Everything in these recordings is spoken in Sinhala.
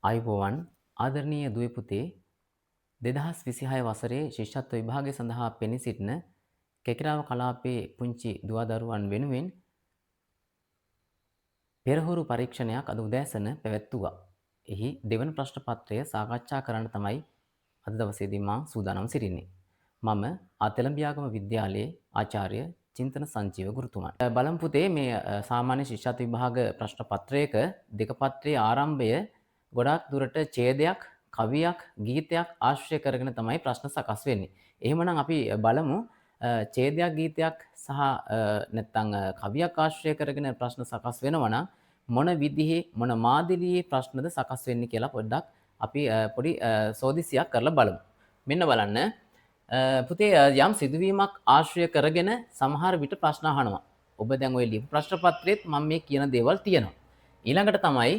ආයුබෝවන් ආදරණීය දුවේ පුතේ 2026 වසරේ ශිෂ්‍යත්ව විභාගය සඳහා පෙනී සිටින කෙකිරාව කලාපයේ පුංචි දුවදරුවන් වෙනුවෙන් පෙරහුරු පරීක්ෂණයක් අද උදෑසන පැවැත්වුවා. එහි දෙවන ප්‍රශ්න පත්‍රය සාකච්ඡා කරන්න තමයි අද දවසේදී මා සූදානම් සිටින්නේ. මම අතලඹියාගම විද්‍යාලයේ ආචාර්ය චින්තන සංජීව ගුරුතුමන්. බලමු පුතේ මේ සාමාන්‍ය ශිෂ්‍යත්ව විභාග ප්‍රශ්න පත්‍රයක දෙක පත්‍රයේ ආරම්භය ගොඩාක් දුරට ඡේදයක්, කවියක්, ගීතයක් ආශ්‍රය කරගෙන තමයි ප්‍රශ්න සකස් වෙන්නේ. එහෙමනම් අපි බලමු ඡේදයක්, ගීතයක් සහ නැත්නම් කවියක් ආශ්‍රය කරගෙන ප්‍රශ්න සකස් වෙනවා නම් මොන විදිහේ මොන මාදිලියේ ප්‍රශ්නද සකස් වෙන්නේ කියලා පොඩ්ඩක් අපි පොඩි සෝදිසියක් කරලා බලමු. මෙන්න බලන්න පුතේ යම් සිදුවීමක් ආශ්‍රය කරගෙන සමහර විට ප්‍රශ්න අහනවා. ඔබ දැන් ওই ලිපි ප්‍රශ්න පත්‍රයේත් මම මේ කියන දේවල් තියෙනවා. ඊළඟට තමයි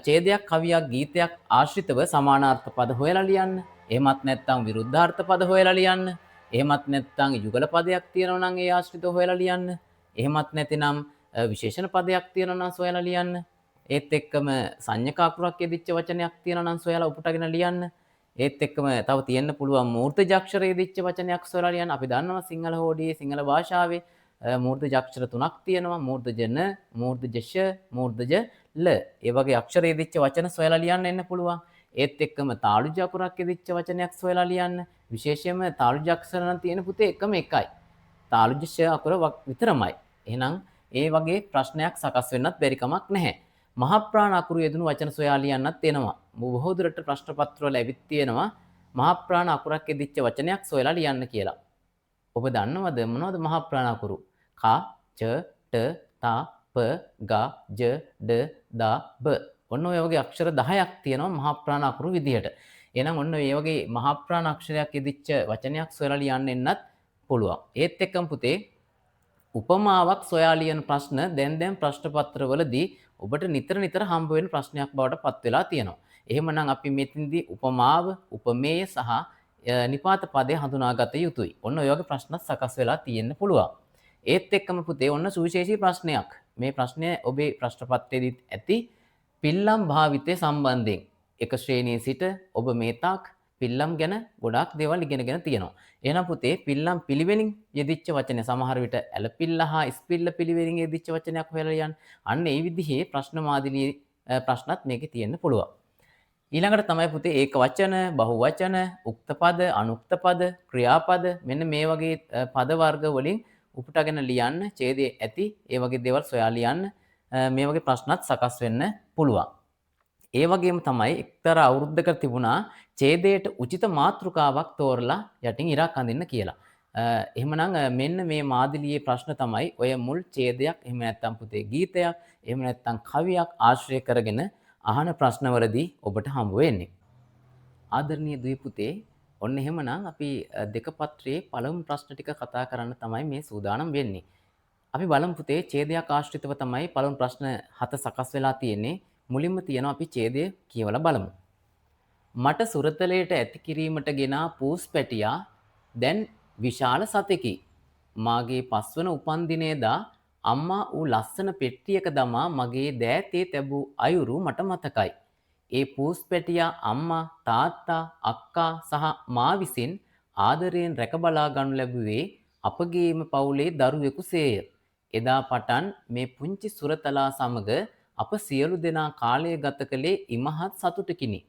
ඡේදයක්, කවියක්, ගීතයක් ආශ්‍රිතව සමානාර්ථ පද හොයලා ලියන්න. එහෙමත් නැත්නම් විරුද්ධාර්ථ පද හොයලා ලියන්න. එහෙමත් නැත්නම් යුගල පදයක් තියෙනවා නම් ඒ ආශ්‍රිතව හොයලා ලියන්න. එහෙමත් නැතිනම් විශේෂණ පදයක් තියෙනවා නම් සොයලා ලියන්න. ඒත් එක්කම සංඥක අකුරක් යෙදිච්ච වචනයක් තියෙනවා නම් සොයලා උපුටගෙන ලියන්න. ඒත් එක්කම තව තියෙන්න පුළුවන් මූර්තජ අක්ෂර යෙදිච්ච වචනයක් සොයලා ලියන්න. අපි දන්නවා සිංහල හෝඩියේ සිංහල භාෂාවේ මූර්තජ අක්ෂර තුනක් තියෙනවා. මූර්තජ න, මූර්තජ ෂ, මූර්තජ ල. ඒ වගේ අක්ෂර යෙදිච්ච වචන සොයලා ලියන්න එන්න පුළුවන්. ඒත් එක්කම තාළුජ අකුරක් යෙදිච්ච වචනයක් සොයලා ලියන්න. විශේෂයෙන්ම තාළුජ අක්ෂර නම් තියෙන පුතේ එකම එකයි. තාළුජ ෂ අකුර විතරමයි. එහෙනම් ඒ වගේ ප්‍රශ්නයක් සකස් වෙන්නත් බැරි කමක් නැහැ. මහා ප්‍රාණ අකුරු යෙදුණු වචන සොයා ලියන්නත් එනවා. බොහෝ දුරට ප්‍රශ්න පත්‍රවල ඇවිත් තියෙනවා මහා ප්‍රාණ අකුරක් යෙදිච්ච වචනයක් සොයලා ලියන්න කියලා. ඔබ දන්නවද මොනවද මහා ප්‍රාණ අකුරු? ක, ච, ට, ත, ප, ග, ජ, ඩ, ද, බ. ඔන්න ඔය වගේ අක්ෂර 10ක් තියෙනවා මහා ප්‍රාණ අකුරු විදිහට. එහෙනම් ඔන්න මේ වගේ මහා ප්‍රාණ අක්ෂරයක් යෙදිච්ච වචනයක් සොයලා ලියන්න එන්නත් පුළුවන්. ඒත් එක්කම පුතේ උපමාවක් සොයා ලියන ප්‍රශ්න දැන් ප්‍රශ්න පත්‍රවලදී ඔබට නිතර හම්බ වෙන ප්‍රශ්නයක් බවට පත් වෙලා තියෙනවා. එහෙමනම් අපි මෙතනදී උපමාව, උපමේය සහ නිපාත පදේ හඳුනාගත යුතුයි. ඔන්න ඔය වගේ ප්‍රශ්න සකස් වෙලා තියෙන්න පුළුවන්. ඒත් එක්කම පුතේ ඔන්න සුවිශේෂී ප්‍රශ්නයක්. මේ ප්‍රශ්නය ඔබේ ප්‍රශ්න පත්‍රයේදීත් ඇති පිල්ලම් භාවිතය සම්බන්ධයෙන් එක ශ්‍රේණියේ සිට ඔබ මේ තාක් පිල්ලම් ගැන ගොඩාක් දේවල් ඉගෙනගෙන තියෙනවා. එහෙනම් පුතේ පිල්ලම් පිළිවෙලින් යෙදිච්ච වචන සමහර විට ඇලපිල්ල හා ස්පිල්ල පිළිවෙලින් යෙදිච්ච වචනයක් හොයලා ලියන්න. අන්න ඒ විදිහේ ප්‍රශ්න මාදිලියේ ප්‍රශ්නත් මේකේ තියෙන්න පුළුවන්. ඊළඟට තමයි පුතේ ඒක වචන, බහුවචන, උක්ත පද, අනුක්ත පද, ක්‍රියාපද මෙන්න මේ වගේ පද වර්ග වලින් උපුටගෙන ලියන්න, ඡේදයේ ඇති ඒ වගේ දේවල් සොයා ලියන්න මේ වගේ ප්‍රශ්නත් සකස් වෙන්න පුළුවන්. ඒ වගේම තමයි එක්තරා අවුරුද්දක තිබුණා ඡේදයට උචිත මාතෘකාවක් තෝරලා යටින් ඉරක් අඳින්න කියලා. එහෙමනම් මෙන්න මේ මාදිලියේ ප්‍රශ්න තමයි ඔය මුල් ඡේදයක් එහෙම නැත්නම් පුතේ ගීතයක් එහෙම නැත්නම් කවියක් ආශ්‍රය කරගෙන අහන ප්‍රශ්නවලදී ඔබට හම්බ වෙන්නේ. ආදරණීය දුවේ පුතේ ඔන්න එහෙමනම් අපි දෙක පත්‍රයේ පළමු ප්‍රශ්න ටික කතා කරන්න තමයි මේ සූදානම් වෙන්නේ. අපි බලමු පුතේ ඡේදයක් ආශ්‍රිතව තමයි පළමු ප්‍රශ්න 7 සකස් වෙලා තියෙන්නේ. මුලින්ම තියෙනවා අපි ඡේදය කියවලා බලමු. මට සුරතලයට ඇති කිරීමට ගෙනා පූස් පැටියා දැන් විශාල සතෙකි. මාගේ පස්වන උපන්දිනේදා අම්මා ඌ ලස්සන පෙට්ටියක දමා මගේ දෑතේ තැබූ අයුරු මට මතකයි. ඒ පූස් පැටියා අම්මා, තාත්තා, අක්කා සහ මා විසින් ආදරයෙන් රැකබලා ගනු ලැබුවේ අපගේම පවුලේ දරුවෙකු සේය. එදා පටන් මේ පුංචි සුරතලා සමග අප සියලු දෙනා කාලය ගත කළේ ඉමහත් සතුටකිනි.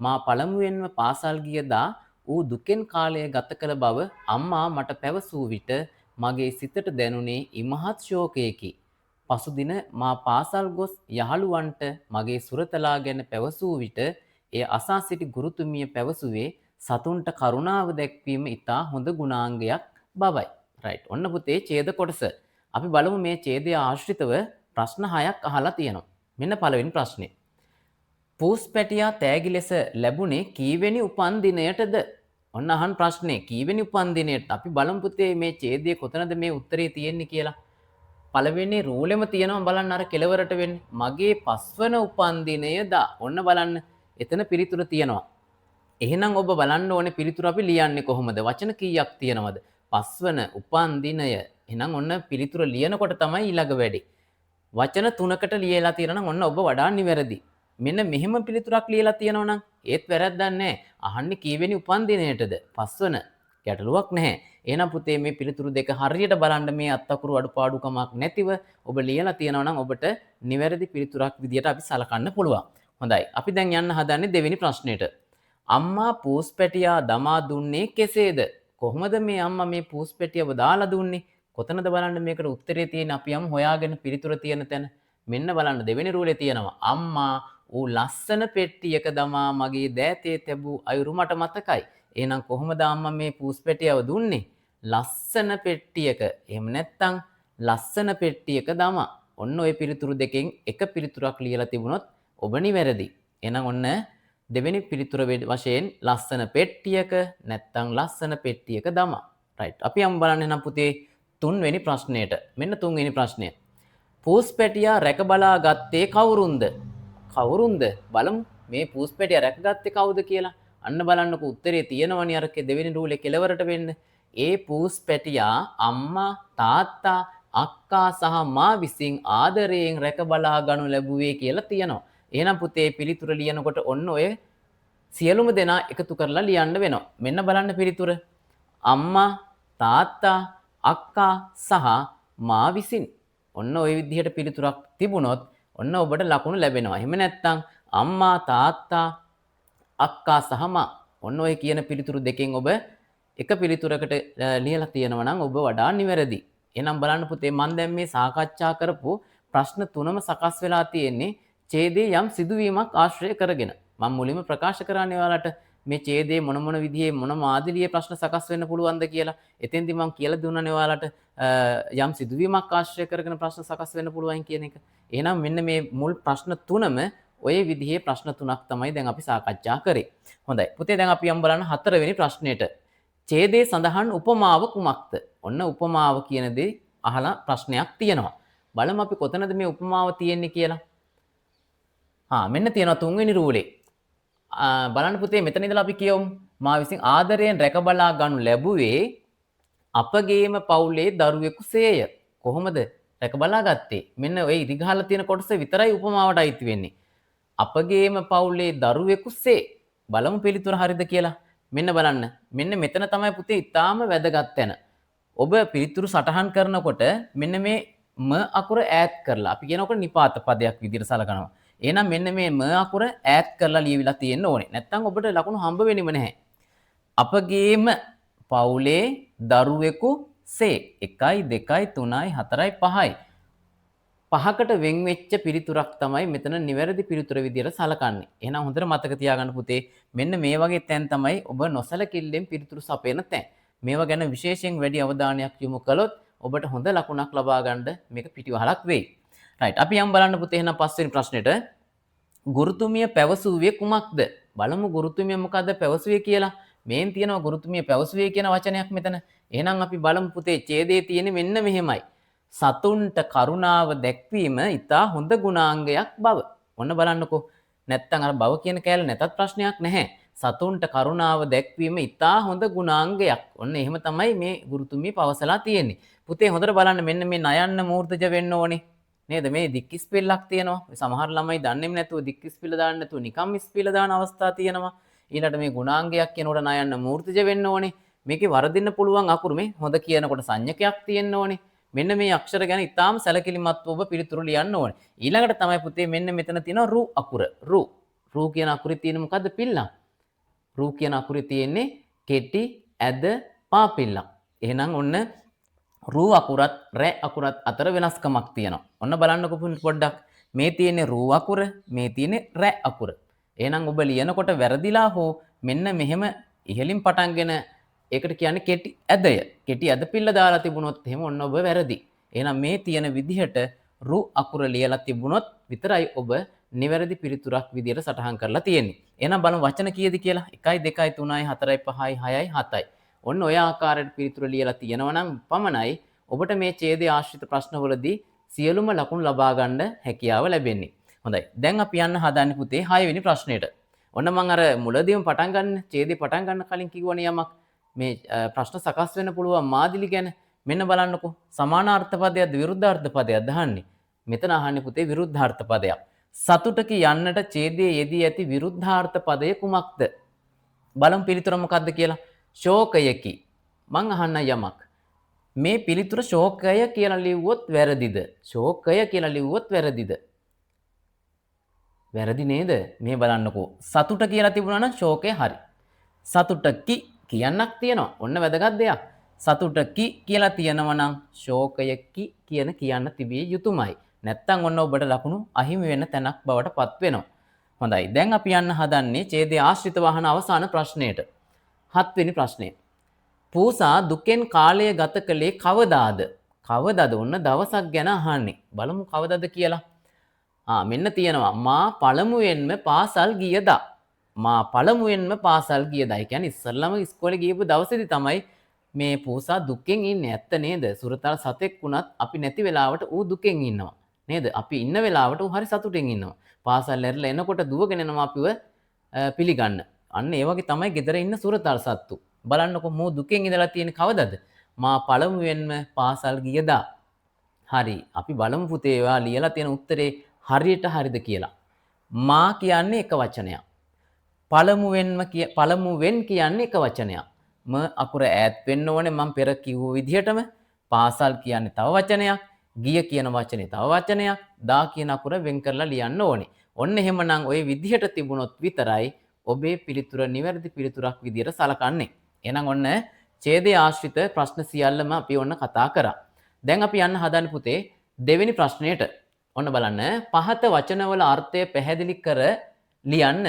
මා පළමුවෙන්ම පාසල් ගියදා ඌ දුකෙන් කාලය ගත කළ බව අම්මා මට පැවසූ විට මගේ සිතට දැනුනේ ඉමහත් ශෝකයකි. පසුදින මා පාසල් ගොස් යහළුවන්ට මගේ සුරතලා ගැන පැවසූ විට එය අසා සිටි ගුරුතුමිය පැවසුවේ සතුන්ට කරුණාව දැක්වීම ඉතා හොඳ ගුණාංගයක් බවයි. රයිට්. ඔන්න පුතේ ඡේද කොටස. අපි බලමු මේ ඡේදය ආශ්‍රිතව ප්‍රශ්න 6ක් අහලා තියෙනවා. මෙන්න පළවෙනි ප්‍රශ්නේ. පූස් පැටියා තෑගි ලෙස ලැබුණේ කීවෙනි උපන්දිනයටද? ඔන්න අහන ප්‍රශ්නේ කීවෙනි උපන්දිනයට? අපි බලමු පුතේ මේ ඡේදයේ කොතනද මේ උත්තරේ තියෙන්නේ කියලා. පළවෙනි රූලෙම තියෙනවා බලන්න අර කෙලවරට වෙන්නේ. මගේ පස්වන උපන්දිනයදා. ඔන්න බලන්න. එතන පිළිතුර තියෙනවා. එහෙනම් ඔබ බලන්න ඕනේ පිළිතුර අපි ලියන්නේ කොහොමද? වචන කීයක් තියෙනවද? පස්වන උපන්දිනය. එහෙනම් ඔන්න පිළිතුර ලියනකොට තමයි ඊළඟ වැඩේ. වචන 3කට ලියලා තියෙනවා නම් ඔන්න ඔබ වඩා නිවැරදි. මෙන්න මෙහෙම පිළිතුරක් ලියලා තියෙනවා නම් ඒත් වැරද්දක් නැහැ. අහන්නේ කීවෙනි උපන්දිනයටද? පස්වන ගැටලුවක් නැහැ. එහෙනම් පුතේ මේ පිළිතුරු දෙක හරියට බලන්න මේ අත්අකුරු අඩුපාඩුකමක් නැතිව ඔබ ලියලා තියෙනවා නම් ඔබට නිවැරදි පිළිතුරක් විදියට අපි සලකන්න පුළුවන්. හොඳයි. අපි දැන් යන්න හදන්නේ දෙවෙනි ප්‍රශ්නෙට. අම්මා පූස් පැටියා දමා දුන්නේ කෙසේද? කොහොමද මේ අම්මා මේ පූස් පැටියව දාලා දුන්නේ? කොතනද බලන්න මේකට උත්තරේ තියෙන අපි යමු හොයාගෙන පිළිතුර තියෙන තැන. මෙන්න බලන්න දෙවෙනි රූලේ තියෙනවා. අම්මා ඌ ලස්සන පෙට්ටියක දමා මගේ දෑතේ තැබූ අයුරු මට මතකයි. එහෙනම් කොහොමද අම්මා මේ පූස් පැටියව දුන්නේ? ලස්සන පෙට්ටියක. එහෙම නැත්නම් ලස්සන පෙට්ටියක දමා. ඔන්න ඔය පිළිතුරු දෙකෙන් එක පිළිතුරක් ලියලා තිබුණොත් ඔබ නිවැරදි. එහෙනම් ඔන්න දෙවෙනි පිළිතුර වශයෙන් ලස්සන පෙට්ටියක නැත්නම් ලස්සන පෙට්ටියක දමා. රයිට්. අපි යමු බලන්න නම් පුතේ තුන්වෙනි ප්‍රශ්නයට. මෙන්න තුන්වෙනි ප්‍රශ්නය. පූස් පැටියා රැක බලා ගත්තේ කවුරුන්ද? කවුරුන්ද? බලමු මේ පූස් පැටියා රැකගත්තේ කවුද කියලා. අන්න බලන්නකො උත්තරේ තියෙනවනේ අර දෙවෙනි රූලේ කෙලවරට වෙන්න. ඒ පූස් පැටියා අම්මා, තාත්තා, අක්කා සහ මා විසින් ආදරයෙන් රැක බලා ගනු ලැබුවේ කියලා තියෙනවා. එහෙනම් පුතේ පිළිතුර ලියනකොට ඔන්න ඔය සියලුම දෙනා එකතු කරලා ලියන්න වෙනවා. මෙන්න බලන්න පිළිතුර. අම්මා, තාත්තා, අක්කා සහ මා විසින්. ඔන්න ඔය විදිහට පිළිතුරක් තිබුණොත් ඔන්න ඔබට ලකුණු ලැබෙනවා. එහෙම නැත්නම් අම්මා, තාත්තා, අක්කා සහ මා. ඔන්න ඔය කියන පිළිතුරු දෙකෙන් ඔබ එක පිළිතුරකට ලියලා තියෙනවා නම් ඔබ වඩා නිවැරදි. එහෙනම් බලන්න පුතේ මම දැන් මේ සාකච්ඡා කරපු ප්‍රශ්න තුනම සකස් වෙලා තියෙන්නේ ඡේදයේ යම් සිදුවීමක් ආශ්‍රය කරගෙන. මම මුලින්ම ප්‍රකාශ කරන්නේ ඔයාලට මේ ඡේදයේ මොන මොන විදිහේ මොන මාදිලියේ ප්‍රශ්න සකස් වෙන්න පුළුවන්ද කියලා. එතෙන්දි මම කියලා දුන්නානේ ඔයාලට යම් සිදුවීමක් ආශ්‍රය කරගෙන ප්‍රශ්න සකස් වෙන්න පුළුවන් කියන එක. එහෙනම් මෙන්න මේ මුල් ප්‍රශ්න තුනම ඔය විදිහේ ප්‍රශ්න තුනක් තමයි දැන් අපි සාකච්ඡා කරේ. හොඳයි. පුතේ දැන් අපි යමු බලන්න හතරවෙනි ප්‍රශ්නෙට. ඡේදයේ සඳහන් උපමාව කුමක්ද? ඔන්න උපමාව කියන දේ අහලා ප්‍රශ්නයක් තියෙනවා. බලමු අපි කොතනද මේ උපමාව තියෙන්නේ කියලා. මෙන්න තියෙනවා තුන්වෙනි රූලේ. බලන්න පුතේ මෙතන ඉඳලා අපි කියමු. මා විසින් ආදරයෙන් රැක බලා ගනු ලැබුවේ අපගේම පවුලේ දරුවෙකුසේය. කොහොමද රැක බලා ගත්තේ? මෙන්න ඔය ඉරිගහලා තියෙන කොටස විතරයි උපමාවට අයිති වෙන්නේ. අපගේම පවුලේ දරුවෙකුසේ. බලමු පිළිතුර හරිද කියලා. මෙන්න බලන්න. මෙන්න මෙතන තමයි පුතේ ඊටාම වැදගත් තැන. ඔබ පිළිතුරු සටහන් කරනකොට මෙන්න මේ ම අකුර ඈත් කරලා අපි කියනකොට නිපාත පදයක් විදිහට සලකනවා. එහෙනම් මෙන්න මේ ම අකුර ඈත් කරලා ලියවිලා තියෙන්න ඕනේ. නැත්නම් ඔබට ලකුණු හම්බ වෙන්නෙම නැහැ. අපගේම පවුලේ දරුවෙකු සේ 1 2 3 4 5යි. පහකට වෙන් වෙච්ච පිළිතුරක් තමයි මෙතන නිවැරදි පිළිතුර විදියට සලකන්නේ. එහෙනම් හොඳට මතක තියාගන්න පුතේ මෙන්න මේ වගේ තැන් තමයි ඔබ නොසලකිල්ලෙන් පිළිතුරු සපයන තැන්. මේවා ගැන විශේෂයෙන් වැඩි අවධානයක් යොමු කළොත් ඔබට හොඳ ලකුණක් ලබා ගන්න මේක පිටිවහලක් වෙයි. රයිට්. අපි යම් බලන්න පුතේ එහෙනම් පස්වෙනි ප්‍රශ්නෙට ගුරුතුමිය පැවසුවේ කුමක්ද? බලමු ගුරුතුමිය මොකද්ද පැවසුවේ කියලා. මේන් තියෙනවා ගුරුතුමිය පැවසුවේ කියන වචනයක් මෙතන. එහෙනම් අපි බලමු පුතේ ඡේදයේ තියෙන්නේ මෙන්න මෙහෙමයි. සතුන්ට කරුණාව දැක්වීම ඊටා හොඳ ගුණාංගයක් බව. ඔන්න බලන්නකෝ. නැත්තම් අර බව කියන කෑල්ල නැතත් ප්‍රශ්නයක් නැහැ. සතුන්ට කරුණාව දැක්වීම ඊටා හොඳ ගුණාංගයක්. ඔන්න එහෙම තමයි මේ ගුරුතුමිය පවසලා තියෙන්නේ. පුතේ හොඳට බලන්න මෙන්න මේ නයන්න මූර්ධජ වෙන්න ඕනේ. නේද? මේ දික්කිස් පිල්ලක් තියෙනවා. සමහර ළමයි දන්නේම නැතුව දික්කිස් පිල්ල දාන්න නැතුව නිකම් ඉස්පිල්ල දාන අවස්ථා තියෙනවා. ඊළඟට මේ ගුණාංගයක් කියනකොට නයන්න මූර්ධජ වෙන්න ඕනේ. මේකේ වරදින්න පුළුවන් අකුරු මේ හොඳ කියනකොට සංඥකයක් තියෙන්න ඕනේ. මෙන්න මේ අක්ෂර ගැන ඉතාම සැලකිලිමත්ව ඔබ පිළිතුරු ලියන්න ඕනේ. ඊළඟට තමයි පුතේ මෙන්න මෙතන තියෙන රු අකුර. රු කියන අකුරේ තියෙන මොකද්ද පිල්ලක්? රු කියන අකුරේ තියෙන්නේ කෙටි ඇද පා පිල්ලක්. එහෙනම් ඔන්න රු අකුරත් රැ අකුරත් අතර වෙනස්කමක් තියෙනවා. ඔන්න බලන්නකො පොඩ්ඩක්. මේ තියෙන්නේ රු අකුර, මේ තියෙන්නේ රැ අකුර. එහෙනම් ඔබ ලියනකොට වැරදිලා හෝ මෙන්න මෙහෙම ඉහලින් පටන්ගෙන ඒකට කියන්නේ කෙටි ඇදය. කෙටි ඇද පිල්ල දාලා තිබුණොත් එහෙම ඔන්න ඔබ වැරදි. එහෙනම් මේ තියෙන විදිහට රු අකුර ලියලා තිබුණොත් විතරයි ඔබ නිවැරදි පිළිතුරක් විදියට සටහන් කරලා තියෙන්නේ. එහෙනම් බලමු වචන කීයද කියලා. 1 2 3 4 5 6 7යි. ඔන්න ඔය ආකාරයට පිළිතුර ලියලා තියෙනවා නම් පමණයි ඔබට මේ ඡේදයේ ආශ්‍රිත ප්‍රශ්නවලදී සියලුම ලකුණු ලබා ගන්න හැකියාව ලැබෙන්නේ. හොඳයි. දැන් අපි යන්න හදන්නේ පුතේ 6 වෙනි ප්‍රශ්නෙට. ඔන්න මම අර මුලදීම පටන් ගන්න ඡේදේ පටන් ගන්න කලින් කිව්වනේ යමක් මේ ප්‍රශ්න සකස් වෙන්න පුළුවන් මාදිලි ගැන. මෙන්න බලන්නකෝ. සමානාර්ථ පදයක්ද විරුද්ධාර්ථ පදයක්ද අහන්නේ. මෙතන අහන්නේ පුතේ විරුද්ධාර්ථ පදයක්. සතුට කියන්නට ඡේදයේ යෙදී ඇති විරුද්ධාර්ථ පදය කුමක්ද? බලමු පිළිතුර මොකක්ද කියලා. ශෝකයකි. මං අහන්න යමක්. මේ පිළිතුර ශෝකය කියලා ලිව්වොත් වැරදිද? ශෝකය කියලා ලිව්වොත් වැරදිද? වැරදි නේද? මේ බලන්නකෝ. සතුට කියලා තිබුණා නම් ශෝකය හරි. සතුටකි කියන්නක් තියෙනවා. ඔන්න වැදගත් දෙයක්. සතුටකි කියලා තියෙනවා නම් ශෝකයකි කියන්න තිබිය යුතුමයි. නැත්තම් ඔන්න ඔබට ලකුණු අහිමි වෙන තැනක් බවට පත් වෙනවා. හොඳයි. දැන් අපි යන්න හදන්නේ ඡේදයේ ආශ්‍රිත වහන අවසාන ප්‍රශ්නයට. 7 වෙනි ප්‍රශ්නය. පූසා දුකෙන් කාලය ගත කළේ කවදාද? කවදාද? ඔන්න දවසක් ගැන අහන්නේ. බලමු කවදාද කියලා. මෙන්න තියෙනවා. මා පළමුවෙන්ම පාසල් ගියදා. මා පළමුවෙන්ම පාසල් ගියදා. ඒ කියන්නේ ඉස්සල්ලාම ඉස්කෝලේ ගියපු දවසේදී තමයි මේ පූසා දුකෙන් ඉන්නේ. ඇත්ත නේද? සුරතල් සතෙක් වුණත් අපි නැති වෙලාවට ඌ දුකෙන් ඉන්නවා. නේද? අපි ඉන්න වෙලාවට ඌ හරි සතුටින් ඉන්නවා. පාසල් ඇරලා එනකොට දුවගෙන එනවා අපිව පිළිගන්න. අන්න ඒ වගේ තමයි ගෙදර ඉන්න සුරතල් සත්තු. බලන්නකො මෝ දුකෙන් ඉඳලා තියෙන්නේ කවදද? මා පළමුවෙන්ම පාසල් ගියදා. හරි. අපි බලමු පුතේ ඔයා ලියලා තියෙන උත්තරේ හරියට හරිද කියලා. මා කියන්නේ එක වචනයක්. පළමුවෙන් කියන්නේ එක වචනයක්. ම අකුර ඈත් වෙන්න ඕනේ මම පෙර කිව්ව විදිහටම. පාසල් කියන්නේ තව වචනයක්. ගිය කියන වචනේ තව වචනයක්. දා කියන අකුර වෙන් කරලා ලියන්න ඕනේ. ඔන්න එහෙමනම් ওই විදිහට තිබුණොත් විතරයි ඔබේ පිළිතුර නිවැරදි පිළිතුරක් විදිහට සලකන්නේ. එහෙනම් ඔන්න ඡේදයේ ආශ්‍රිත ප්‍රශ්න සියල්ලම අපි ඔන්න කතා කරා. දැන් අපි යන්න හදන්නේ පුතේ දෙවෙනි ප්‍රශ්නයට. ඔන්න බලන්න පහත වචනවල අර්ථය පැහැදිලි කර ලියන්න.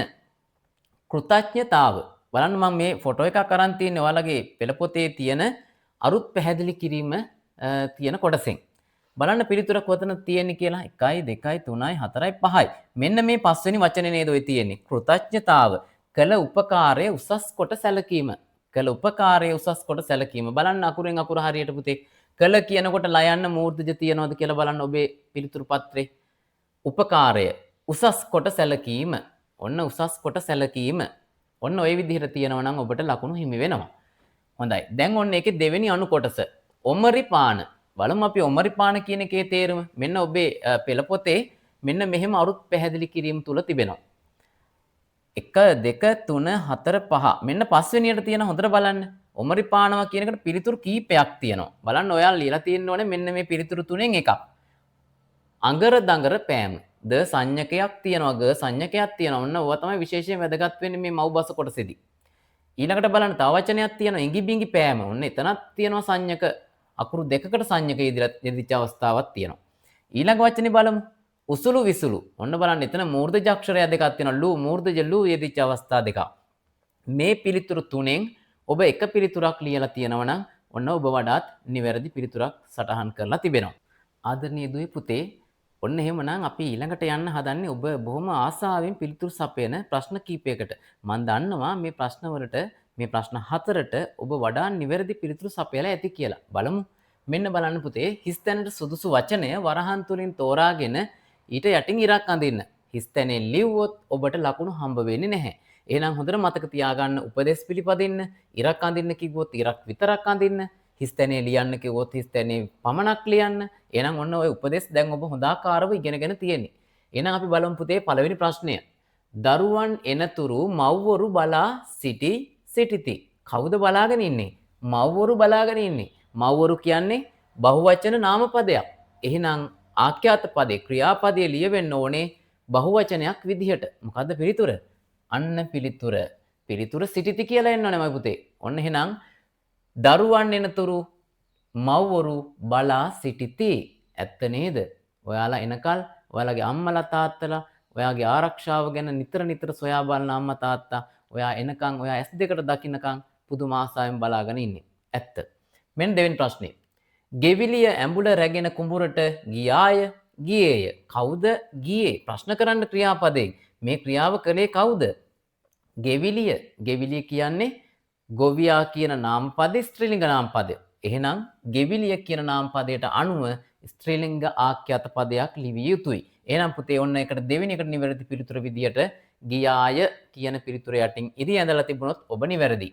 කෘතඥතාව. බලන්න මම මේ ෆොටෝ එකක් අරන් තියෙන්නේ ඔයාලගේ පෙළ පොතේ තියෙන අරුත් පැහැදිලි කිරීම තියෙන කොටසෙන්. බලන්න පිළිතුර කොතන තියෙන්නේ කියලා 1 2 3 4 5යි. මෙන්න මේ පස්වෙනි වචනේ නේද ඔය තියෙන්නේ. කෘතඥතාව. කළ උපකාරය උසස් කොට සැලකීම. කළ උපකාරය උසස් කොට සැලකීම. බලන්න අකුරෙන් අකුර හරියට පුතේ. කළ කියනකොට ලයන්න මූර්ධජ තියනවද කියලා බලන්න ඔබේ පිළිතුරු පත්‍රේ. උපකාරය උසස් කොට සැලකීම. ඔන්න උසස් කොට සැලකීම. ඔන්න ওই විදිහට තියෙනවා නම් ඔබට ලකුණු හිමි වෙනවා. හොඳයි. දැන් ඔන්න ඒකේ දෙවෙනි අණු කොටස. ඔමරිපාන. බලමු අපි ඔමරිපාන කියන එකේ තේරුම. මෙන්න ඔබේ පෙළ පොතේ මෙන්න මෙහෙම අරුත් පැහැදිලි කිරීම තුල තිබෙනවා. 1 2 3 4 5. මෙන්න පස්වෙනියට තියෙන හොඳට බලන්න. ඔමරිපානවා කියන එකට පිළිතුරු කීපයක් තියෙනවා. බලන්න ඔයාලා ලියලා තියෙන්න ඕනේ මෙන්න මේ පිළිතුරු තුනෙන් එකක්. අඟර දඟර පෑම. ද සංඥකයක් තියෙනවා. ග සංඥකයක් තියෙනවා. ඔන්න ඕවා තමයි විශේෂයෙන් වැදගත් වෙන්නේ මේ මව්බස කොටසේදී. ඊළඟට බලන්න තව වචනයක් තියෙනවා. ඉඟි බිඟි පෑම. ඔන්න එතනක් තියෙනවා සංඥක අකුරු දෙකකට සංඥක යෙදිච්ච අවස්ථාවක් තියෙනවා. ඊළඟ වචනේ බලමු. උසුළු විසුළු. ඔන්න බලන්න එතන මූර්ධජ අක්ෂරය දෙකක් තියෙනවා. ලු මූර්ධජ ලු යෙදිච්ච අවස්ථා දෙකක්. මේ පිළිතුරු තුනෙන් ඔබ එක පිළිතුරක් ලියලා තියෙනවා නම් ඔන්න ඔබ වඩාත් නිවැරදි පිළිතුරක් සටහන් කරලා තිබෙනවා. ආදරණීය දුවේ පුතේ ඔන්න එහෙමනම් අපි ඊළඟට යන්න හදන්නේ ඔබ බොහොම ආසාවෙන් පිළිතුරු සපයන ප්‍රශ්න කීපයකට. මම දන්නවා මේ ප්‍රශ්නවලට මේ ප්‍රශ්න 4ට ඔබ වඩා නිවැරදි පිළිතුරු සපයලා ඇති කියලා. බලමු. මෙන්න බලන්න පුතේ හිස් තැනට සුදුසු වචනය වරහන් තුලින් තෝරාගෙන ඊට යටින් ඉරක් අඳින්න. හිස් තැනේ ලිව්වොත් ඔබට ලකුණු හම්බ වෙන්නේ නැහැ. එහෙනම් හොඳට මතක තියාගන්න උපදේශ පිළිපදින්න. ඉරක් අඳින්න කිව්වොත් ඉරක් විතරක් අඳින්න. හිස් තැනේ ලියන්න කිව්වොත් හිස් තැනේ පමණක් ලියන්න. එහෙනම් ඔන්න ඔය උපදේශ දැන් ඔබ හොඳාකාරව ඉගෙනගෙන තියෙන්නේ. එහෙනම් අපි බලමු පුතේ පළවෙනි ප්‍රශ්නය. දරුවන් එනතුරු මව්වරු බලා සිටිති. කවුද බලාගෙන ඉන්නේ? මව්වරු බලාගෙන ඉන්නේ. මව්වරු කියන්නේ බහුවචන නාමපදයක්. එහෙනම් ආඛ්‍යාත පදේ ක්‍රියාපදයේ ලියවෙන්න ඕනේ බහුවචනයක් විදිහට. මොකද්ද පිළිතුර? අන්න පිළිතුර. පිළිතුර සිටිති කියලා එන්න ඕනේ මයි පුතේ. ඔන්න එහෙනම් දරුවන් එනතුරු මව්වරු බලා සිටිති. ඇත්ත නේද? ඔයාලා එනකල් ඔයාලගේ අම්මලා තාත්තලා ඔයාගේ ආරක්ෂාව ගැන නිතර සොයා බලන අම්මා තාත්තා ඔයා එනකන් ඔයා S2කට දකින්නකන් පුදුම ආසාවෙන් බලාගෙන ඉන්නේ. ඇත්ත. මෙන්න දෙවෙනි ප්‍රශ්නේ. ගෙවිලිය ඇඹුල රැගෙන කුඹුරට ගියාය ගියේය. කවුද ගියේ? ප්‍රශ්න කරන්න ක්‍රියාපදයෙන්. මේ ක්‍රියාව කළේ කවුද? ගෙවිලිය. ගෙවිලිය කියන්නේ ගොවියා කියන නාමපදේ ස්ත්‍රීලිංග නාමපදය. එහෙනම් ගෙවිලිය කියන නාමපදයට අනුව ස්ත්‍රීලිංග ආඛ්‍යාත පදයක් ලිවිය යුතුයි. එහෙනම් පුතේ ඔන්න එකට දෙවෙනි එකට නිවැරදි පිළිතුර විදියට ගියාය කියන පිළිතුර යටින් ඉරි ඇඳලා තිබුණොත් ඔබ නිවැරදි.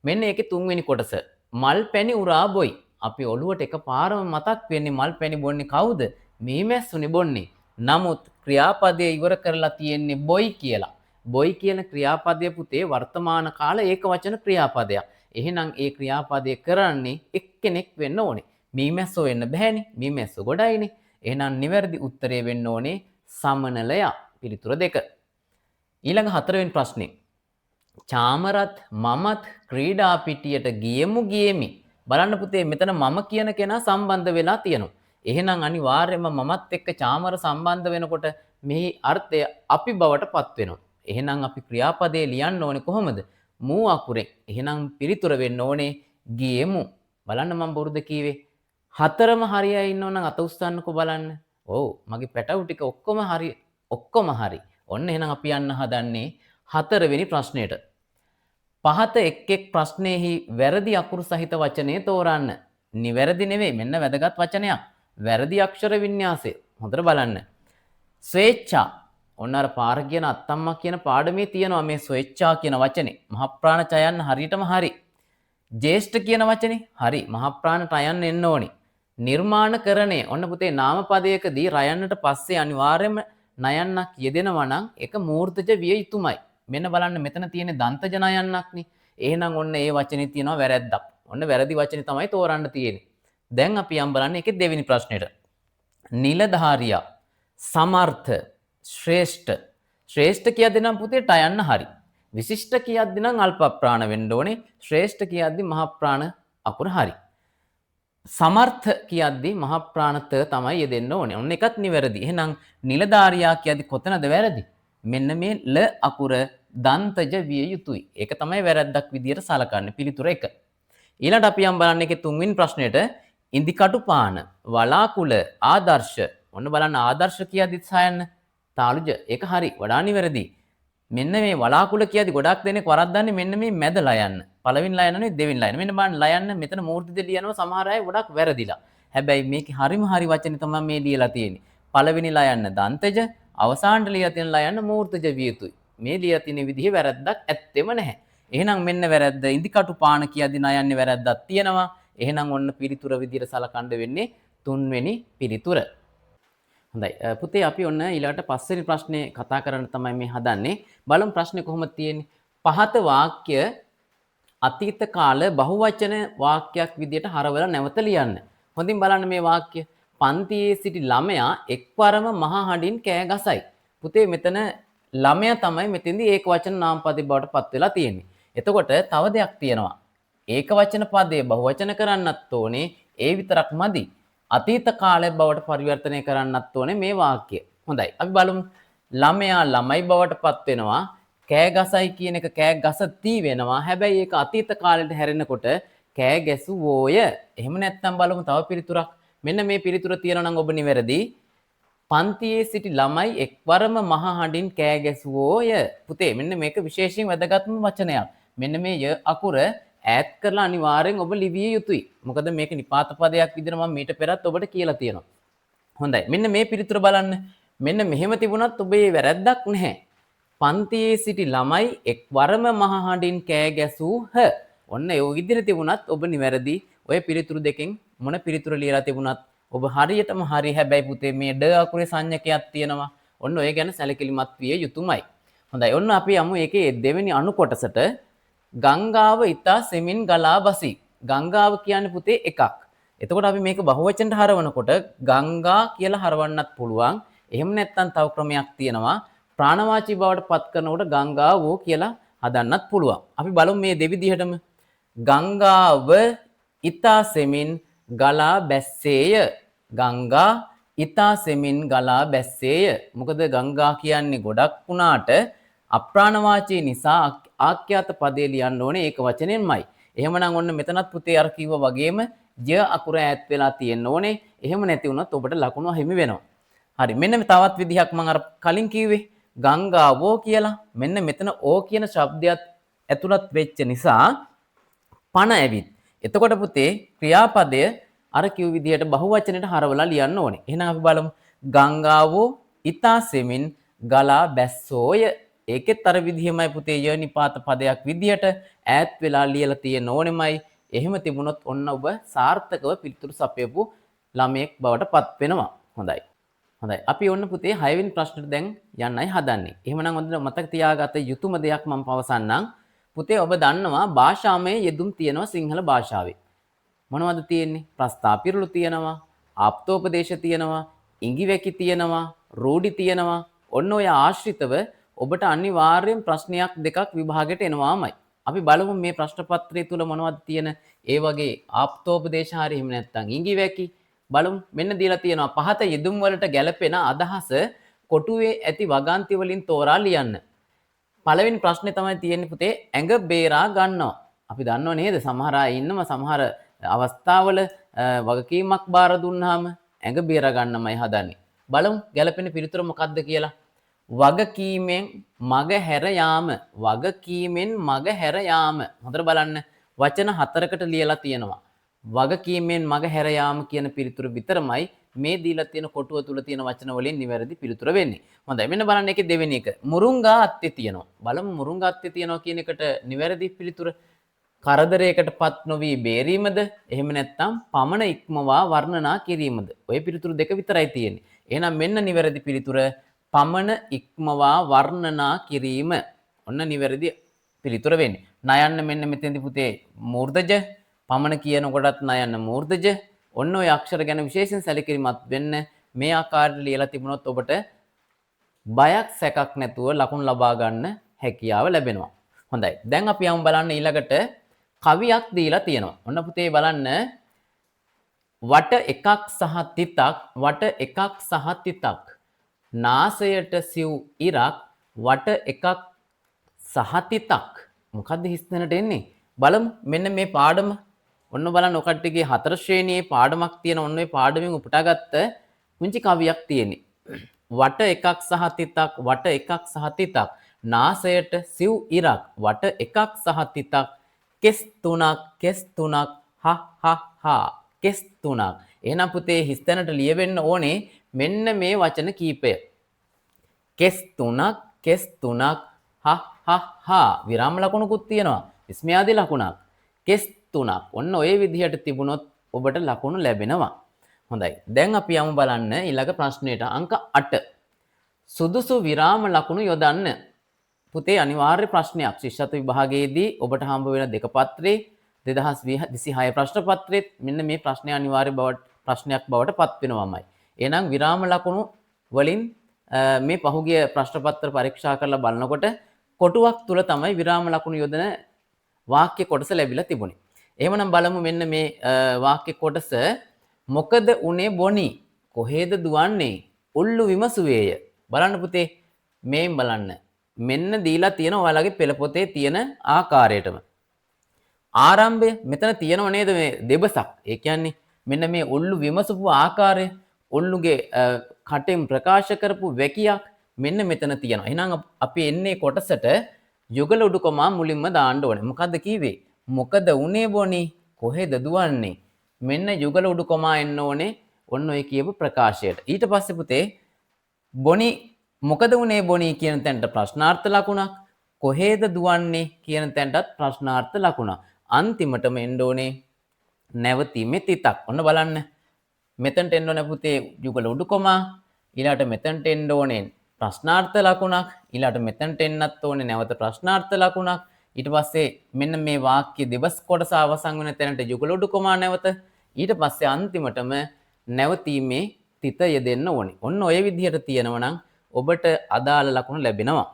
මෙන්න ඒකේ තුන්වෙනි කොටස. මල් පැණි උරා බොයි. අපි ඔළුවට එකපාරම මතක් වෙන්නේ මල් පැණි බොන්නේ කවුද? මීමැස්සුනේ බොන්නේ. නමුත් ක්‍රියාපදයේ ඉවර කරලා තියෙන්නේ බොයි කියලා. බොයි කියන ක්‍රියාපදයේ පුතේ වර්තමාන කාල ඒකවචන ක්‍රියාපදයක්. එහෙනම් ඒ ක්‍රියාපදයේ කරන්නේ එක්කෙනෙක් වෙන්න ඕනේ. මීමැස්සෝ වෙන්න බෑනේ. මීමැස්සෝ ගොඩයිනේ. එහෙනම් නිවැරදි උත්තරය වෙන්න ඕනේ සමනලයා. පිළිතුර 2. ඊළඟ 4 වෙනි ප්‍රශ්නේ. චාමරත් මමත් ක්‍රීඩා පිටියට ගියෙමි. බලන්න පුතේ මෙතන මම කියන කෙනා සම්බන්ධ වෙලා තියෙනවා. එහෙනම් අනිවාර්යයෙන්ම මමත් එක්ක චාමර සම්බන්ධ වෙනකොට මෙහි අර්ථය අපි බවට පත් වෙනවා. එහෙනම් අපි ක්‍රියාපදේ ලියන්න ඕනේ කොහොමද? මූ අකුරෙන්. එහෙනම් පිළිතුර වෙන්න ඕනේ ගියෙමු. බලන්න මම බොරුද කීවේ? හතරම හරියයි ඉන්නවනම් අත උස්සන්නකෝ බලන්න. ඔව් මගේ පැටවු ටික ඔක්කොම හරි. ඔන්න එහෙනම් අපි යන්න හදන්නේ 4 වෙනි ප්‍රශ්නෙට. පහත එක් ප්‍රශ්නයෙහි වැරදි අකුරු සහිත වචනේ තෝරන්න. නිවැරදි නෙවෙයි මෙන්න වැදගත් වචනයක්. වැරදි අක්ෂර වින්‍යාසය. හොඳට බලන්න. ස්වේච්ඡා. ඔන්න අර පාර කියන අත්තම්මා කියන පාඩමේ තියෙනවා මේ ස්වේච්ඡා කියන වචනේ. මහප්‍රාණ චයන්න හරියටම හරි. ජේෂ්ඨ කියන වචනේ හරි. මහප්‍රාණ ටයන්න එන්න ඕනි. නිර්මාණකරණය. ඔන්න පුතේ නාමපදයකදී රයන්නට පස්සේ අනිවාර්යයෙන්ම නයන්නක් යෙදෙනවා නම් ඒක මූර්තජ විය යුතුමයි. මෙන්න බලන්න මෙතන තියෙන දන්තජ නයන්නක්නේ. එහෙනම් ඔන්න ඒ වචනේ තියෙනවා වැරැද්දක්. ඔන්න වැරදි වචනේ තමයි තෝරන්න තියෙන්නේ. දැන් අපි යම් බලන්න ඒකේ දෙවෙනි ප්‍රශ්නෙට. නිලධාරියා, සමර්ථ, ශ්‍රේෂ්ඨ. ශ්‍රේෂ්ඨ කියද්දී නම් පුතේ ටයන්න හරි. විශිෂ්ට කියද්දී නම් අල්ප ප්‍රාණ වෙන්න ඕනේ. ශ්‍රේෂ්ඨ කියද්දී මහ ප්‍රාණ අකුර හරි. සමර්ථ කියද්දී මහ ප්‍රාණත තමයි යෙදෙන්න ඕනේ. ඔන්න එකත් නිවැරදි. එහෙනම් නිලධාරියා කියද්දී කොතනද වැරදි? මෙන්න මේ ල අකුර දන්තජ විය යුතුයි. ඒක තමයි වැරද්දක් විදියට සලකන්නේ. පිළිතුර 1. ඊළඟට අපි යම් බලන්න ඒකේ තුන්වෙනි ප්‍රශ්නෙට ඉන්දිකටු පාන, වලාකුළ, ආදර්ශ. ඔන්න බලන්න ආදර්ශ කියද්දිත් සයන්න තාලුජ ඒක හරි. වඩා නිවැරදි. මෙන්න මේ වලාකුළ කියද්දි ගොඩක් දෙනෙක් වරද්දන්නේ මෙන්න මේ මැද ලයන්න. පළවෙනි ලයන්න නෙවෙයි දෙවෙනි ලයන්න. මෙන්න බලන්න ලයන්න මෙතන මූර්තිද ලියනවා සමහර අය ගොඩක් වැරදිලා. හැබැයි මේකේ හරිම හරි වචනේ තමයි මේ ලියලා තියෙන්නේ. පළවෙනි ලයන්න දන්තජ, අවසානට ලියලා තියෙන ලයන්න මූර්තජ විය යුතුයි. මේ ලියලා තියෙන විදිහේ වැරද්දක් ඇත්තෙම නැහැ. එහෙනම් මෙන්න වැරද්ද ඉන්දිකටු පාන කියද්දි නයන්නේ වැරද්දක් තියෙනවා. එහෙනම් ඔන්න පිළිතුර විදියට සලකන්න වෙන්නේ තුන්වෙනි පිළිතුර. හොඳයි පුතේ අපි ඔන්න ඊළඟට පස්වෙනි ප්‍රශ්නේ කතා කරන්න තමයි මේ හදන්නේ. බලමු ප්‍රශ්නේ කොහොමද තියෙන්නේ. පහත වාක්‍ය අතීත කාල බහුවචන වාක්‍යයක් විදියට හරවලා නැවත ලියන්න. හොඳින් බලන්න මේ වාක්‍ය. පන්තියේ සිටි ළමයා එක්වරම මහ හඬින් කෑ ගසයි. පුතේ මෙතන ළමයා තමයි මෙතෙන්දී ඒක වචන නාමපදේ බවට පත් වෙලා තියෙන්නේ. එතකොට තව දෙයක් තියෙනවා. ඒක වචන පදේ බහුවචන කරන්නත් ඕනේ. ඒ විතරක් මදි. අතීත කාලය බවට පරිවර්තනය කරන්නත් ඕනේ මේ වාක්‍ය. හොඳයි. අපි බලමු. ළමයා ළමයි බවට පත් වෙනවා. කෑ ගසයි කියන එක කෑ ගසති වෙනවා. හැබැයි ඒක අතීත කාලෙට හැරෙනකොට කෑ ගැසුවෝය. එහෙම නැත්නම් බලමු තව පිළිතුරක්. මෙන්න මේ පිළිතුර තියෙනවා නම් ඔබ නිවැරදි. පන්තියේ සිටි ළමයි එක්වරම මහ හඬින් කෑ ගැසුවෝය. පුතේ මෙන්න මේක විශේෂයෙන් වැදගත්ම වචනයක්. මෙන්න මේ ය අකුර ඈත් කරලා අනිවාර්යෙන් ඔබ ලිවිය යුතුයි. මොකද මේක නිපාත පදයක් විදිහට මම මීට පෙරත් ඔබට කියලා තියෙනවා. හොඳයි. මෙන්න මේ පිළිතුර බලන්න. මෙන්න මෙහෙම තිබුණත් ඔබේ වැරැද්දක් නැහැ. පන්තියේ සිටි ළමයි එක්වරම මහ හඬින් කෑ ගැසූහ. ඔන්න ඒ විදිහට තිබුණත් ඔබ නිවැරදි. ඔය පිළිතුරු දෙකෙන් මොන පිළිතුර ලියලා තිබුණත් ඔබ හරියටම හරි. හැබැයි පුතේ මේ ඩ අකුරේ සංඥකයක් තියෙනවා. ඔන්න ඔය ගැන සැලකිලිමත් විය යුතුමයි. හොඳයි. ඔන්න අපි යමු ඒකේ දෙවෙනි අණු කොටසට. ගංගාව ඉතා සෙමින් ගලා බසි. ගංගාව කියන්නේ පුතේ එකක්. එතකොට අපි මේක බහුවචනට හරවනකොට ගංගා කියලා හරවන්නත් පුළුවන්. එහෙම නැත්නම් තව ක්‍රමයක් තියෙනවා. ප්‍රාණවාචී බවට පත් කරනකොට ගංගාවෝ කියලා හදන්නත් පුළුවන්. අපි බලමු මේ දෙවිදිහටම. ගංගාව ඉතා සෙමින් ගලා බැස්සේය. ගංගා ඉතා සෙමින් ගලා බැස්සේය. මොකද ගංගා කියන්නේ ගොඩක් වුණාට අප්‍රාණවාචී නිසා ආඛ්‍යාත පදේ ලියන්න ඕනේ ඒක වචනෙන්මයි. එහෙමනම් ඔන්න මෙතනත් පුතේ අර කිව්වා වගේම ය අකුර ඈත් වෙලා තියෙන්න ඕනේ. එහෙම නැති වුණොත් ඔබට ලකුණු හිමි වෙනවා. හරි. මෙන්න තවත් විදිහක් මම අර කලින් කිව්වේ ගංගාවෝ කියලා. මෙන්න මෙතන ඕ කියන શબ્දයක් ඇතුළත් වෙච්ච නිසා පණ ඇවිත්. එතකොට පුතේ ක්‍රියාපදය අර කිව් විදිහට බහුවචනෙට හරවලා ලියන්න ඕනේ. එහෙනම් අපි බලමු. ගංගාවෝ ඉතා සෙමින් ගලා බැස්සෝය. ඒකෙත් අර විදිහමයි පුතේ ය නිපාත පදයක් විදිහට ඈත් වෙලා ලියලා තියෙන්න ඕනෙමයි. එහෙම තිබුණොත් ඔන්න ඔබ සාර්ථකව පිළිතුරු සපයපු ළමයෙක් බවට පත් වෙනවා. හොඳයි. හොඳයි. අපි ඔන්න පුතේ 6 වෙනි ප්‍රශ්නෙට දැන් යන්නයි හදන්නේ. එහෙමනම් හොඳට මතක තියාගත යුතුම දෙයක් මම පවසන්නම්. පුතේ ඔබ දන්නවා භාෂාමය යෙදුම් තියෙනවා සිංහල භාෂාවේ. මොනවද තියෙන්නේ? ප්‍රස්තාපිරළු තියෙනවා, ආප්තෝපදේශ තියෙනවා, ඉඟිවැකි තියෙනවා, රූඩි තියෙනවා. ඔන්න ඔය ආශ්‍රිතව ඔබට අනිවාර්යෙන් ප්‍රශ්නයක් දෙකක් විභාගයට එනවාමයි. අපි බලමු මේ ප්‍රශ්න පත්‍රය තුල මොනවද තියෙන ඒ වගේ ආප්තෝපදේශ හරි එහෙම නැත්නම් ඉඟිවැකි බලමු. මෙන්න දීලා තියෙනවා පහත යෙදුම් වලට ගැලපෙන අදහස කොටුවේ ඇති වගන්ති වලින් තෝරා ලියන්න. පළවෙනි ප්‍රශ්නේ තමයි තියෙන්නේ පුතේ ඇඟ බේරා ගන්නවා. අපි දන්නව නේද සමහර අය ඉන්නවා සමහර අවස්ථාවල වගකීමක් බාර දුන්නාම ඇඟ බේරා ගන්නමයි හදන්නේ. බලමු ගැලපෙන පිළිතුර මොකක්ද කියලා. වගකීමෙන් මග හැර යාම. වගකීමෙන් මග හැර යාම. හොඳට බලන්න. වචන 4කට ලියලා තියෙනවා. වගකීමෙන් මග හැර යාම කියන පිළිතුර විතරමයි මේ දීලා තියෙන කොටුව තුල තියෙන වචන වලින් නිවැරදි පිළිතුර වෙන්නේ. හොඳයි මෙන්න බලන්න ඒකේ දෙවෙනි එක. මුරුංගා අත්තේ තියෙනවා. බලමු මුරුංගා අත්තේ තියෙනවා කියන එකට නිවැරදි පිළිතුර කරදරයකටපත් නොවි බේරීමද එහෙම නැත්නම් පමණ ඉක්මවා වර්ණනා කිරීමද? ඔය පිළිතුරු දෙක විතරයි තියෙන්නේ. එහෙනම් මෙන්න නිවැරදි පිළිතුර පමණ ඉක්මවා වර්ණනා කිරීම. ඔන්න නිවැරදි පිළිතුර වෙන්නේ. නයන්න මෙන්න මෙතෙන්දි පුතේ මූර්ධජ පමණ කියනකොටත් නයන්න මූර්ධජ. ඔන්න ඔය අක්ෂර ගැන විශේෂයෙන් සැලකිලිමත් වෙන්න. මේ ආකාරයට ලියලා තිබුණොත් ඔබට බයක් සැකක් නැතුව ලකුණු ලබා ගන්න හැකියාව ලැබෙනවා. හොඳයි. දැන් අපි යමු බලන්න ඊළඟට කවියක් දීලා තියෙනවා. ඔන්න පුතේ බලන්න වට එකක් සහ තිතක් වට එකක් සහ තිතක් නාසයට සිව් ඉරක් වට එකක් සහ තිතක් මොකද්ද හිස්තැනට එන්නේ බලමු මෙන්න මේ පාඩම ඔන්න බලන්න ඔකට්ටියගේ 4 ශ්‍රේණියේ පාඩමක් තියෙන ඔන්න ඔය පාඩමෙන් උපුටාගත්ත පුංචි කවියක් තියෙන්නේ වට එකක් සහ තිතක් වට එකක් සහ තිතක් නාසයට සිව් ඉරක් වට එකක් සහ තිතක් කෙස් තුනක් හ හ හ කෙස් තුනක් එහෙනම් පුතේ හිස්තැනට ලියවෙන්න ඕනේ මෙන්න මේ වචන කීපය කෙස් තුනක් හ හ හ විරාම ලකුණකුත් තියෙනවා විස්මයාදී ලකුණක් කෙස් තුනක් ඔන්න ඔය විදිහට තිබුණොත් ඔබට ලකුණු ලැබෙනවා හොඳයි දැන් අපි යමු බලන්න ඊළඟ ප්‍රශ්නෙට අංක 8 සුදුසු විරාම ලකුණු යොදන්න පුතේ අනිවාර්ය ප්‍රශ්නයක් ශිෂ්‍යත්ව විභාගයේදී ඔබට හම්බ වෙන දෙක පත්‍රයේ 2026 ප්‍රශ්න පත්‍රයේ මෙන්න මේ ප්‍රශ්නය අනිවාර්ය ප්‍රශ්නයක් බවට පත් වෙනවාමයි. එහෙනම් විරාම ලකුණු වලින් මේ පහුගිය ප්‍රශ්න පත්‍ර පරීක්ෂා කරලා බලනකොට කොටුවක් තුල තමයි විරාම ලකුණු යොදන වාක්‍ය කොටස ලැබිලා තිබුණේ. එහෙමනම් බලමු මෙන්න මේ වාක්‍ය කොටස මොකද උනේ බොනි කොහෙද දුවන්නේ උල්ලු විමසුවේය බලන්න පුතේ මේන් බලන්න මෙන්න දීලා තියෙන ඔයාලගේ පෙළ පොතේ තියෙන ආකාරයටම ආරම්භය මෙතන තියෙනව නේද මේ දෙබසක් ඒ කියන්නේ මෙන්න මේ උල්ලු විමසපු ආකාරය උල්ලුගේ කටෙන් ප්‍රකාශ කරපු වැකියක් මෙන්න මෙතන තියෙනවා එහෙනම් අපි එන්නේ කොටසට යුගල උඩුකමා මුලින්ම දාන්න ඕනේ මොකද්ද කිව්වේ මොකද උනේ බොනි කොහෙද දුවන්නේ මෙන්න යුගල උඩුකමා එන්න ඕනේ ඔන්න ඔය කියපු ප්‍රකාශයට ඊට පස්සේ පුතේ බොනි මොකද උනේ බොනි කියන තැනට ප්‍රශ්නාර්ථ ලකුණක් කොහෙද දුවන්නේ කියන තැනටත් ප්‍රශ්නාර්ථ ලකුණක් අන්තිමටම එන්න ඕනේ නැවතීමේ තිතක් ඔන්න බලන්න මෙතනට එන්න ඕනේ පුතේ යුගල උඩුකමා ඊළාට මෙතනට එන්න ඕනේ ප්‍රශ්නාර්ථ ලකුණක් ඊළාට මෙතනට එන්නත් ඕනේ නැවත ප්‍රශ්නාර්ථ ලකුණක් ඊට පස්සේ මෙන්න මේ වාක්‍ය දෙබස් කොටස අවසන් වෙන තැනට යුගල උඩුකමා නැවත ඊට පස්සේ අන්තිමටම නැවතීමේ තිත යෙදෙන්න ඕනේ ඔන්න ඔය විදිහට තියෙනවා නම් ඔබට අදාළ ලකුණු ලැබෙනවා.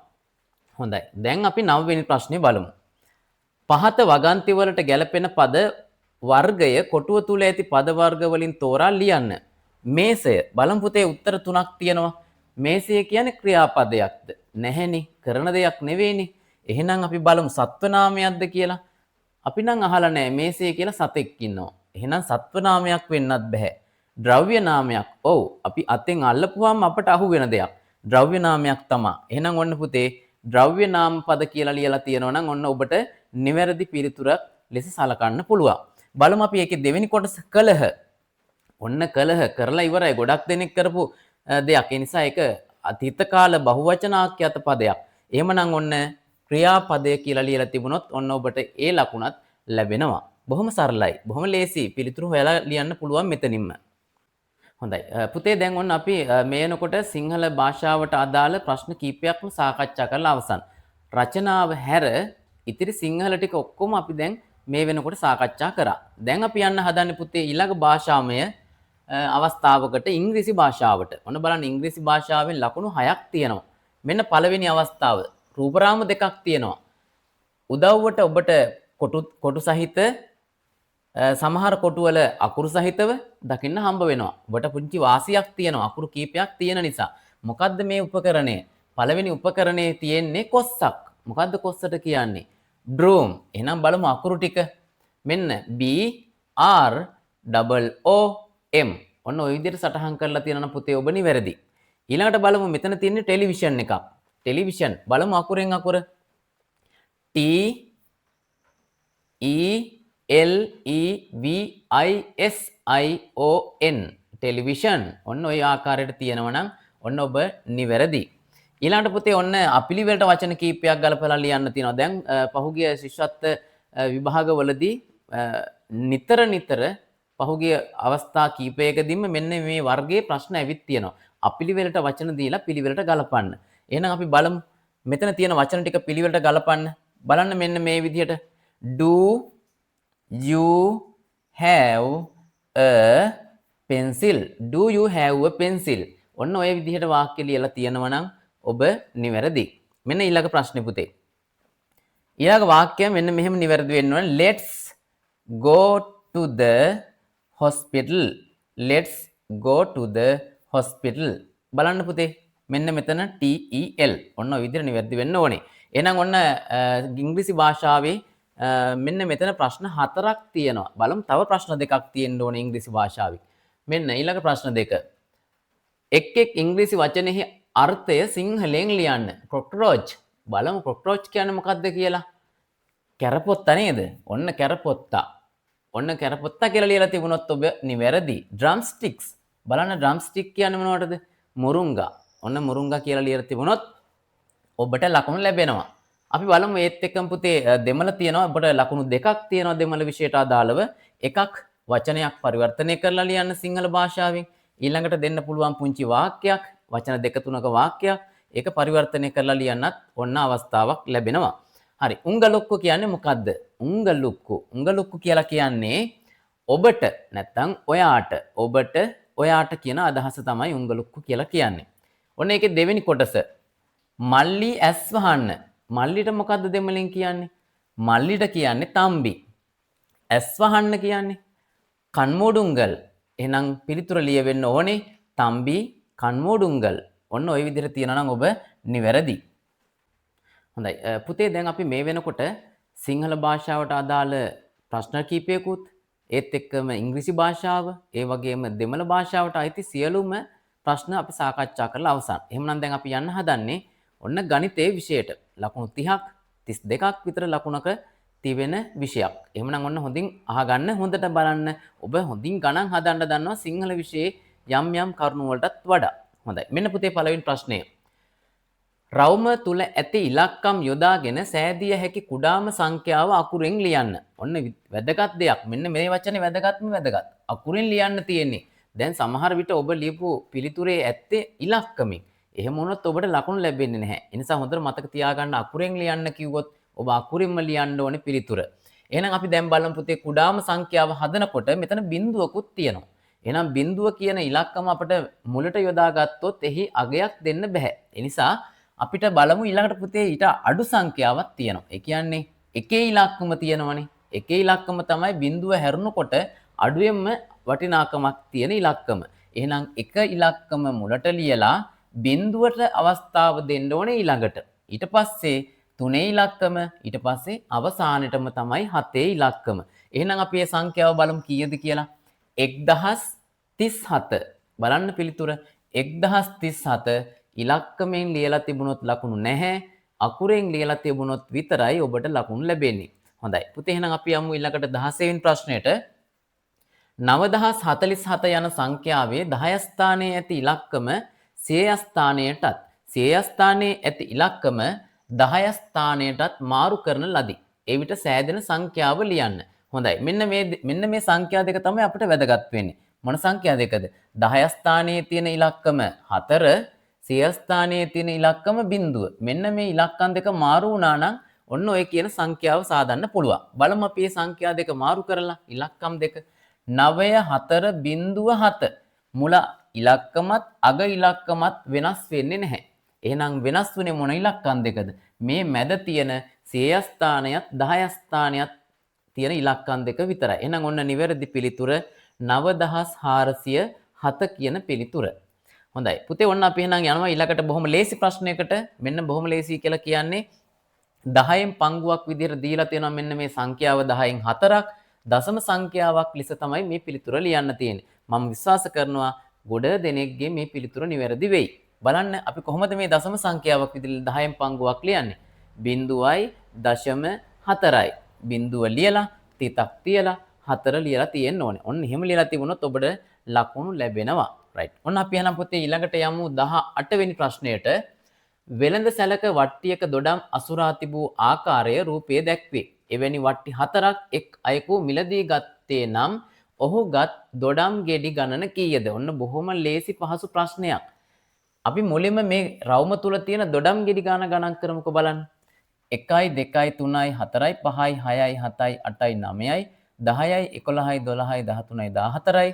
හොඳයි. දැන් අපි 9 වෙනි ප්‍රශ්නේ බලමු. පහත වගන්ති වලට ගැලපෙන පද වර්ගය කොටුව තුල ඇති පද වර්ග වලින් තෝරා ලියන්න. මේසය බලමු පුතේ උත්තර තුනක් තියෙනවා. මේසය කියන්නේ ක්‍රියාපදයක්ද? නැහැනේ. කරන දෙයක් නෙවෙයිනේ. එහෙනම් අපි බලමු සත්ව නාමයක්ද කියලා. අපි නම් අහලා නැහැ මේසය කියලා සතෙක් ඉන්නවා. එහෙනම් සත්ව නාමයක් වෙන්නත් බෑ. ද්‍රව්‍ය 나මයක්. ඔව් අපි අතෙන් අල්ලපුවාම අපට අහු වෙන දෙයක්. ද්‍රව්‍ය නාමයක් තමයි. එහෙනම් ඔන්න පුතේ ද්‍රව්‍ය නාම පද කියලා ලියලා තියෙනවා නම් ඔන්න ඔබට නිවැරදි පිළිතුරක් ලෙස සලකන්න පුළුවන්. බලමු අපි ඒකේ දෙවෙනි කොටස කලහ. ඔන්න කලහ කරලා ඉවරයි. ගොඩක් දෙනෙක් කරපු දෙයක්. ඒ නිසා ඒක අතීත කාල බහුවචනාක්‍යත පදයක්. එහෙමනම් ඔන්න ක්‍රියාපදය කියලා ලියලා තිබුණොත් ඔන්න ඔබට ඒ ලකුණත් ලැබෙනවා. බොහොම සරලයි. බොහොම ලේසි. පිළිතුරු හොයලා ලියන්න පුළුවන් මෙතනින්ම. හොඳයි. පුතේ දැන් ඔන්න අපි මේ වෙනකොට සිංහල භාෂාවට අදාළ ප්‍රශ්න කීපයක්ම සාකච්ඡා කරලා අවසන්. රචනාව හැර ඉතිරි සිංහල ටික ඔක්කොම අපි දැන් මේ වෙනකොට සාකච්ඡා කරා. දැන් අපි යන්න හදන්නේ පුතේ ඊළඟ භාෂාමය අවස්ථාවකට ඉංග්‍රීසි භාෂාවට. ඔන්න බලන්න ඉංග්‍රීසි භාෂාවෙන් ලකුණු 6ක් තියෙනවා. මෙන්න පළවෙනි අවස්ථාව. රූපරාම දෙකක් තියෙනවා. උදව්වට ඔබට කොටු සහිත සමහර කොටුවල අකුරු සහිතව දකින්න හම්බ වෙනවා. ඔබට පුංචි වාසියක් තියෙනවා. අකුරු කීපයක් තියෙන නිසා. මොකද්ද මේ උපකරණය? පළවෙනි උපකරණයේ තියෙන්නේ කොස්සක්. මොකද්ද කොස්සට කියන්නේ? broom. එහෙනම් බලමු අකුරු ටික. මෙන්න B R O M. ඔන්න ওই විදිහට සටහන් කරලා තියෙනවා පුතේ ඔබ නිවැරදි. ඊළඟට බලමු මෙතන තියෙන්නේ ටෙලිවිෂන් එකක්. ටෙලිවිෂන් බලමු අකුරෙන් අකුර. T E L E V I S I O N television. ඔන්න ওই ආකාරයට තියෙනවා නම් ඔන්න ඔබ නිවැරදි. ඊළඟට පුතේ ඔන්න අපිලිවෙලට වචන කීපයක් ගලපලා ලියන්න තියෙනවා. දැන් පහුගිය ශිෂ්‍යත්ව විභාගවලදී නිතර පහුගිය අවස්ථා කීපයකදීම මෙන්න මේ වර්ගයේ ප්‍රශ්න ඇවිත් තියෙනවා. අපිලිවෙලට වචන දීලා පිළිවෙලට ගලපන්න. එහෙනම් අපි බලමු. මෙතන තියෙන වචන ටික පිළිවෙලට ගලපන්න. බලන්න මෙන්න මේ විදිහට do you have a pencil? Do you have a pencil? ඔන්න ඔය විදිහට වාක්‍ය ලියලා තියෙනවා නම් ඔබ නිවැරදි. මෙන්න ඊළඟ ප්‍රශ්නේ පුතේ. ඊළඟ වාක්‍යය මෙන්න මෙහෙම නිවැරදි වෙන්න ඕනේ. Let's go to the hospital. Let's go to the hospital. බලන්න පුතේ. මෙන්න මෙතන TEL. ඔන්න ඔය විදිහට නිවැරදි වෙන්න ඕනේ. එහෙනම් ඔන්න ඉංග්‍රීසි භාෂාවේ මෙන්න මෙතන ප්‍රශ්න 4ක් තියෙනවා. බලමු තව ප්‍රශ්න දෙකක් තියෙන්න ඕනේ ඉංග්‍රීසි භාෂාවේ. මෙන්න ඊළඟ ප්‍රශ්න දෙක. එක් ඉංග්‍රීසි වචනයෙහි අර්ථය සිංහලෙන් ලියන්න. cockroach. බලමු cockroach කියන්නේ මොකක්ද කියලා. කැරපොත්තා නේද? ඔන්න කැරපොත්තා. ඔන්න කැරපොත්තා කියලා ලියලා තිබුණොත් ඔබ නිවැරදි. drumsticks. බලන්න drumstick කියන්නේ මොනවටද? මුරුංගා. ඔන්න මුරුංගා කියලා ලියලා තිබුණොත් ඔබට ලකුණු ලැබෙනවා. අපි බලමු ඒත් එක්කම පුතේ දෙමළ තියෙනවා. ඔබට ලකුණු දෙකක් තියෙනවා දෙමළ විෂයට අදාළව. එකක් වචනයක් පරිවර්තනය කරලා ලියන්න සිංහල භාෂාවෙන්. ඊළඟට දෙන්න පුළුවන් පුංචි වාක්‍යයක්, වචන දෙක තුනක වාක්‍යයක්. ඒක පරිවර්තනය කරලා ලියන්නත් ඔන්න අවස්ථාවක් ලැබෙනවා. හරි. උංගලුක්කු කියන්නේ මොකද්ද? උංගලුක්කු. උංගලුක්කු කියලා කියන්නේ ඔබට නැත්නම් ඔයාට. ඔබට ඔයාට කියන අදහස තමයි උංගලුක්කු කියලා කියන්නේ. ඔන්න ඒකේ දෙවෙනි කොටස. මල්ලි ඇස් වහන්න. මල්ලිට මොකද්ද දෙමළෙන් කියන්නේ? මල්ලිට කියන්නේ තම්බි. ඇස් වහන්න කියන්නේ කන්මෝඩුංගල්. එහෙනම් පිළිතුර ලියවෙන්න ඕනේ තම්බි කන්මෝඩුංගල්. ඔන්න ওই විදිහට තියනවා නම් ඔබ නිවැරදි. හොඳයි. පුතේ දැන් අපි මේ වෙනකොට සිංහල භාෂාවට අදාළ ප්‍රශ්න කීපයකුත් ඒත් එක්කම ඉංග්‍රීසි භාෂාව, ඒ වගේම දෙමළ භාෂාවට අයිති සියලුම ප්‍රශ්න අපි සාකච්ඡා කරලා අවසන්. එහෙනම් දැන් අපි යන්න හදන්නේ ඔන්න ගණිතයේ විෂයට. ලකුණු 30ක් 32ක් විතර ලකුණක තිබෙන විෂයක්. එහෙනම් ඔන්න හොඳින් අහගන්න, හොඳට බලන්න. ඔබ හොඳින් ගණන් හදන්න දන්නවා සිංහල විෂයේ යම් යම් කරුණු වලටත් වඩා. හොඳයි. මෙන්න පුතේ පළවෙනි ප්‍රශ්නය. රවුම තුල ඇති ඉලක්කම් යොදාගෙන සෑදිය හැකි කුඩාම සංඛ්‍යාව අකුරෙන් ලියන්න. ඔන්න වැදගත් දෙයක්. මෙන්න මේ වචනේ වැදගත්ම වැදගත්. අකුරෙන් ලියන්න තියෙන්නේ. දැන් සමහර විට ඔබ ලියපු පිළිතුරේ ඇත්තේ ඉලක්කමින්. එහෙම වුණොත් ඔබට ලකුණු ලැබෙන්නේ නැහැ. ඒ නිසා හොඳට මතක තියාගන්න අකුරෙන් ලියන්න කිව්වොත් ඔබ අකුරෙන්ම ලියන්න ඕනේ පිළිතුර. එහෙනම් අපි දැන් බලමු පුතේ කුඩාම සංඛ්‍යාව හදනකොට මෙතන බිඳුවකුත් තියෙනවා. එහෙනම් බිඳුව කියන ඉලක්කම අපිට මුලට යොදාගත්තොත් එහි අගයක් දෙන්න බෑ. ඒ නිසා අපිට බලමු ඊළඟට පුතේ ඊට අඩු සංඛ්‍යාවක් තියෙනවා. ඒ කියන්නේ එකේ ඉලක්කම තියෙනවනේ. එකේ ඉලක්කම තමයි බිඳුව හැරුණකොට අඩුවෙන්ම වටිනාකමක් තියෙන ඉලක්කම. එහෙනම් එක ඉලක්කම මුලට ලියලා බිඳුවට අවස්ථාව දෙන්න ඕනේ ඊළඟට. ඊට පස්සේ 3 ඉලක්කම, ඊට පස්සේ අවසානෙටම තමයි 7 ඉලක්කම. එහෙනම් අපි මේ සංඛ්‍යාව බලමු කීයද කියලා. 1037. බලන්න පිළිතුර 1037 ඉලක්කමෙන් ලියලා තිබුණොත් ලකුණු නැහැ. අකුරෙන් ලියලා තිබුණොත් විතරයි ඔබට ලකුණු ලැබෙන්නේ. හොඳයි. පුතේ එහෙනම් අපි යමු ඊළඟට 16 වෙනි ප්‍රශ්නෙට. 9047 යන සංඛ්‍යාවේ 10 ස්ථානයේ ඇති ඉලක්කම 100 ස්ථානයටත් 100 ස්ථානයේ ඇති ඉලක්කම 10 ස්ථානයටත් මාරු කරන ලදී. ඒ විට සෑදෙන සංඛ්‍යාව ලියන්න. හොඳයි. මෙන්න මේ සංඛ්‍යා දෙක තමයි අපිට වැදගත් වෙන්නේ. මොන සංඛ්‍යාවකද? 10 ස්ථානයේ තියෙන ඉලක්කම 4, 100 ස්ථානයේ තියෙන ඉලක්කම 0. මෙන්න මේ ඉලක්කම් දෙක මාරු වුණා නම් ඔන්න ඔය කියන සංඛ්‍යාව සාදන්න පුළුවන්. බලමු අපි මේ සංඛ්‍යා දෙක මාරු කරලා ඉලක්කම් දෙක 9 4 0 7 මුල ඉලක්කමත් අග ඉලක්කමත් වෙනස් වෙන්නේ නැහැ. එහෙනම් වෙනස් වුණේ මොන ඉලක්කම් දෙකද? මේ මැද තියෙන 100 ස්ථානයත් 10 ස්ථානයත් තියෙන ඉලක්කම් දෙක විතරයි. එහෙනම් ඔන්න නිවැරදි පිළිතුර 9407 කියන පිළිතුර. හොඳයි. පුතේ ඔන්න අපි එහෙනම් යනවා ඊළඟට බොහොම ලේසි ප්‍රශ්නයකට. මෙන්න බොහොම ලේසි කියලා කියන්නේ 10න් පංගුවක් විදිහට දීලා තියෙනවා මෙන්න මේ සංඛ්‍යාව 10න් 4ක් දශම සංඛ්‍යාවක් ලෙස තමයි මේ පිළිතුර ලියන්න තියෙන්නේ. මම විශ්වාස කරනවා ගොඩ දෙනෙක්ගේ මේ පිළිතුර නිවැරදි වෙයි. බලන්න අපි කොහොමද මේ දශම සංඛ්‍යාවක් විදිහට 10න් පංගුවක් ලියන්නේ? 0.4යි. බිඳුව ලියලා තිතක් තියලා 4 ලියලා තියෙන්න ඕනේ. ඔන්න එහෙම ලියලා තිබුණොත් ඔබට ලකුණු ලැබෙනවා. right. ඔන්න අපි එහෙනම් පුතේ ඊළඟට යමු 18 වෙනි ප්‍රශ්නයට. වෙළඳ සැලක වට්ටියක දොඩම් අසුරා තිබූ ආකාරය රූපයේ දැක්වේ. එවැනි වට්ටි 4ක් එක් අයෙකු මිලදී ගත්තේ නම් ඔහු ගත් දොඩම් ගෙඩි ගණන කීයද? ඔන්න බොහොම ලේසි පහසු ප්‍රශ්නයක්. අපි මුලින්ම මේ රවුම තුල තියෙන දොඩම් ගෙඩි ගණන් කරමුකෝ බලන්න. 1යි 2යි 3යි 4යි 5යි 6යි 7යි 8යි 9යි 10යි 11යි 12යි 13යි 14යි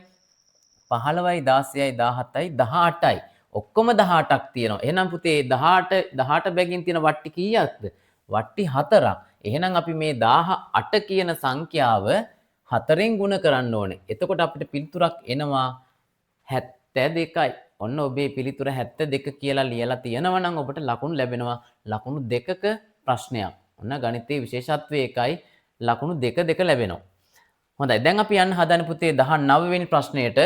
15යි 16යි 17යි 18යි ඔක්කොම 18ක් තියෙනවා. එහෙනම් පුතේ 18 බැගින් තියෙන වට්ටි කීයක්ද? වට්ටි 4ක්. එහෙනම් අපි මේ 18 කියන සංඛ්‍යාව 4ෙන් ගුණ කරන්න ඕනේ. එතකොට අපිට පිළිතුරක් එනවා 72යි. ඔන්න ඔබේ පිළිතුර 72 කියලා ලියලා තියෙනවා නම් ඔබට ලකුණු ලැබෙනවා. ලකුණු දෙකක ප්‍රශ්නයක්. ඔන්න ගණිතයේ විශේෂත්වය එකයි ලකුණු දෙක ලැබෙනවා. හොඳයි. දැන් අපි යන්න හදන පුතේ 19 වෙනි ප්‍රශ්නයට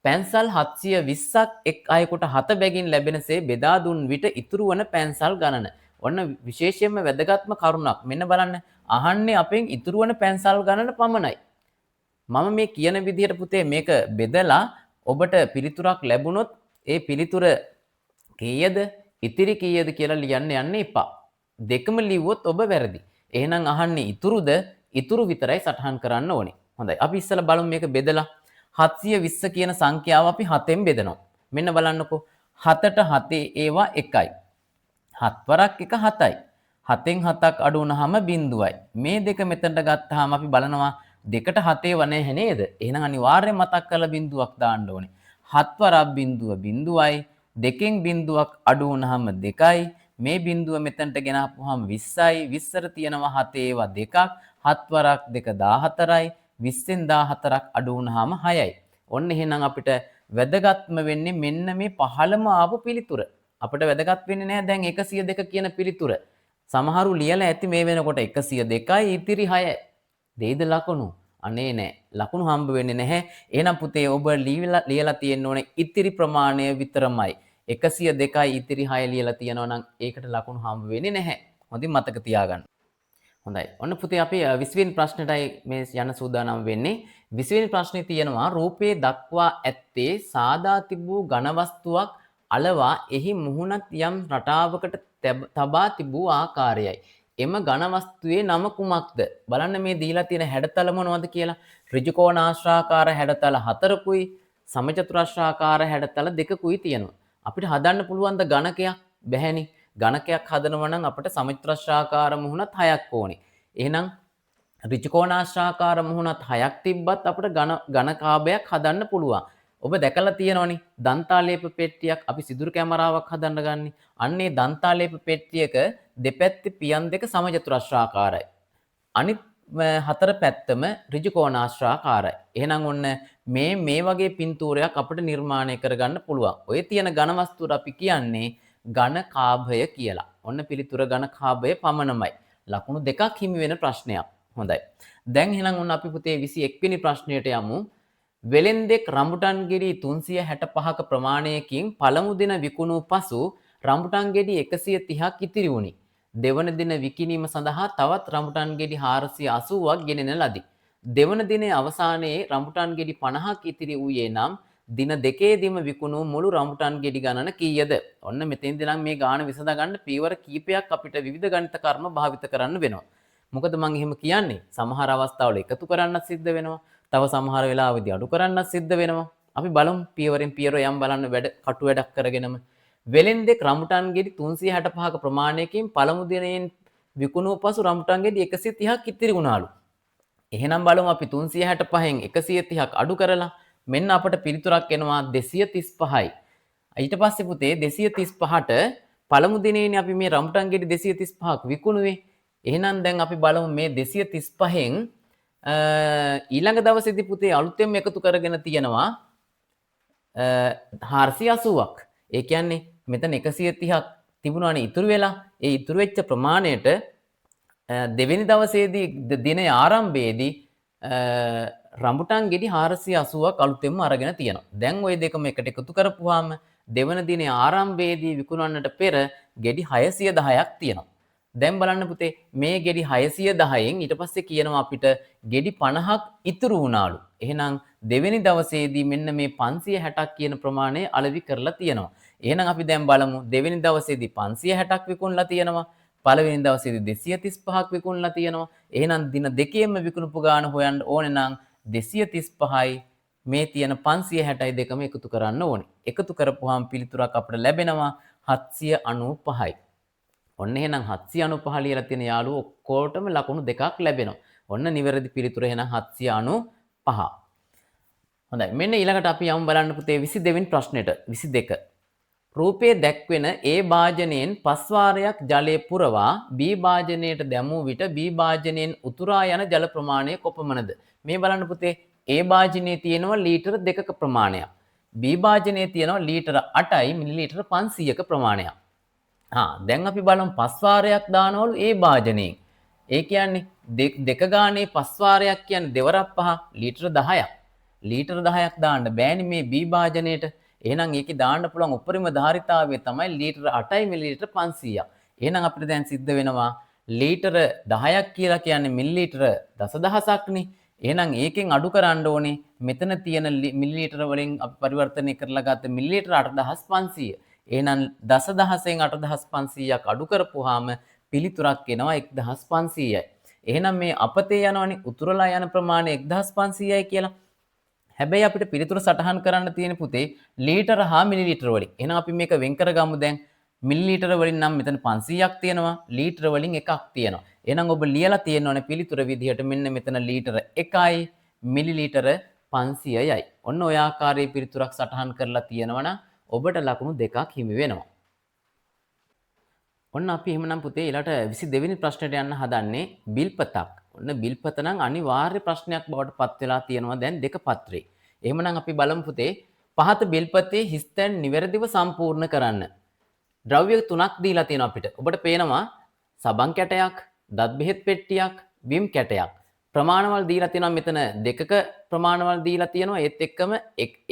පැන්සල් 720ක් එක් අයෙකුට 7 බැගින් ලැබෙනසේ බෙදා දුන් විට ඉතුරු වන පැන්සල් ගණන. ඔන්න විශේෂයෙන්ම වැදගත්ම කරුණක්. මෙන්න බලන්න. අහන්නේ අපෙන් ඉතුරු වන පැන්සල් ගණන පමණයි. මම මේ කියන විදිහට පුතේ මේක බෙදලා ඔබට පිළිතුරක් ලැබුණොත් ඒ පිළිතුර කීයද ඉතිරි කීයද කියලා ලියන්න යන්න එපා. දෙකම ලිව්වොත් ඔබ වැරදි. එහෙනම් අහන්නේ ඉතුරුද? ඉතුරු විතරයි සටහන් කරන්න ඕනේ. හොඳයි. අපි ඉස්සෙල්ලා බලමු මේක බෙදලා 720 කියන සංඛ්‍යාව අපි 7ෙන් බෙදනවා. මෙන්න බලන්නකෝ. 7ට 7 ඒවා 1යි. 7 වරක් 1 7යි. 7ෙන් 7ක් අඩු වුණාම බිඳුවයි. මේ දෙක මෙතනට ගත්තාම අපි බලනවා 2ට 7 ඒවා නැහැ නේද? එහෙනම් අනිවාර්යෙන් මතක් කරලා බිඳුවක් දාන්න ඕනේ. 7 වරක් බිඳුව බිඳුවයි. 2කින් බිඳුවක් අඩු වුණාම 2යි. මේ බිඳුව මෙතනට ගෙනාපුවාම 20යි. 20ට තියෙනවා 7 ඒවා 2ක්. 7 වරක් 2 14යි. 20ෙන් 14ක් අඩු වුණාම 6යි. ඔන්න එහෙනම් අපිට වැදගත්ම වෙන්නේ මෙන්න මේ පහළම ආපු පිළිතුර. අපිට වැදගත් වෙන්නේ නැහැ දැන් 102 කියන පිළිතුර. සමහරු ලියලා ඇති මේ වෙනකොට 102යි ඉතිරි 6යි. දෙයිද ලකුණු? අනේ නෑ. ලකුණු හම්බ වෙන්නේ නැහැ. එහෙනම් පුතේ ඔබ ලියලා තියෙන්න ඕනේ ඉතිරි ප්‍රමාණය විතරමයි. 102යි ඉතිරි 6 ලියලා තියෙනවා නම් ඒකට ලකුණු හම්බ වෙන්නේ නැහැ. හොඳින් මතක තියාගන්න. හොඳයි. ඔන්න පුතේ අපි 20 වෙනි ප්‍රශ්නෙටයි මේ යන සූදානම් වෙන්නේ. 20 වෙනි ප්‍රශ්නේ තියෙනවා රූපයේ දක්වා ඇත්තේ සාදා තිබූ ඝන වස්තුවක් අලවා එහි මුහුණත් යම් රටාවකට තබා තිබූ ආකාරයයි. එම ඝන වස්තුවේ නම කුමක්ද? බලන්න මේ දීලා තියෙන හැඩතල මොනවද කියලා. ත්‍රිකෝණාශ්‍රාකාර හැඩතල 4කුයි සමචතුරාශ්‍රාකාර හැඩතල 2කුයි තියෙනවා. අපිට හදන්න පුළුවන් ද ඝනකයක්? බැහැනේ. ඝනකයක් හදනවා නම් අපිට සමචතුරාශ්‍රාකාර මුහුණත් 6ක් ඕනේ. එහෙනම් ත්‍රිකෝණාශ්‍රාකාර මුහුණත් 6ක් තිබ්බත් අපිට ඝනකාභයක් හදන්න පුළුවන්. ඔබ දැකලා තියෙනවනේ දන්තාලේප පෙට්ටියක් අපි සිදුරු කැමරාවක් හදන්න ගන්නේ. අන්නේ දන්තාලේප පෙට්ටියක දෙපැත්තේ පියන් දෙක සමචතුරාශ්‍රාකාරයි. අනිත් හතර පැත්තම ත්‍රිකෝණාශ්‍රාකාරයි. එහෙනම් ඔන්න මේ වගේ පින්තූරයක් අපිට නිර්මාණය කරගන්න පුළුවන්. ඔය තියෙන ඝන වස්තුවට අපි කියන්නේ ඝනකාභය කියලා. ඔන්න පිළිතුර ඝනකාභය පමණමයි. ලකුණු දෙකක් හිමි වෙන ප්‍රශ්නයක්. හොඳයි. දැන් එහෙනම් ඔන්න අපි පුතේ 21 වෙනි ප්‍රශ්නයට යමු. වෙලෙන්දෙක් රම්බුටන් ගෙඩි 365ක ප්‍රමාණයකින් පළමු දින විකුණු පසු රම්බුටන් ගෙඩි 130ක් ඉතිරි වුණි. දෙවන දින විකිණීම සඳහා තවත් රම්බුටන් ගෙඩි 480ක් ගෙනෙන ලදී. දෙවන දිනේ අවසානයේ රම්බුටන් ගෙඩි 50ක් ඉතිරි වූයේ නම් දින දෙකේදීම විකුණු මුළු රම්බුටන් ගෙඩි ගණන කීයද? ඔන්න මෙතෙන්දී නම් මේ ගාන විසඳ ගන්න පීවර කීපයක් අපිට විවිධ ගණිත කර්ම භාවිත කරන්න වෙනවා. මොකද මම එහෙම කියන්නේ සමහර අවස්ථාවල එකතු කරන්නත් සිද්ධ වෙනවා. තව සමහර වෙලාවෙදී අඩු කරන්නත් සිද්ධ වෙනවා. අපි බලමු පියවරෙන් පියවර යම් බලන්න වැඩ කටු වැඩක් කරගෙනම වෙලෙන්දෙක් රම්බුටාන් ගෙඩි 365ක ප්‍රමාණයකින් පළමු දිනයෙන් විකුණුව පසු රම්බුටාන් ගෙඩි 130ක් ඉතිරි වුණාලු. එහෙනම් බලමු අපි 365න් 130ක් අඩු කරලා මෙන්න අපට පිළිතුරක් එනවා 235යි. ඊට පස්සේ පුතේ 235ට පළමු දිනේනේ අපි මේ රම්බුටාන් ගෙඩි 235ක් විකුණුවේ. එහෙනම් දැන් අපි බලමු මේ 235න් ඊළඟ දවසේදී පුතේ අලුතෙන් එකතු කරගෙන තියෙනවා 480ක්. ඒ කියන්නේ මෙතන 130ක් තිබුණානේ ඉතුරු වෙලා. ඒ ඉතුරු වෙච්ච ප්‍රමාණයට දෙවෙනි දවසේදී දිනයේ ආරම්භයේදී රම්බුටාන් ගෙඩි 480ක් අලුතෙන්ම අරගෙන තියෙනවා. දැන් ওই දෙකම එකට එකතු කරපුවාම දෙවන දිනේ ආරම්භයේදී විකුණන්නට පෙර ගෙඩි 610ක් තියෙනවා. දැන් බලන්න පුතේ මේ ගෙඩි 610න් ඊට පස්සේ කියනවා අපිට ගෙඩි 50ක් ඉතුරු වුණාලු. එහෙනම් දෙවෙනි දවසේදී මෙන්න මේ 560ක් කියන ප්‍රමාණය අලෙවි කරලා තියෙනවා. එහෙනම් අපි දැන් බලමු දෙවෙනි දවසේදී 560ක් විකුණලා තියෙනවා. පළවෙනි දවසේදී 235ක් විකුණලා තියෙනවා. එහෙනම් දින දෙකේම විකුණුපු ගාන හොයන්න ඕනේ නම් 235යි මේ තියෙන 560යි දෙකම එකතු කරන්න ඕනේ. එකතු කරපුවාම පිළිතුරක් අපිට ලැබෙනවා 795යි. ඔන්න එහෙනම් 795 ලියලා තියෙන යාළුවෝ ඔක්කොටම ලකුණු දෙකක් ලැබෙනවා. ඔන්න නිවැරදි පිළිතුර එහෙනම් 795. හොඳයි. මෙන්න ඊළඟට අපි යමු බලන්න පුතේ 22 වෙනි ප්‍රශ්නෙට. 22. රූපයේ දැක්වෙන A භාජනයෙන් 5 වාරයක් ජලය පුරවා B භාජනයට දැමූ විට B භාජනයෙන් උතුරා යන ජල ප්‍රමාණය කොපමණද? මේ බලන්න පුතේ A භාජනයේ තියෙනවා ලීටර 2ක ප්‍රමාණයක්. B භාජනයේ තියෙනවා ලීටර 8යි මිලිලීටර 500ක ප්‍රමාණයක්. දැන් අපි බලමු 5 වාරයක් දානවලු A භාජනයෙන්. ඒ කියන්නේ දෙක ගානේ 5 වාරයක් කියන්නේ දෙවරක් 5 ලීටර 10ක්. ලීටර 10ක් දාන්න බෑනේ මේ B භාජනයේට. එහෙනම් ඒකේ දාන්න පුළුවන් උපරිම ධාරිතාවය තමයි ලීටර 8යි මිලිලීටර 500ක්. එහෙනම් අපිට දැන් සිද්ධ වෙනවා ලීටර 10ක් කියලා කියන්නේ මිලිලීටර දසදහසක්නේ. එහෙනම් ඒකෙන් අඩු කරන්න ඕනේ මෙතන තියෙන මිලිලීටර වලින් අපි පරිවර්තනය කරලා ගත්ත මිලිලීටර 8500. එහෙනම් දසදහසෙන් 8500ක් අඩු කරපුවාම පිළිතුරක් එනවා 1500යි. එහෙනම් මේ අපතේ යනවනේ උතුරලා යන ප්‍රමාණය 1500යි කියලා. හැබැයි අපිට පිළිතුර සටහන් කරන්න තියෙන පුතේ ලීටර හා මිලිලීටර වලින්. එහෙනම් අපි මේක වෙන් කරගමු දැන්. මිලිලීටර වලින් නම් මෙතන 500ක් තියෙනවා. ලීටර වලින් එකක් තියෙනවා. එහෙනම් ඔබ ලියලා තියෙන්න ඕනේ පිළිතුර විදිහට මෙන්න මෙතන ලීටර 1යි මිලිලීටර 500යි. ඔන්න ඔය ආකාරයේ පිළිතුරක් සටහන් කරලා තියෙනවා නම් ඔබට ලකුණු දෙකක් හිමි වෙනවා. ඔන්න අපි එහෙමනම් පුතේ ඊළඟට 22 වෙනි ප්‍රශ්නෙට යන්න හදන්නේ බිල්පතක්. ඔන්න බිල්පත නම් අනිවාර්ය ප්‍රශ්නයක් බවට පත් වෙලා තියෙනවා දැන් දෙක පත්‍රේ. එහෙමනම් අපි බලමු පුතේ පහත බිල්පතේ හිස්තැන් නිවැරදිව සම්පූර්ණ කරන්න. ද්‍රව්‍ය තුනක් දීලා තියෙනවා අපිට. ඔබට පේනවා සබන් කැටයක්, දත් බෙහෙත් පෙට්ටියක්, විම් කැටයක්. ප්‍රමාණවල දීලා තියෙනවා මෙතන දෙකක ප්‍රමාණවල දීලා තියෙනවා. ඒත් එක්කම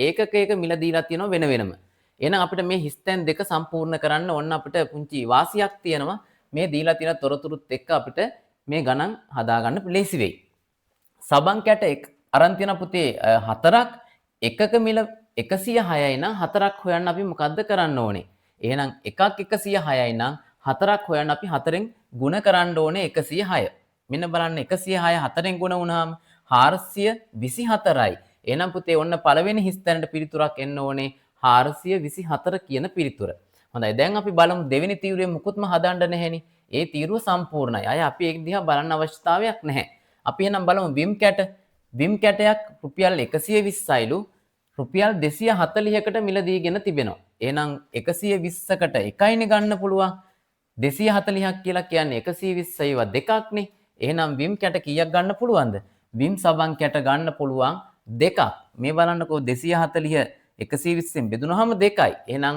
ඒකක මිල දීලා තියෙනවා වෙන වෙනම. එහෙනම් අපිට මේ හිස්තැන් දෙක සම්පූර්ණ කරන්න ඕන අපිට පුංචි වාසියක් තියෙනවා. මේ දීලා තියෙන තොරතුරුත් එක්ක අපිට මේ ගණන් හදාගන්න ලේසි වෙයි. සබන් කැට අරන් තියෙන පුතේ 4ක් එකක මිල 106යි නම් 4ක් හොයන්න අපි මොකද්ද කරන්න ඕනේ? එහෙනම් එකක් 106යි නම් 4ක් හොයන්න අපි 4ෙන් ගුණ කරන්න ඕනේ 106. මෙන්න බලන්න 106 4ෙන් ගුණ වුණාම 424යි. එහෙනම් පුතේ ඔන්න පළවෙනි හිස්තැනට පිළිතුරක් එන්න ඕනේ 424 කියන පිළිතුර. හොඳයි දැන් අපි බලමු දෙවෙනි තීරුවේ මුකුත්ම හදන්න නැහෙනි. ඒ තීරුව සම්පූර්ණයි. අය අපි ඒක දිහා බලන්න අවශ්‍යතාවයක් නැහැ. අපි එහෙනම් බලමු විම් කැට. විම් කැටයක් රුපියල් 120යිලු රුපියල් 240කට මිල දීගෙන තිබෙනවා. එහෙනම් 120කට එකයිනේ ගන්න පුළුවන්. 240ක් කියලා කියන්නේ 120 ඒවා දෙකක්නේ. එහෙනම් විම් කැට කීයක් ගන්න පුළුවන්ද? විම් සබන් කැට ගන්න පුළුවන් දෙකක්. මේ බලන්නකෝ 240 120ෙන් බෙදුනහම 2යි. එහෙනම්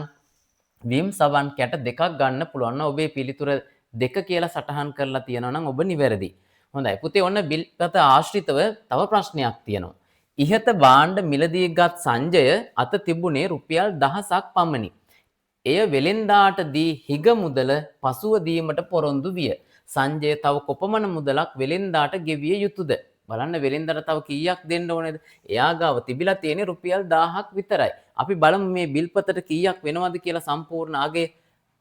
විම් සබන් කැට දෙකක් ගන්න පුළුවන්. ඔබේ පිළිතුර 2 කියලා සටහන් කරලා තියෙනවා නම් ඔබ නිවැරදි. හොඳයි පුතේ ඔන්න බිල්පත ආශ්‍රිතව තව ප්‍රශ්නයක් තියෙනවා. ඉහත භාණ්ඩ මිලදීගත් සංජය අත තිබුණේ රුපියල් 1000ක් පමණි. එය වෙලෙන්දාට දී හිග මුදල පසුව දීමට පොරොන්දු විය. සංජය තව කොපමණ මුදලක් වෙලෙන්දාට ගෙවිය යුතුද? බලන්න වෙලෙන්දාට තව කීයක් දෙන්න ඕනේද? එයා ගාව තිබිලා තියෙන්නේ රුපියල් 1000ක් විතරයි. අපි බලමු මේ බිල්පතට කීයක් වෙනවද කියලා සම්පූර්ණ අගේ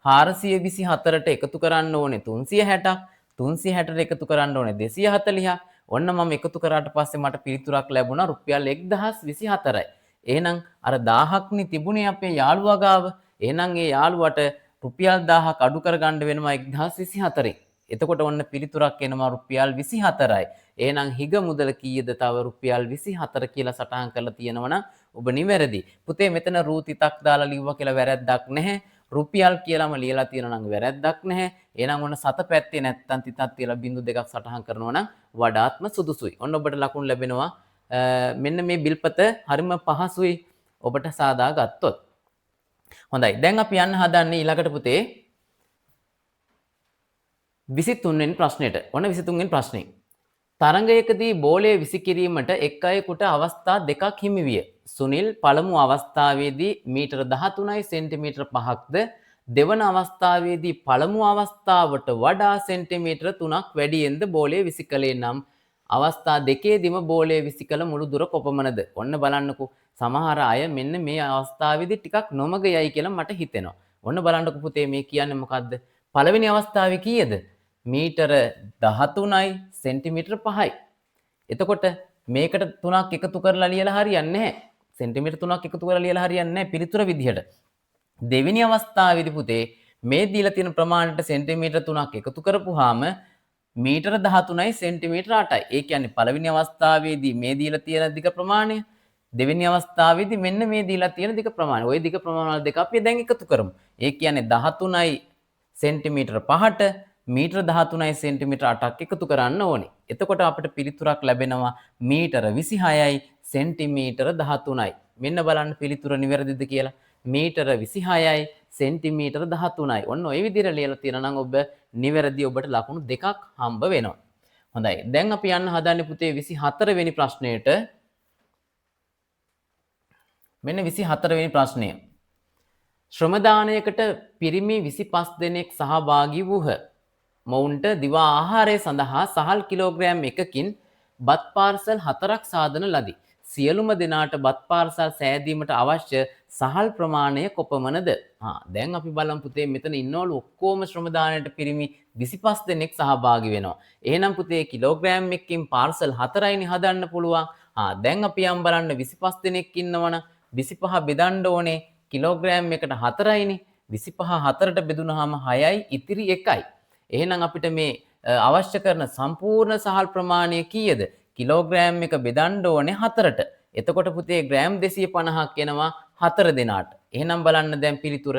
424ට එකතු කරන්න ඕනේ 360ක් 360ට එකතු කරන්න ඕනේ 240ක්. ඔන්න මම එකතු කරාට පස්සේ මට පිළිතුරක් ලැබුණා රුපියල් 1024යි. එහෙනම් අර 1000ක්නි තිබුණේ අපේ යාළුවා ගාව. එහෙනම් ඒ යාළුවට රුපියල් 1000ක් අඩු කරගන්න වෙනවා 1024න්. එතකොට ඔන්න පිළිතුරක් එනවා රුපියල් 24යි. එහෙනම් හිග මුදල කීයද? තව රුපියල් 24 කියලා සටහන් කරලා තියෙනවනම් ඔබ නිවැරදි. පුතේ මෙතන රූ තිතක් දාලා ලිව්වා කියලා වැරැද්දක් නැහැ. රුපියල් කියලාම ලියලා තියෙනවා නම් වැරැද්දක් නැහැ. එහෙනම් ඔන්න සත පැත්තේ නැත්තම් තිතක් තියලා බිංදු දෙකක් සටහන් කරනවා නම් වඩාත්ම සුදුසුයි. ඔන්න ඔබට ලකුණු ලැබෙනවා. මෙන්න මේ බිල්පත හරිම පහසුයි ඔබට සාදා ගත්තොත්. හොඳයි. දැන් අපි යන්න හදන්නේ ඊළඟට පුතේ 23 වෙනි ප්‍රශ්නෙට. ඔන්න 23 වෙනි ප්‍රශ්නේ. තරඟයකදී බෝලය විසිකිරීමට එක් අයෙකුට අවස්ථා දෙකක් හිමි විය. සුනිල් පළමු අවස්ථාවේදී මීටර 13යි සෙන්ටිමීටර 5ක්ද දෙවන අවස්ථාවේදී පළමු අවස්ථාවට වඩා සෙන්ටිමීටර 3ක් වැඩියෙන්ද බෝලය විසිකලේ නම් අවස්ථා දෙකේදීම බෝලය විසිකල මුළු දුර කොපමණද? ඔන්න බලන්නකෝ. සමහර අය මෙන්න මේ අවස්ථාවේදී ටිකක් නොමග යයි කියලා මට හිතෙනවා. ඔන්න බලන්නකෝ පුතේ මේ කියන්නේ මොකද්ද? පළවෙනි අවස්ථාවේ කීයද? මීටර 13යි සෙන්ටිමීටර 5යි. එතකොට මේකට 3ක් එකතු කරලා ලියලා හරියන්නේ නැහැ. සෙන්ටිමීටර 3ක් එකතු කරලා ලියලා හරියන්නේ නැහැ පිළිතුර විදිහට. දෙවෙනි අවස්ථාවේදී පුතේ මේ දීලා තියෙන ප්‍රමාණයට සෙන්ටිමීටර 3ක් එකතු කරපුවාම මීටර 13යි සෙන්ටිමීටර 8යි. ඒ කියන්නේ පළවෙනි අවස්ථාවේදී මේ දීලා තියෙන දිග ප්‍රමාණය දෙවෙනි අවස්ථාවේදී මෙන්න මේ දීලා තියෙන දිග ප්‍රමාණය. ওই දිග ප්‍රමාණ දෙක අපි දැන් එකතු කරමු. ඒ කියන්නේ 13යි සෙන්ටිමීටර 5ට මීටර 13යි සෙන්ටිමීටර 8ක් එකතු කරන්න ඕනේ. එතකොට අපිට පිළිතුරක් ලැබෙනවා මීටර 26යි සෙන්ටිමීටර 13යි. මෙන්න බලන්න පිළිතුර නිවැරදිද කියලා. මීටර 26යි සෙන්ටිමීටර 13යි. ඔන්න ওই විදිහට ලියලා තියෙනවා නම් ඔබ නිවැරදි ඔබට ලකුණු දෙකක් හම්බ වෙනවා. හොඳයි. දැන් අපි යන්න හදන්නේ පුතේ 24 වෙනි ප්‍රශ්නයට. මෙන්න 24 වෙනි ප්‍රශ්නය. ශ්‍රමදානයකට පිරිමි 25 දෙනෙක් සහභාගී වූහ. මොවුන්ට දිවා ආහාරය සඳහා සහල් කිලෝග්‍රෑම් එකකින් බත් පාර්සල් 4ක් සාදන ලදී. සියලුම දෙනාට බත් පාර්සල් සෑදීමට අවශ්‍ය සහල් ප්‍රමාණය කොපමණද? දැන් අපි බලමු පුතේ මෙතන ඉන්නවලු ඔක්කොම ශ්‍රමදානයට පිරිමි 25 දෙනෙක් සහභාගී වෙනවා. එහෙනම් පුතේ කිලෝග්‍රෑම් එකකින් පාර්සල් 4යිනේ හදන්න පුළුවන්. දැන් අපි යම් බලන්න 25 දෙනෙක් ඉන්නවනම් 25 බෙදන්න ඕනේ කිලෝග්‍රෑම් එකට 4යිනේ. 25 4ට බෙදුනහම 6යි ඉතිරි 1යි. එහෙනම් අපිට මේ අවශ්‍ය කරන සම්පූර්ණ සහල් ප්‍රමාණය කීයද? කිලෝග්‍රෑම් එක බෙදන්න ඕනේ 4ට. එතකොට පුතේ ග්‍රෑම් 250ක් එනවා 4 දෙනාට. එහෙනම් බලන්න දැන් පිළිතුර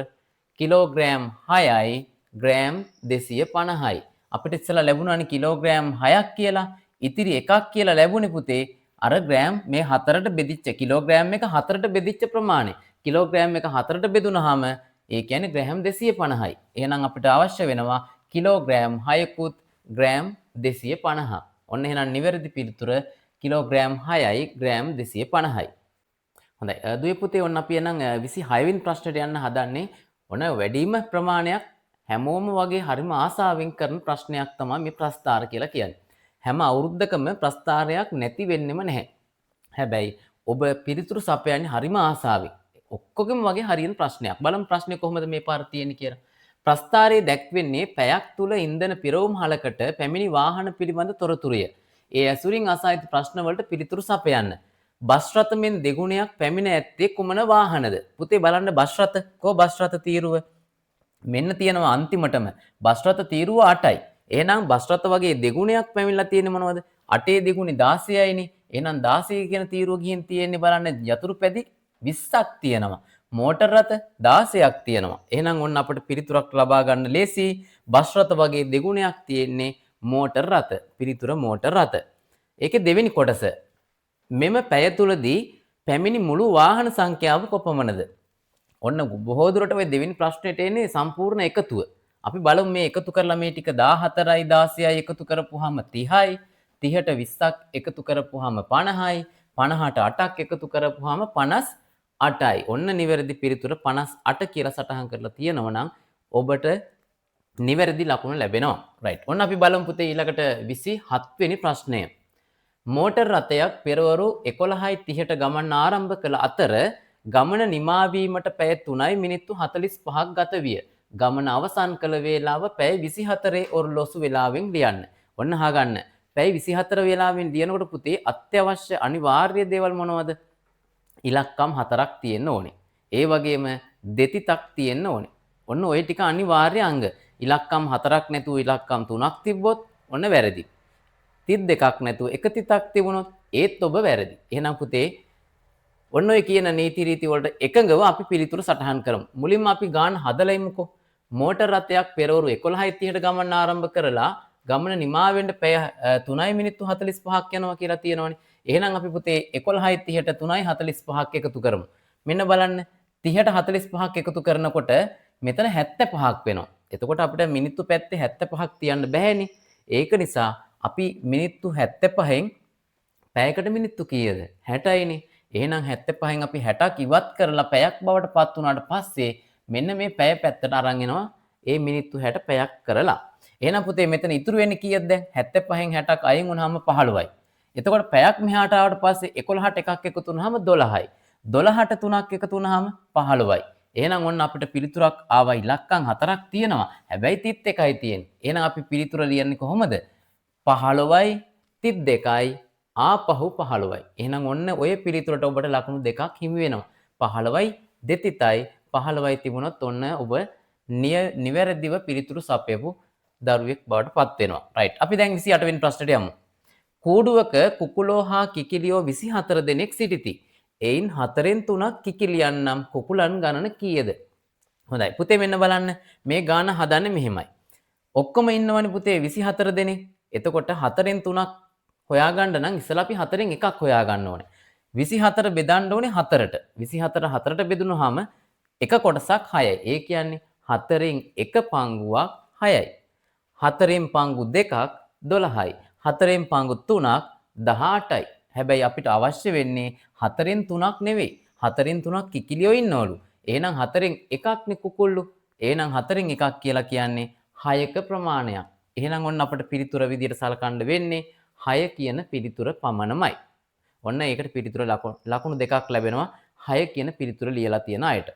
කිලෝග්‍රෑම් 6යි ග්‍රෑම් 250යි. අපිට ඉස්සලා ලැබුණානේ කිලෝග්‍රෑම් 6ක් කියලා. ඉතිරි 1ක් කියලා ලැබුණේ පුතේ අර ග්‍රෑම් මේ 4ට බෙදිච්ච කිලෝග්‍රෑම් එක 4ට බෙදිච්ච ප්‍රමාණය. කිලෝග්‍රෑම් එක 4ට බෙදුනහම ඒ කියන්නේ ග්‍රෑම් 250යි. එහෙනම් අපිට අවශ්‍ය වෙනවා කිලෝග්‍රෑම් 6කුත් ග්‍රෑම් 250. ඔන්න එහෙනම් නිවැරදි පිළිතුර කිලෝග්‍රෑම් 6යි ග්‍රෑම් 250යි. හොඳයි. දුවේ පුතේ ඔන්න අපි එහෙනම් 26 වෙනි ප්‍රශ්නට යන්න හදන්නේ. ඔන්න වැඩිම ප්‍රමාණයක් හැමෝම වගේ හරිම ආසාවෙන් කරන ප්‍රශ්නයක් තමයි මේ ප්‍රස්ථාර කියලා කියන්නේ. හැම අවුරුද්දකම ප්‍රස්ථාරයක් නැති වෙන්නෙම නැහැ. හැබැයි ඔබ පිළිතුරු සපයන්නේ හරිම ආසාවෙන්. ඔක්කොගෙම වගේ හරියන ප්‍රශ්නයක්. බලමු ප්‍රශ්නේ කොහොමද මේ පාර තියෙන්නේ කියලා. ප්‍රස්ථාරයේ දැක්වෙන්නේ පැයක් තුල ඉන්ධන පිරවුම් හලකට පැමිණි වාහන පිළිබඳ තොරතුරුය. ඒ ඇසුරින් අසා ඇති ප්‍රශ්න වලට පිළිතුරු සපයන්න. බස් රථ මෙන් දෙගුණයක් පැමිණ ඇත්තේ කුමන වාහනද? පුතේ බලන්න බස් රථ බස් රථ තීරුව මෙන්න තියෙනවා අන්තිමටම බස් රථ තීරුව 8යි. එහෙනම් බස් රථ වගේ දෙගුණයක් පැමිණලා තියෙන්නේ මොනවද? 8 දෙගුණි 16යිනේ. එහෙනම් 16 කියන තීරුව ගිහින් තියෙන්නේ බලන්න යතුරු පැදි 20ක් තියෙනවා. මෝටර් රථ 16ක් තියෙනවා. එහෙනම් ඔන්න අපිට පිළිතුරක් ලබා ගන්න ලේසි. බස් රථ වගේ දෙගුණයක් තියෙන්නේ මෝටර් රථ. පිළිතුර මෝටර් රථ. ඒකේ දෙවෙනි කොටස. මෙම පැය තුලදී පැමිණි මුළු වාහන සංඛ්‍යාව කොපමණද? ඔන්න බොහෝ දුරට ඔය දෙවෙනි ප්‍රශ්නෙට එන්නේ සම්පූර්ණ එකතුව. අපි බලමු මේ එකතු කරලා මේ ටික 14යි 16යි එකතු කරපුවාම 30යි. 30ට 20ක් එකතු කරපුවාම 50යි. 50ට 8ක් එකතු කරපුවාම 58යි. ඔන්න නිවැරදි පිළිතුර 58 කියලා සටහන් කරලා තියෙනවා නම් ඔබට නිවැරදි ලකුණ ලැබෙනවා. රයිට්. ඔන්න අපි බලමු පුතේ ඊළඟට 27 වෙනි ප්‍රශ්නය. මෝටර් රථයක් පෙරවරු 11:30ට ගමන් ආරම්භ කළ අතර ගමන නිමා වීමට පැය 3යි මිනිත්තු 45ක් ගත විය. ගමන අවසන් කළ වේලාව පැය 24 ඔරලෝසු වේලාවෙන් ලියන්න. ඔන්න අහගන්න. පැය 24 වේලාවෙන් ලියනකොට පුතේ අත්‍යවශ්‍ය අනිවාර්ය දේවල් මොනවද? ඉලක්කම් 4ක් තියෙන්න ඕනේ. ඒ වගේම දෙතිතක් තියෙන්න ඕනේ. ඔන්න ඔය ටික අනිවාර්ය අංග. ඉලක්කම් 4ක් නැතුව ඉලක්කම් 3ක් තිබ්බොත් ඔන්න වැරදි. තිත් දෙකක් නැතුව එක තිතක් තිබුණොත් ඒත් ඔබ වැරදි. එහෙනම් පුතේ ඔන්න ඔය කියන නීති රීති වලට එකඟව අපි පිළිතුරු සටහන් කරමු. මුලින්ම අපි ගාන හදලා ඉමුකෝ. මෝටර් රථයක් පෙරවරු 11:30ට ගමන ආරම්භ කරලා ගමන නිමා වෙන්න පැය 3 මිනිත්තු 45ක් යනවා කියලා තියෙනවනේ. එහෙනම් අපි පුතේ 11:30ට 3:45ක් එකතු කරමු. මෙන්න බලන්න 30ට 45ක් එකතු කරනකොට මෙතන 75ක් වෙනවා. එතකොට අපිට මිනිත්තු පැත්තේ 75ක් තියන්න බෑනේ. ඒක නිසා අපි මිනිත්තු 75න් පැයකට මිනිත්තු කීයද? 60යිනේ. එහෙනම් 75න් අපි 60ක් ඉවත් කරලා පැයක් බවට පත් වුණාට පස්සේ මෙන්න මේ පැය පැත්තට අරන් එනවා ඒ මිනිත්තු 60 පැයක් කරලා. එහෙනම් පුතේ මෙතන ඉතුරු වෙන්නේ කීයද දැන්? 75න් 60ක් අයින් වුණාම 15යි. එතකොට පැයක් මෙහාට ආවට පස්සේ 11ට එකක් එකතු වුණාම 12යි. 12ට 3ක් එකතු වුණාම 15යි. එහෙනම් ඔන්න අපිට පිළිතුරක් ආවා ඉලක්කම් 4ක් තියෙනවා. හැබැයි තිත් එකයි තියෙන්නේ. එහෙනම් අපි පිළිතුර ලියන්නේ කොහොමද? 15යි තිත් දෙකයි ආපහු 15යි. එහෙනම් ඔන්න ඔය පිළිතුරට ඔබට ලකුණු දෙකක් හිමි වෙනවා. 15යි දෙතිතයි 15යි තිබුණොත් ඔන්න ඔබ නිවැරදිව පිළිතුරු සපයපු දරුවෙක් බවට පත් වෙනවා. රයිට්. අපි දැන් 28 වෙනි ප්‍රශ්නට යමු. කූඩුවක කුකුලෝ හා කිකිලියෝ 24 දෙනෙක් සිටිති. එයින් 4න් 3ක් කිකිලියන් නම් කුකුලන් ගණන කීයද? හොඳයි. පුතේ මෙන්න බලන්න. මේ ගාන හදන්නේ මෙහෙමයි. ඔක්කොම ඉන්නවනේ පුතේ 24 දෙනෙක්. එතකොට 4න් 3ක් හොයාගන්න නම් ඉස්සලා අපි 4න් එකක් හොයාගන්න ඕනේ. 24 බෙදන්න ඕනේ 4ට. 24 4ට බෙදුනහම එක කොටසක් 6යි. ඒ කියන්නේ 4න් එක පංගුවක් 6යි. 4න් පංගු දෙකක් 12යි. 4න් පංගු 3ක් 18යි. හැබැයි අපිට අවශ්‍ය වෙන්නේ 4න් 3ක් නෙවෙයි. 4න් 3ක් කිකිලියෝ ඉන්නවලු. එහෙනම් 4න් එකක්නේ කුකුල්ලු. එහෙනම් 4න් එකක් කියලා කියන්නේ 6ක ප්‍රමාණයක්. එහෙනම් ඔන්න අපිට පිළිතුර විදියට සලකන්න වෙන්නේ 6 කියන පිළිතුර පමණමයි. ඔන්න ඒකට පිළිතුර ලකුණු දෙකක් ලැබෙනවා 6 කියන පිළිතුර ලියලා තියෙන අයට.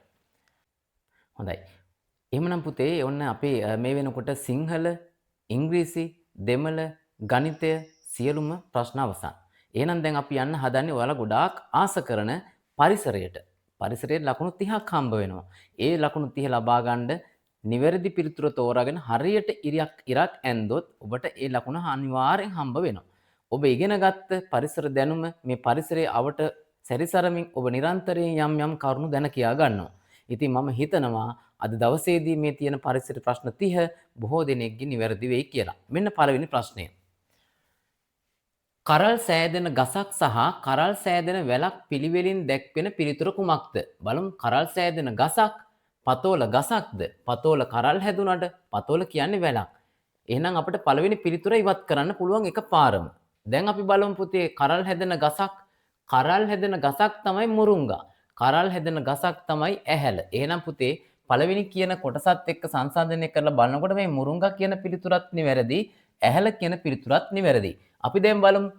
හොඳයි. එහෙමනම් පුතේ ඔන්න අපේ මේ වෙනකොට සිංහල, ඉංග්‍රීසි, දෙමළ, ගණිතය සියලුම ප්‍රශ්න අවසන්. එහෙනම් දැන් අපි යන්න හදන්නේ ඔයාලා ගොඩාක් ආස කරන පරිසරයට. පරිසරයේ ලකුණු 30ක් හම්බ වෙනවා. ඒ ලකුණු 30 ලබා ගන්න නිවැරදි පිළිතුර තෝරාගෙන හරියට ඉරක් ඇන්දොත් ඔබට ඒ ලකුණ අනිවාර්යෙන් හම්බ වෙනවා. ඔබ ඉගෙන ගත්ත පරිසර දැනුම මේ පරිසරයේ අවට සැරිසරමින් ඔබ නිරන්තරයෙන් යම් යම් කරුණු දැන කියා ගන්නවා. ඉතින් මම හිතනවා අද දවසේදී මේ තියෙන පරිසර ප්‍රශ්න 30 බොහෝ දෙනෙක්ගේ නිවැරදි වෙයි කියලා. මෙන්න පළවෙනි ප්‍රශ්නය. කරල් සෑදෙන ගසක් සහ කරල් සෑදෙන වැලක් පිළිවෙලින් දැක්වෙන පිළිතුර කුමක්ද? බලමු කරල් සෑදෙන ගසක් පතෝල ගසක්ද? පතෝල කරල් හැදුනට පතෝල කියන්නේ වැලක්. එහෙනම් අපිට පළවෙනි පිළිතුර ඉවත් කරන්න පුළුවන් එකපාරම. දැන් අපි බලමු පුතේ කරල් හැදෙන ගසක්. කරල් හැදෙන ගසක් තමයි මුරුංගා. කරල් හැදෙන ගසක් තමයි ඇහැල. එහෙනම් පුතේ පළවෙනි කියන කොටසත් එක්ක සංසන්දනය කරලා බලනකොට මේ මුරුංගා කියන පිළිතුරත් නිවැරදි, ඇහැල කියන පිළිතුරත් නිවැරදි. අපි දැන් බලමු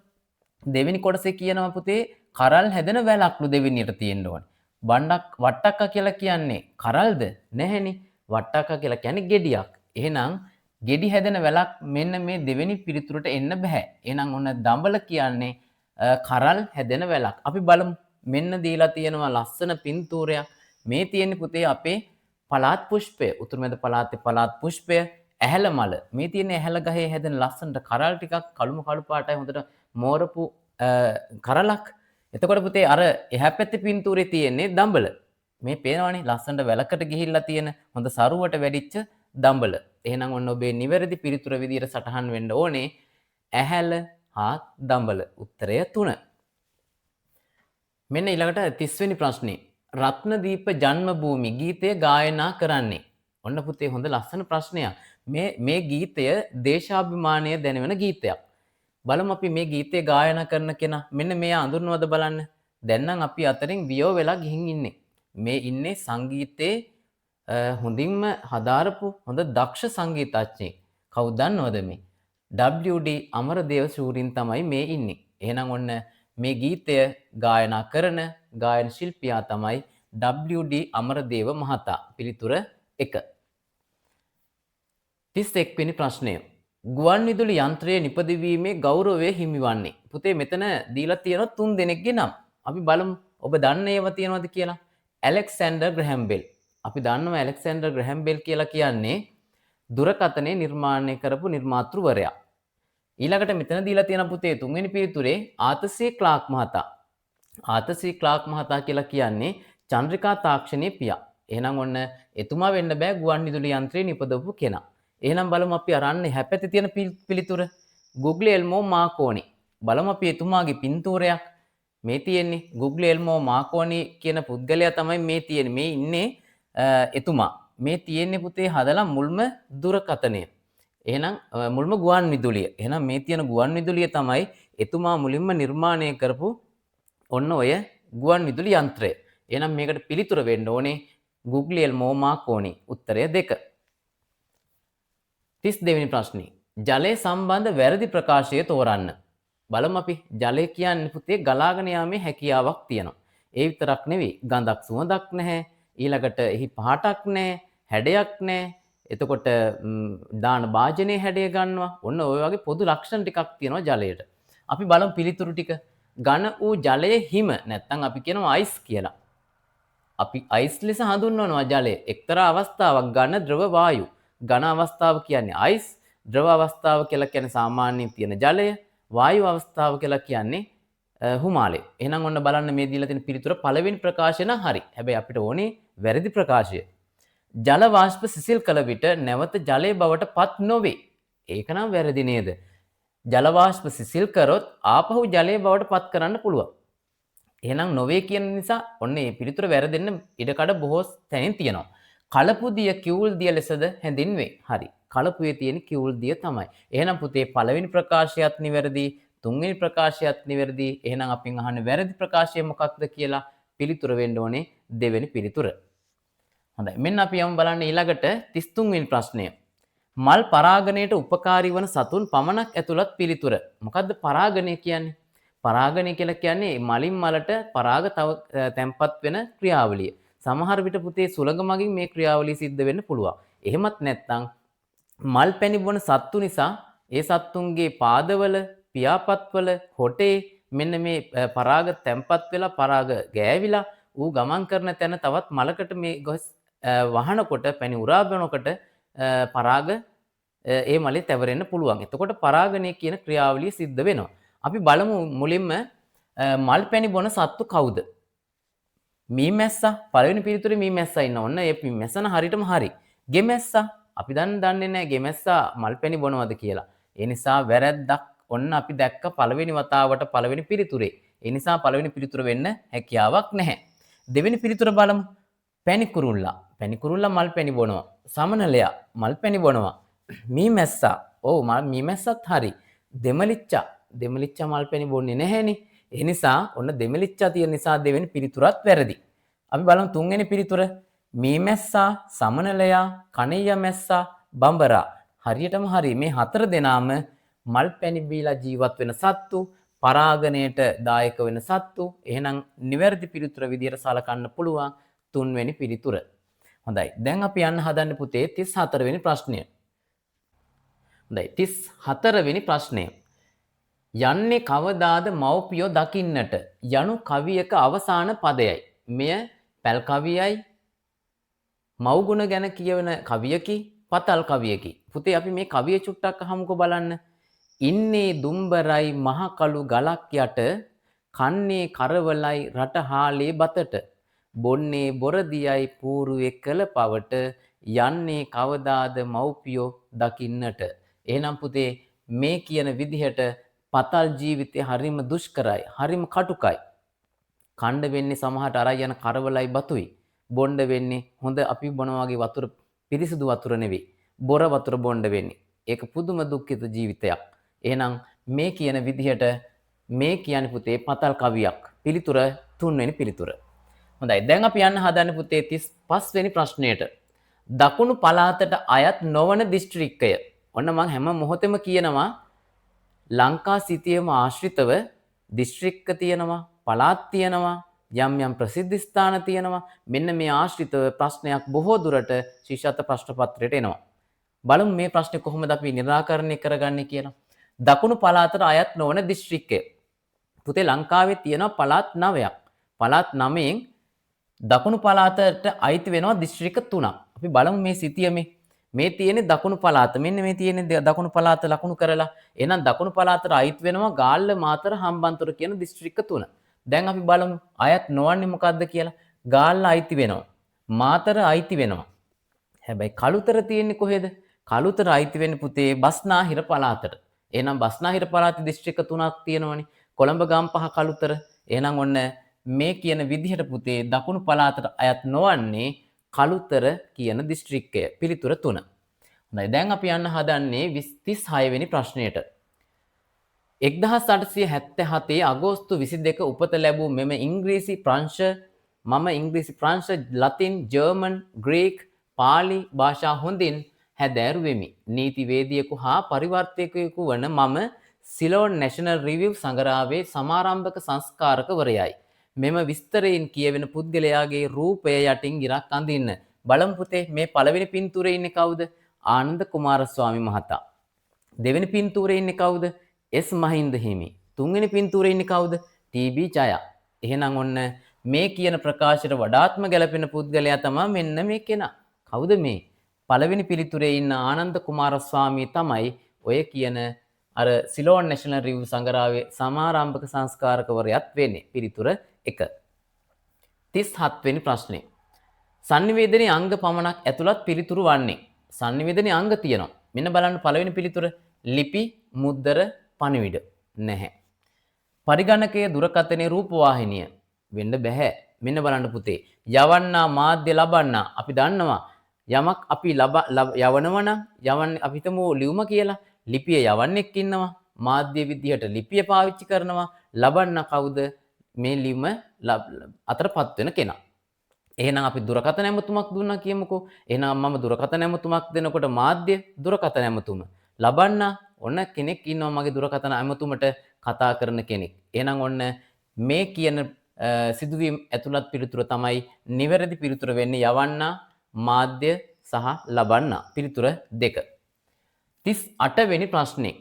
දෙවෙනි කොටසේ කියනවා පුතේ කරල් හැදෙන වැලක්ලු දෙවෙනියට තියෙන්න ඕනේ. වට්ටක්කා කියලා කියන්නේ කරල්ද? නැහැනේ. වට්ටක්කා කියලා කියන්නේ ගෙඩියක්. එහෙනම් ගෙඩි හැදෙන වැලක් මෙන්න මේ දෙවෙනි පිළිතුරට එන්න බෑ. එහෙනම් ඔන්න දඹල කියන්නේ කරල් හැදෙන වැලක්. අපි බලමු. මෙන්න දීලා තියෙනවා ලස්සන පින්තූරයක්. මේ තියෙන්නේ පුතේ අපේ පළාත් පුෂ්පය. උතුරුමැද පළාතේ පළාත් පුෂ්පය, ඇහැල මල. මේ තියෙන්නේ ඇහැල ගහේ හැදෙන ලස්සනට කරල් ටිකක් කළුම කළු පාටයි හොඳට මෝරපු කරලක්. එතකොට පුතේ අර එහා පැත්තේ පින්තූරේ තියෙන්නේ දඹල. මේ පේනවනේ ලස්සනට වැලකට ගිහිල්ලා තියෙන හොඳ සරුවට වැඩිච්ච දඹල. එහෙනම් ඔන්න ඔබේ නිවැරදි පිළිතුර විදියට සටහන් වෙන්න ඕනේ ඇහැල හා දඹල. උත්තරය 3. මෙන්න ඊළඟට 30 වෙනි ප්‍රශ්නේ. රත්නදීප ජන්මභූමි ගීතය ගායනා කරන්නේ. ඔන්න පුතේ හොඳ ලස්සන ප්‍රශ්නයක්. මේ ගීතය දේශාභිමානය දැනවෙන ගීතයක්. බලමු අපි මේ ගීතය ගායනා කරන කෙනා. මෙන්න මෙයා අඳුරනවද බලන්න. දැන් නම් අපි අතරින් වියෝ වෙලා ගිහින් ඉන්නේ. මේ ඉන්නේ සංගීතයේ හොඳින්ම හදාරපු හොඳ දක්ෂ සංගීතඥයෙක්. කවුද දන්නවද මේ? WD අමරදේව ශූරින් තමයි මේ ඉන්නේ. එහෙනම් ඔන්න මේ ගීතය ගායනා කරන ගායන ශිල්පියා තමයි WD අමරදේව මහතා. පිළිතුර 1. 31 වෙනි ප්‍රශ්නය. ගුවන් විදුලි යන්ත්‍රයේ නිපදවීමේ ගෞරවය හිමිවන්නේ. පුතේ මෙතන දීලා තියෙනවා 3 දෙනෙක්ගේ නම්. අපි බලමු ඔබ දන්න ඒවා තියෙනවද කියලා? Alexander Graham Bell. අපි දන්නවා ඇලෙක්සැන්ඩර් ග්‍රැහම් බෙල් කියලා කියන්නේ දුරකථනය නිර්මාණය කරපු නිර්මාතෘවරයා. ඊළඟට මෙතන දීලා තියෙන පුතේ තුන්වෙනි පිළිතුරේ ආතසී ක්ලාක් මහතා. ආතසී ක්ලාක් මහතා කියලා කියන්නේ චන්ද්‍රිකා තාක්ෂණයේ පියා. එහෙනම් ඔන්න එතුමා වෙන්න බෑ ගුවන් විදුලි යන්ත්‍රය නිපදවපු කෙනා. එහෙනම් බලමු අපි අරන්නේ හැපැත්තේ තියෙන පිළිතුර. ගුග්ලි එල්මෝ මාකෝනි. බලමු අපි එතුමාගේ පින්තූරයක්. මේ තියෙන්නේ ගුග්ලි එල්මෝ මාකෝනි කියන පුද්ගලයා තමයි මේ තියෙන්නේ. මේ ඉන්නේ එතුමා. මේ තියෙන්නේ පුතේ හදලා මුල්ම දුරකථනය. එහෙනම් මුල්ම ගුවන් විදුලිය. එහෙනම් මේ තියෙන ගුවන් විදුලිය තමයි එතුමා මුලින්ම නිර්මාණය කරපු ඔන්න ඔය ගුවන් විදුලි යන්ත්‍රය. එහෙනම් මේකට පිළිතුර වෙන්න ඕනේ ගුග්ලිඑල් මෝමාකෝනි. උත්තරය 2. 32 වෙනි ප්‍රශ්නේ. ජලය සම්බන්ධ වැරදි ප්‍රකාශය තෝරන්න. බලමු අපි. ජලය කියන්නේ පුතේ ගලාගෙන යාමේ හැකියාවක් තියෙනවා. ඒ විතරක් නෙවෙයි ගඳක් සුවඳක් නැහැ. ඊළඟට එහි පහටක් නැහැ. හැඩයක් නැහැ. එතකොට දාන භාජනයේ හැඩය ගන්නවා. ඔන්න ඔය වගේ පොදු ලක්ෂණ ටිකක් තියෙනවා ජලයට. අපි බලමු පිළිතුරු ටික. ඝන වූ ජලයේ හිම නැත්නම් අපි කියනවා අයිස් කියලා. අපි අයිස් ලෙස හඳුන්වනවා ජලය. එක්තරා අවස්ථාවක් ඝන ද්‍රව වායු. ඝන අවස්ථාව කියන්නේ අයිස්, ද්‍රව අවස්ථාව කියලා කියන්නේ සාමාන්‍යයෙන් තියෙන ජලය, වායු අවස්ථාව කියලා කියන්නේ හුමාලය. එහෙනම් ඔන්න බලන්න මේ දීලා තියෙන පිළිතුර පළවෙනි ප්‍රකාශය නම් හරි. හැබැයි අපිට ඕනේ වැරදි ප්‍රකාශය. ජල වාෂ්ප සිසිල් කළ විට නැවත ජලය බවට පත් නොවේ. ඒක නම් වැරදි නේද? ජල වාෂ්ප සිසිල් කරොත් ආපහු ජලය බවට පත් කරන්න පුළුවන්. එහෙනම් නොවේ කියන නිසා ඔන්න මේ පිළිතුර වැරදෙන්න ඉඩකඩ බොහෝ තැනින් තියෙනවා. කලපු දිය කිවුල් දිය ලෙසද හැඳින්වේ. හරි. කලපුවේ තියෙන කිවුල් දිය තමයි. එහෙනම් පුතේ පළවෙනි ප්‍රකාශයත් නිවැරදි, තුන්වෙනි ප්‍රකාශයත් නිවැරදි. එහෙනම් අපින් අහන්නේ වැරදි ප්‍රකාශය මොකක්ද කියලා පිළිතුර වෙන්න ඕනේ දෙවෙනි පිළිතුර. හොඳයි. මෙන්න අපි යමු බලන්න ඊළඟට 33 වෙනි ප්‍රශ්නය. මල් පරාගණයට උපකාරී වන සතුන් පමණක් ඇතුළත් පිළිතුර. මොකද්ද පරාගණය කියන්නේ? පරාගණය කියලා කියන්නේ මලින් මලට පරාග තැම්පත් වෙන ක්‍රියාවලිය. සමහර විට පුතේ සුළඟ මගින් මේ ක්‍රියාවලිය සිද්ධ වෙන්න පුළුවන්. එහෙමත් නැත්නම් මල් පැණි බොන සත්තු නිසා ඒ සත්තුන්ගේ පාදවල, පියාපත්වල, හොටේ මෙන්න මේ පරාග තැම්පත් වෙලා පරාග ගෑවිලා ඌ ගමන් කරන තැන තවත් මලකට මේ ගොස් වහනකොට පැණි උරා බනකොට පරාග ඒ මලේ තැවරෙන්න පුළුවන්. එතකොට පරාගණය කියන ක්‍රියාවලිය සිද්ධ වෙනවා. අපි බලමු මුලින්ම මල් පැණි බොන සත්තු කවුද? මීමැස්සා. පළවෙනි පිළිතුරේ මීමැස්සා ඉන්න. ඔන්න ඒ මීමැස්සන හරියටම හරි. ගෙමැස්සා. අපි දන්නේ නැහැ ගෙමැස්සා මල් පැණි බොනවද කියලා. ඒ නිසා වැරැද්දක් ඔන්න අපි දැක්ක පළවෙනි වතාවට පළවෙනි පිළිතුරේ. ඒ නිසා පළවෙනි පිළිතුර වෙන්න හැකියාවක් නැහැ. දෙවෙනි පිළිතුර බලමු. පැණි කුරුල්ලා. පැණි කුරුල්ලා මල් පැණි බොනවා. සමනලයා මල් පැණි බොනවා. මීමැස්සා. ඔව් මීමැස්සත් හරි. දෙමලිච්චා. දෙමලිච්චා මල් පැණි බොන්නේ නැහැනේ. ඒ නිසා ඔන්න දෙමලිච්චා තියෙන නිසා දෙවෙනි පිළිතුරත් වැරදි. අපි බලමු තුන්වෙනි පිළිතුර. මීමැස්සා, සමනලයා, කණෙయ్య මැස්සා, බඹරා. හරියටම හරි. මේ හතර දෙනාම මල් පැණි බීලා ජීවත් වෙන සත්තු, පරාගණයට දායක වෙන සත්තු. එහෙනම් නිවැරදි පිළිතුර විදියට සලකන්න පුළුවන් තුන්වෙනි පිළිතුර. හොඳයි. දැන් අපි යන්න හදන්නේ පුතේ 34 වෙනි ප්‍රශ්නය. හොඳයි. 34 වෙනි ප්‍රශ්නය. යන්නේ කවදාද මව්පියෝ දකින්නට යනු කවියක අවසාන පදයයි. මෙය පැල් කවියයි, මව්ගුණ ගැන කියවන කවියකි, පතල් කවියකි. පුතේ අපි මේ කවිය චුට්ටක් අහමුකෝ බලන්න. ඉන්නේ දුම්බරයි මහ කළු ගලක් යට, කන්නේ කරවලයි රටහාලේ බතට, බොන්නේ බොරදියයි පූරුවේ කළ පවට, යන්නේ කවදාද මව්පියෝ දකින්නට. එහෙනම් පුතේ මේ කියන විදිහට පතල් ජීවිතය හරිම දුෂ්කරයි, හරිම කටුකයි. කණ්ඩ වෙන්නේ සමහරට අරයි යන කරවලයි බතුයි. බොණ්ඩ වෙන්නේ හොඳ අපි බොන වගේ වතුර, පිරිසිදු වතුර නෙවෙයි. බොර වතුර බොණ්ඩ වෙන්නේ. ඒක පුදුම දුක්ඛිත ජීවිතයක්. එහෙනම් මේ කියන විදිහට මේ කියන්නේ පුතේ පතල් කවියක්. පිළිතුර තුන්වෙනි පිළිතුර. හොඳයි. දැන් අපි යන්න හදන්නේ පුතේ 35 වෙනි ප්‍රශ්නයට. දකුණු පළාතට අයත් නොවන දිස්ත්‍රික්කය. ඔන්න මම හැම මොහොතෙම කියනවා ලංකා සිටියම ආශ්‍රිතව දිස්ත්‍රික්ක තියෙනවා, පළාත් තියෙනවා, යම් යම් ප්‍රසිද්ධ ස්ථාන තියෙනවා. මෙන්න මේ ආශ්‍රිතව ප්‍රශ්නයක් බොහෝ දුරට ශිෂ්‍යත්ව ප්‍රශ්න පත්‍රයට එනවා. බලමු මේ ප්‍රශ්නේ කොහොමද අපි निराකරණය කරගන්නේ කියලා. දකුණු පළාතට අයත් නොවන දිස්ත්‍රික්කය. පුතේ ලංකාවේ තියෙනවා පළාත් 9ක්. පළාත් 9න් දකුණු පළාතට අයිති වෙනවා දිස්ත්‍රික්ක 3ක්. අපි බලමු මේ සිතිය මේ තියෙන්නේ දකුණු පළාත. මෙන්න මේ තියෙන්නේ දකුණු පළාත ලකුණු කරලා. එහෙනම් දකුණු පළාතට අයිති වෙනවා ගාල්ල, මාතර, හම්බන්තොට කියන දිස්ත්‍රික්ක 3. දැන් අපි බලමු අයත් නොවන්නේ මොකද්ද කියලා. ගාල්ල අයිති වෙනවා. මාතර අයිති වෙනවා. හැබැයි කළුතර තියෙන්නේ කොහෙද? කළුතර අයිති වෙන්නේ පුතේ බස්නාහිර පළාතට. එහෙනම් බස්නාහිර පළාතේ දිස්ත්‍රික්ක 3ක් තියෙනවනේ. කොළඹ ගම්පහ කළුතර. එහෙනම් ඔන්න මේ කියන විදිහට පුතේ දකුණු පළාතට අයත් නොවන්නේ කළුතර කියන දිස්ත්‍රික්කය. පිළිතුර 3. හොඳයි දැන් අපි යන්න හදන්නේ 36 වෙනි ප්‍රශ්නයට. 1877 අගෝස්තු 22 උපත ලැබූ මෙම ඉංග්‍රීසි ප්‍රංශ ලතින් ජර්මන් ග්‍රීක පාලි භාෂා හොඳින් හැදෑරු වෙමි. නීතිවේදියෙකු හා පරිවර්තකයෙකු වන මම සිලෝන් නැෂනල් රිවිව් සංග්‍රහයේ සමාරම්භක සංස්කාරකවරයයි. මෙම විස්තරයෙන් කියවෙන පුද්ගලයාගේ රූපය යටින් ඉරක් අඳින්න. බලමු පුතේ මේ පළවෙනි පින්තූරේ ඉන්නේ කවුද? ආනන්ද කුමාරස්වාමි මහතා. දෙවෙනි පින්තූරේ ඉන්නේ කවුද? එස් මහින්ද හිමි. තුන්වෙනි පින්තූරේ ඉන්නේ කවුද? ටී.බී. ජයා. එහෙනම් ඔන්න මේ කියන ප්‍රකාශයට වඩාත්ම ගැලපෙන පුද්ගලයා තමයි මෙන්න මේ කෙනා. කවුද මේ? පළවෙනි පිළිතුරේ ඉන්න ආනන්ද කුමාරස්වාමී තමයි ඔය කියන අර සිලෝන් නැෂනල් රිවිව් සංග්‍රහයේ සමාරම්භක සංස්කාරකවරයාත් වෙන්නේ. පිළිතුර 1. 37 වෙනි ප්‍රශ්නේ. sannivedanaye අංග පමණක් ඇතුළත් පිළිතුරු වන්නේ. sannivedanaye අංග තියෙනවා. මෙන්න බලන්න පළවෙනි පිළිතුර ලිපි, මුද්දර, පණිවිඩ නැහැ. පරිගණකයේ දුරකථනයේ රූපවාහිනිය වෙන්න බෑ. මෙන්න බලන්න පුතේ. යවන්නා මාධ්‍ය ලබන්නා අපි දන්නවා යමක් අපි යවනවා නම් යවන්නේ අපි හිතමු ලියුම කියලා. ලිපිය යවන්නෙක් ඉන්නවා. මාධ්‍ය විදිහට ලිපිය පාවිච්චි කරනවා. ලබන්න කවුද? මේ ලියුම අතරපත් වෙන කෙනා. එහෙනම් අපි දුරකථන ඇමතුමක් දුන්නා කියමුකෝ. එහෙනම් මම දුරකථන ඇමතුමක් දෙනකොට මාධ්‍ය දුරකථන ඇමතුම. ලබන්න ඔන්න කෙනෙක් ඉන්නවා මගේ දුරකථන ඇමතුමට කතා කරන කෙනෙක්. එහෙනම් ඔන්න මේ කියන සිදුවීම් ඇතුළත් පිළිතුර තමයි නිවැරදි පිළිතුර වෙන්නේ යවන්න මාධ්‍ය සහ ලබන්න. පිළිතුර 2. 38 වෙනි ප්‍රශ්නේ.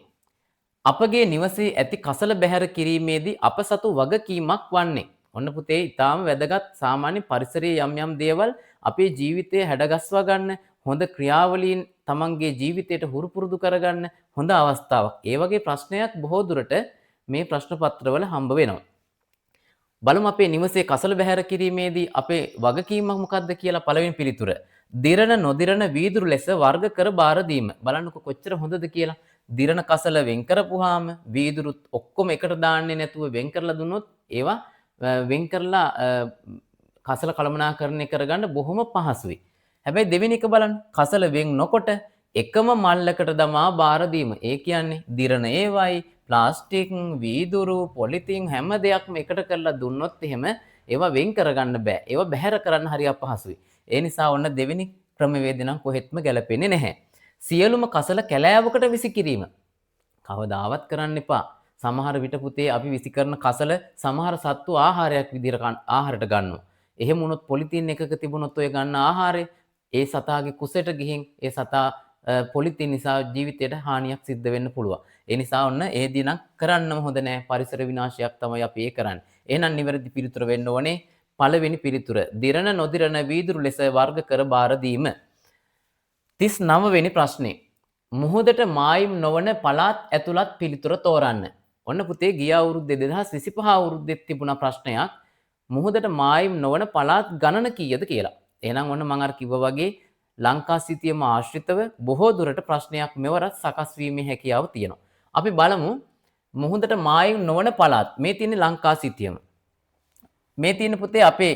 අපගේ නිවසේ ඇති කසල බැහැර කිරීමේදී අප සතු වගකීමක් වන්නේ. ඔන්න පුතේ ඊටාම වැදගත් සාමාන්‍ය පරිසරයේ යම් දේවල් අපේ ජීවිතය හැඩගස්වා ගන්න හොඳ ක්‍රියාවලීන් තමන්ගේ ජීවිතයට හුරු පුරුදු කරගන්න හොඳ අවස්ථාවක්. ඒ වගේ ප්‍රශ්නයක් බොහෝ දුරට මේ ප්‍රශ්න පත්‍රවල හම්බ වෙනවා. බලමු අපේ නිවසේ කසල බැහැර කිරීමේදී අපේ වගකීමක් මොකක්ද කියලා පළවෙනි පිළිතුර. දිරණ නොදිරණ වීදුරු ලෙස වර්ග කර බාර දීම. බලන්නකො කොච්චර හොඳද කියලා. දිරණ කසල වෙන් කරපුවාම වීදුරුත් ඔක්කොම එකට දාන්නේ නැතුව වෙන් කරලා දුන්නොත් ඒවා වෙන් කරලා කසල කළමනාකරණය කරගන්න බොහොම පහසුයි. හැබැයි දෙවෙනි එක බලන්න. කසල වෙන් නොකොට එකම මල්ලකට දමා බාර දීම. ඒ කියන්නේ දිරණ ඒවයි ප්ලාස්ටික්, වීදුරු, පොලිතින් හැම දෙයක්ම එකට කරලා දුන්නොත් එහෙම ඒවා වෙන් කරගන්න බෑ. ඒවා බැහැර කරන්න හරි අපහසුයි. ඒ නිසා ඔන්න දෙවෙනි ක්‍රමවේදය නම් කොහෙත්ම ගැලපෙන්නේ නැහැ. සියලුම කසල කැලෑවකට විසිකිරීම. කවදාවත් කරන්න එපා. සමහර විට පුතේ අපි විසි කරන කසල සමහර සත්තු ආහාරයක් විදිහට ආහාරයට ගන්නවා. එහෙම වුණොත් පොලිතින් එකක තිබුණොත් ඔය ගන්න ආහාරය ඒ සතාගේ කුසෙට ගිහින් ඒ සතා පොලිතින් නිසා ජීවිතයට හානියක් සිද්ධ වෙන්න පුළුවන්. ඒ නිසා ඔන්න ඒ දිනක් කරන්නම හොඳ නෑ. පරිසර විනාශයක් තමයි අපි ඒ කරන්නේ. එහෙනම් නිවැරදි පිළිතුර වෙන්න ඕනේ පළවෙනි පිළිතුර. දිරණ නොදිරණ වීදුරු ලෙස වර්ග කර බාර දීම. 39 වෙනි ප්‍රශ්නේ. මුහුදට මායිම් නොවන පළාත් ඇතුළත් පිළිතුර තෝරන්න. ඔන්න පුතේ ගිය අවුරුද්දේ 2025 අවුරුද්දේ තිබුණ ප්‍රශ්නයක්. මුහුදට මායිම් නොවන පළාත් ගණන කීයද කියලා. එහෙනම් ඔන්න මම අර කිව්වා වගේ ලංකා සිතියම ආශ්‍රිතව බොහෝ දුරට ප්‍රශ්නයක් මෙවරත් සකස් වීමේ හැකියාව තියෙනවා. අපි බලමු මුහුදට මායිම් නොවන පළාත්. මේ තියෙන්නේ ලංකා සිතියම. මේ තියෙන පුතේ අපේ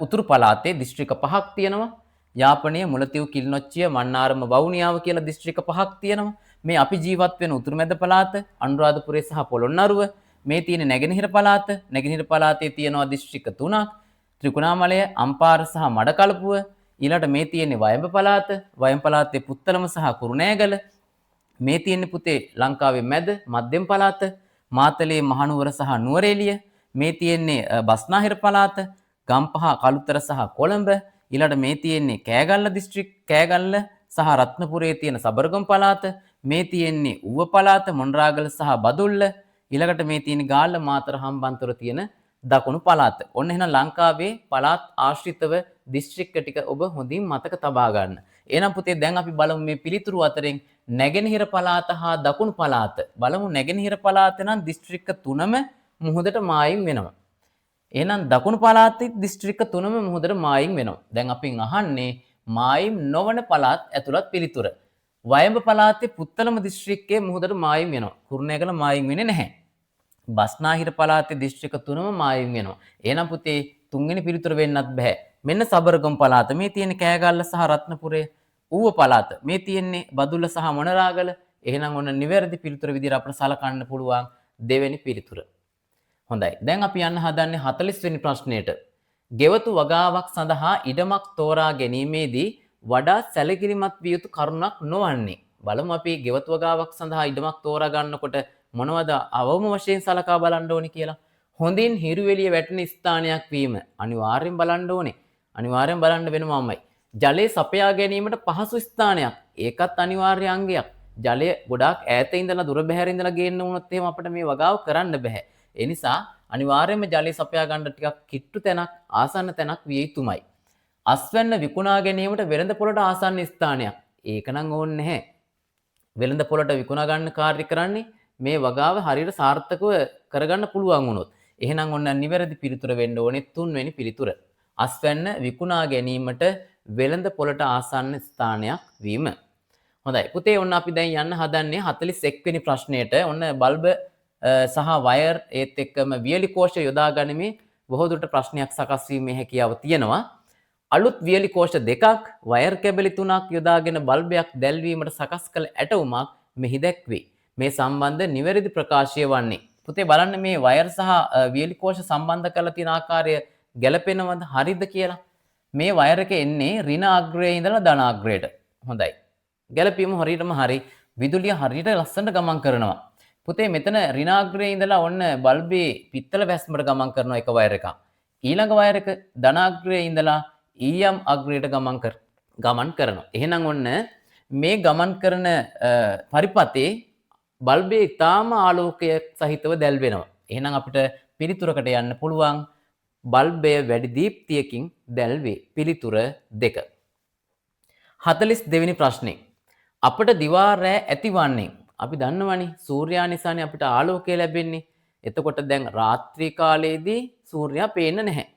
උතුරු පළාතේ දිස්ත්‍රික්ක 5ක් තියෙනවා. යාපනයේ මුලතිව් කිලිනොච්චිය මන්නාරම වවුනියාව කියලා දිස්ත්‍රික්ක 5ක් තියෙනවා. මේ අපි ජීවත් වෙන උතුරු මැද පළාත අනුරාධපුරය සහ පොළොන්නරුව. මේ තියෙන නැගෙනහිර පළාත. නැගෙනහිර පළාතේ තියෙනවා දිස්ත්‍රික්ක 3ක්. ත්‍රිකුණාමලය, අම්පාර සහ මඩකලපුව. ඊළඟට මේ තියෙන්නේ වයඹ පළාත. වයඹ පළාතේ පුත්තලම සහ කුරුණෑගල. මේ තියෙන්නේ පුතේ ලංකාවේ මැද මධ්‍යම පළාත. මාතලේ මහනුවර සහ නුවරඑළිය. මේ තියෙන්නේ බස්නාහිර පළාත. ගම්පහ, කළුතර සහ කොළඹ. ඊළඟට මේ තියෙන්නේ කෑගල්ල දිස්ත්‍රික්, කෑගල්ල සහ රත්නපුරේ තියෙන සබරගම් පළාත. මේ තියෙන්නේ ඌව පළාත, මොණරාගල සහ බදුල්ල. ඊළඟට මේ තියෙන ගාල්ල, මාතර, හම්බන්තොට තියෙන දකුණු පළාත. ඔන්න එහෙනම් ලංකාවේ පළාත් ආශ්‍රිතව දිස්ත්‍රික්ක ටික ඔබ හොඳින් මතක තබා ගන්න. එහෙනම් පුතේ දැන් අපි බලමු මේ පිළිතුරු අතරින් නැගෙනහිර පළාත හා දකුණු පළාත. බලමු නැගෙනහිර පළාත නම් දිස්ත්‍රික්ක 3ම මුහුදට මායිම් වෙනවා. එහෙනම් දකුණු පළාතේ දිස්ත්‍රික්ක 3ම මුහුදට මායිම් වෙනවා. දැන් අපි අහන්නේ මායිම් නොවන පළාත් ඇතුළත් පිළිතුර. වයඹ පළාතේ පුත්තලම දිස්ත්‍රික්කයේ මුහුදට මායිම් වෙනවා. කුරුණෑගල මායිම් වෙන්නේ නැහැ. බස්නාහිර පළාතේ දිස්ත්‍රික්ක 3ම මායිම් වෙනවා. එහෙනම් පුතේ තුන්වෙනි පිළිතුර වෙන්නත් බෑ. මෙන්න සබරගම් පළාත. මේ තියෙන කෑගල්ල සහ රත්නපුරය. ඌව පළාත. මේ තියෙන්නේ බදුල්ල සහ මොනරාගල. එහෙනම් ඔන්න නිවැරදි පිළිතුර විදිහට අපිට සලකන්න පුළුවන් දෙවෙනි පිළිතුර. හොඳයි. දැන් අපි යන්න හදන්නේ 40 වෙනි ප්‍රශ්නයට. ගෙවතු වගාවක් සඳහා ඉඩමක් තෝරා ගැනීමේදී වඩා සැලකිලිමත් විය යුතු කරුණක් නොවන්නේ. බලමු අපි ගෙවතු වගාවක් සඳහා ඉඩමක් තෝරා ගන්නකොට මොනවද අවම වශයෙන් සලකා බලන්න ඕනේ කියලා. හොඳින් හිරුවෙලිය වැටෙන ස්ථානයක් වීම අනිවාර්යෙන් බලන්න ඕනේ. අනිවාර්යෙන් බලන්න වෙනවමයි. ජලය සපයා ගැනීමට පහසු ස්ථානයක්. ඒකත් අනිවාර්ය අංගයක්. ජලය ගොඩාක් ඈත ඉඳලා දුර බැහැර ඉඳලා ගේන්න වුණොත් එහෙම අපිට මේ වගාව කරන්න බෑ. ඒ නිසා අනිවාර්යයෙන්ම ජලය සපයා ගන්න ටිකක් කිට්ටු තැනක් ආසන්න තැනක් විය යුතුමයි. අස්වැන්න විකුණා ගැනීමට වෙළඳ පොළට ආසන්න ස්ථානයක්. ඒක නම් ඕනේ නැහැ. වෙළඳ පොළට විකුණා ගන්න කාර්ය කරන්නේ මේ වගාව හරියට සාර්ථකව කරගන්න පුළුවන් වුණොත්. එහෙනම් ඔන්න නිවැරදි පිළිතුර වෙන්න ඕනේ තුන්වෙනි පිළිතුර. අස්වැන්න විකුණා ගැනීමට වෙළඳ පොළට ආසන්න ස්ථානයක් වීම. හොඳයි. පුතේ ඔන්න අපි දැන් යන්න හදන්නේ 41 වෙනි ප්‍රශ්නයට. ඔන්න බල්බ සහ වයර් ඒත් එක්කම වියලි කෝෂ යොදා ගනිමින් බොහෝ දුරට ප්‍රශ්නයක් සකස් වීමේ හැකියාව තියෙනවා. අලුත් වියලි කෝෂ දෙකක් වයර් කැබලි 3ක් යොදාගෙන බල්බයක් දැල්වීමට සකස් කළ ඇටවුමක් මෙහි දැක්වේ. මේ සම්බන්ධ නිවැරදි ප්‍රකාශය වන්නේ. පුතේ බලන්න මේ වයර් සහ වියලි කෝෂ සම්බන්ධ කරලා තියෙන ආකාරය ගැලපෙනවද හරිද කියලා. මේ වයර් එක එන්නේ ඍණ අග්‍රයේ ඉඳලා ධන අග්‍රයට. හොඳයි. ගැලපීම හරියටම හරි. විදුලිය හරියට ලස්සනට ගමන් කරනවා. පුතේ මෙතන ඍණ අග්‍රයේ ඉඳලා ඔන්න බල්බේ පිත්තල වැස්මට ගමන් කරනවා එක වයර් එකක්. ඊළඟ වයර් එක ධන අග්‍රයේ ඉඳලා ඊයම් අග්‍රයට ගමන් කරනවා. එහෙනම් ඔන්න මේ ගමන් කරන පරිපතේ බල්බේ ඊටාම ආලෝකය සහිතව දැල් වෙනවා. එහෙනම් අපිට පිළිතුරකට යන්න පුළුවන් බල්බය වැඩි දීප්තියකින් දැල් වේ. පිළිතුර 2. 42 වෙනි ප්‍රශ්නේ. අපට දිවා රෑ ඇතිවන්නේ අපි දන්නවනේ සූර්යයා නිසානේ අපිට ආලෝකය ලැබෙන්නේ. එතකොට දැන් රාත්‍රී කාලයේදී සූර්යයා පේන්නේ නැහැ.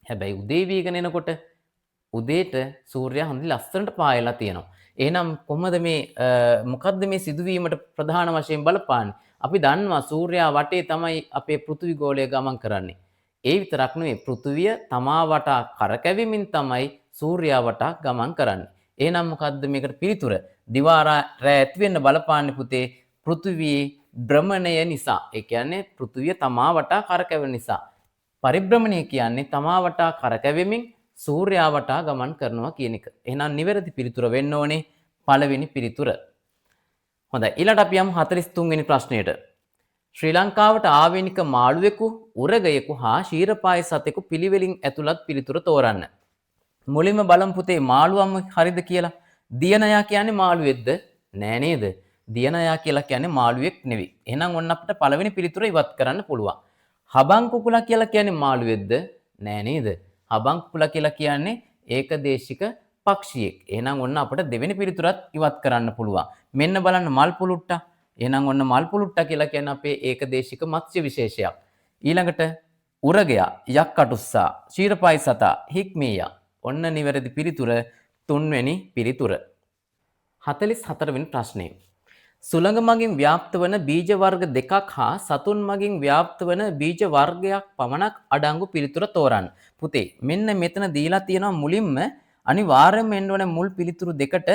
හැබැයි උදේ වීගෙන එනකොට උදේට සූර්යයා හොඳ ලස්සනට පායලා තියෙනවා. එහෙනම් කොහොමද මේ මොකද්ද මේ සිදුවීමට ප්‍රධාන වශයෙන් බලපාන්නේ? අපි දන්නවා සූර්යයා වටේ තමයි අපේ පෘථිවි ගෝලය ගමන් කරන්නේ. ඒ විතරක් නෙවෙයි පෘථිවිය තමා වටා කරකැවෙමින් තමයි සූර්යයා වටා ගමන් කරන්නේ. එහෙනම් මොකද්ද මේකට පිළිතුර? දිවා රෑ ඇති වෙන්න බලපාන්නේ පුතේ පෘථිවියේ භ්‍රමණය නිසා. ඒ කියන්නේ පෘථිවිය තමා වටා කරකැවෙන නිසා. පරිභ්‍රමණය කියන්නේ තමා වටා කරකැවෙමින් සූර්යයා වටා ගමන් කරනවා කියන එක. එහෙනම් නිවැරදි පිළිතුර වෙන්න ඕනේ පළවෙනි පිළිතුර. හොඳයි. ඊළඟට අපි යමු 43 වෙනි ප්‍රශ්නයට. ශ්‍රී ලංකාවට ආවේනික මාළුවෙකු, උරගයෙකු හා ශීරපාය සතෙකු පිළිවෙලින් ඇතුළත් පිළිතුර තෝරන්න. මුලින්ම බලමු පුතේ මාළුවම හරිද කියලා. දියනයා කියන්නේ මාළුවෙක්ද? නෑ නේද? දියනයා කියලා කියන්නේ මාළුවෙක් නෙවෙයි. එහෙනම් ඔන්න අපිට පළවෙනි පිළිතුර ඉවත් කරන්න පුළුවන්. හබන් කුකුලා කියලා කියන්නේ මාළුවෙක්ද? නෑ නේද? හබන් කුකුලා කියලා කියන්නේ ඒකදේශික පක්ෂියෙක්. එහෙනම් ඔන්න අපිට දෙවෙනි පිළිතුරත් ඉවත් කරන්න පුළුවන්. මෙන්න බලන්න මල් පුලුට්ටා. එහෙනම් ඔන්න මල් පුලුට්ටා කියලා කියන්නේ අපේ ඒකදේශික මත්ස්‍ය විශේෂයක්. ඊළඟට උරගයා, යක්කටුස්සා, ශීරපායි සතා, හික්මීයා. ඔන්න නිවැරදි පිළිතුර තුන්වෙනි පිළිතුර. 44 වෙනි ප්‍රශ්නය. සුළඟ මගින් ව්‍යාප්ත වන බීජ වර්ග දෙකක් හා සතුන් මගින් ව්‍යාප්ත වන බීජ වර්ගයක් පමණක් අඩංගු පිළිතුර තෝරන්න. පුතේ මෙන්න මෙතන දීලා තියෙනවා මුලින්ම අනිවාර්යයෙන්ම එන්න ඕන මුල් පිළිතුරු දෙකට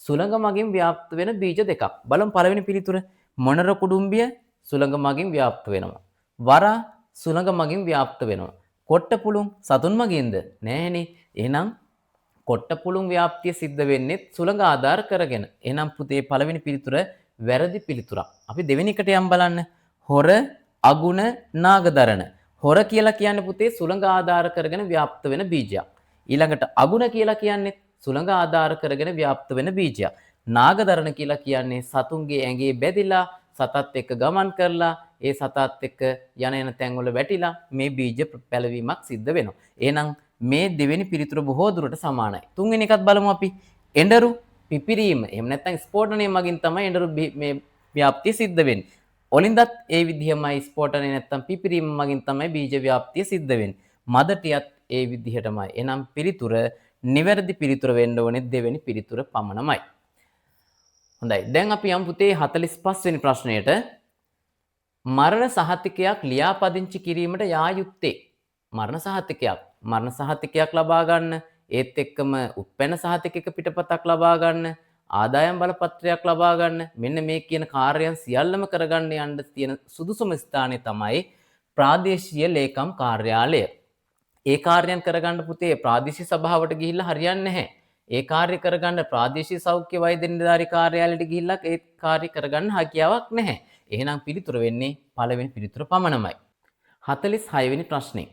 සුළඟ මගින් ව්‍යාප්ත වෙන බීජ දෙකක්. බලමු පළවෙනි පිළිතුර. මොනර කුඩුම්බිය සුළඟ මගින් ව්‍යාප්ත වෙනවා. වරා සුළඟ මගින් ව්‍යාප්ත වෙනවා. කොට්ටපුළුන් සතුන් මගින්ද? නෑනේ. එහෙනම් කොට්ටපුළුන් ව්‍යාප්තිය සිද්ධ වෙන්නේ සුළඟ ආධාර කරගෙන. එහෙනම් පුතේ පළවෙනි පිළිතුර වැරදි පිළිතුරක්. අපි දෙවෙනි එකට යම් බලන්න. හොර, අගුණ, නාගදරණ. හොර කියලා කියන්නේ පුතේ සුළඟ ආධාර කරගෙන ව්‍යාප්ත වෙන බීජයක්. ඊළඟට අගුණ කියලා කියන්නේ සුළඟ ආධාර කරගෙන ව්‍යාප්ත වෙන බීජයක්. නාගදරණ කියලා කියන්නේ සතුන්ගේ ඇඟේ බැඳිලා සතත් එක්ක ගමන් කරලා ඒ සතත් එක්ක යන යන තැන්වල වැටිලා මේ බීජ පැලවීමක් සිද්ධ වෙනවා. එහෙනම් මේ දෙවෙනි පිළිතුර බොහෝ දුරට සමානයි. තුන්වෙනි එකත් බලමු අපි. එඬරු පිපිරීම එහෙම නැත්නම් ස්ෆෝටනය මගින් තමයි එඬරු මේ ව්‍යාප්තිය සිද්ධ වෙන්නේ. ඔලින්දත් ඒ විදිහමයි ස්ෆෝටනය නැත්නම් පිපිරීම මගින් තමයි බීජ ව්‍යාප්තිය සිද්ධ වෙන්නේ. මදටියත් ඒ විදිහටමයි. එහෙනම් පිළිතුර නිවැරදි පිළිතුර වෙන්න ඕනේ දෙවෙනි පිළිතුර පමණමයි. හොඳයි. දැන් අපි යමු පුතේ 45 වෙනි ප්‍රශ්නයට. මරණ සහතිකයක් ලියාපදිංචි කිරීමට යා යුත්තේ. මරණ සහතිකයක් ලබා ගන්න, ඒත් එක්කම උප්පැන්න සහතිකයක පිටපතක් ලබා ගන්න, ආදායම් බලපත්‍රයක් ලබා ගන්න. මෙන්න මේ කියන කාර්යයන් සියල්ලම කරගන්න යන්න තියෙන සුදුසුම ස්ථානය තමයි ප්‍රාදේශීය ලේකම් කාර්යාලය. ඒ කාර්යයන් කරගන්න පුතේ ප්‍රාදේශීය සභාවට ගිහිල්ලා හරියන්නේ නැහැ. ඒ කාර්ය කරගන්න ප්‍රාදේශීය සෞඛ්‍ය වෛද්‍ය නිලධාරී කාර්යාලයට ගිහිල්ලා ඒ කාර්ය කරගන්න හැකියාවක් නැහැ. එහෙනම් පිළිතුර වෙන්නේ පළවෙනි පිළිතුර පමණමයි. 46 වෙනි ප්‍රශ්නේ.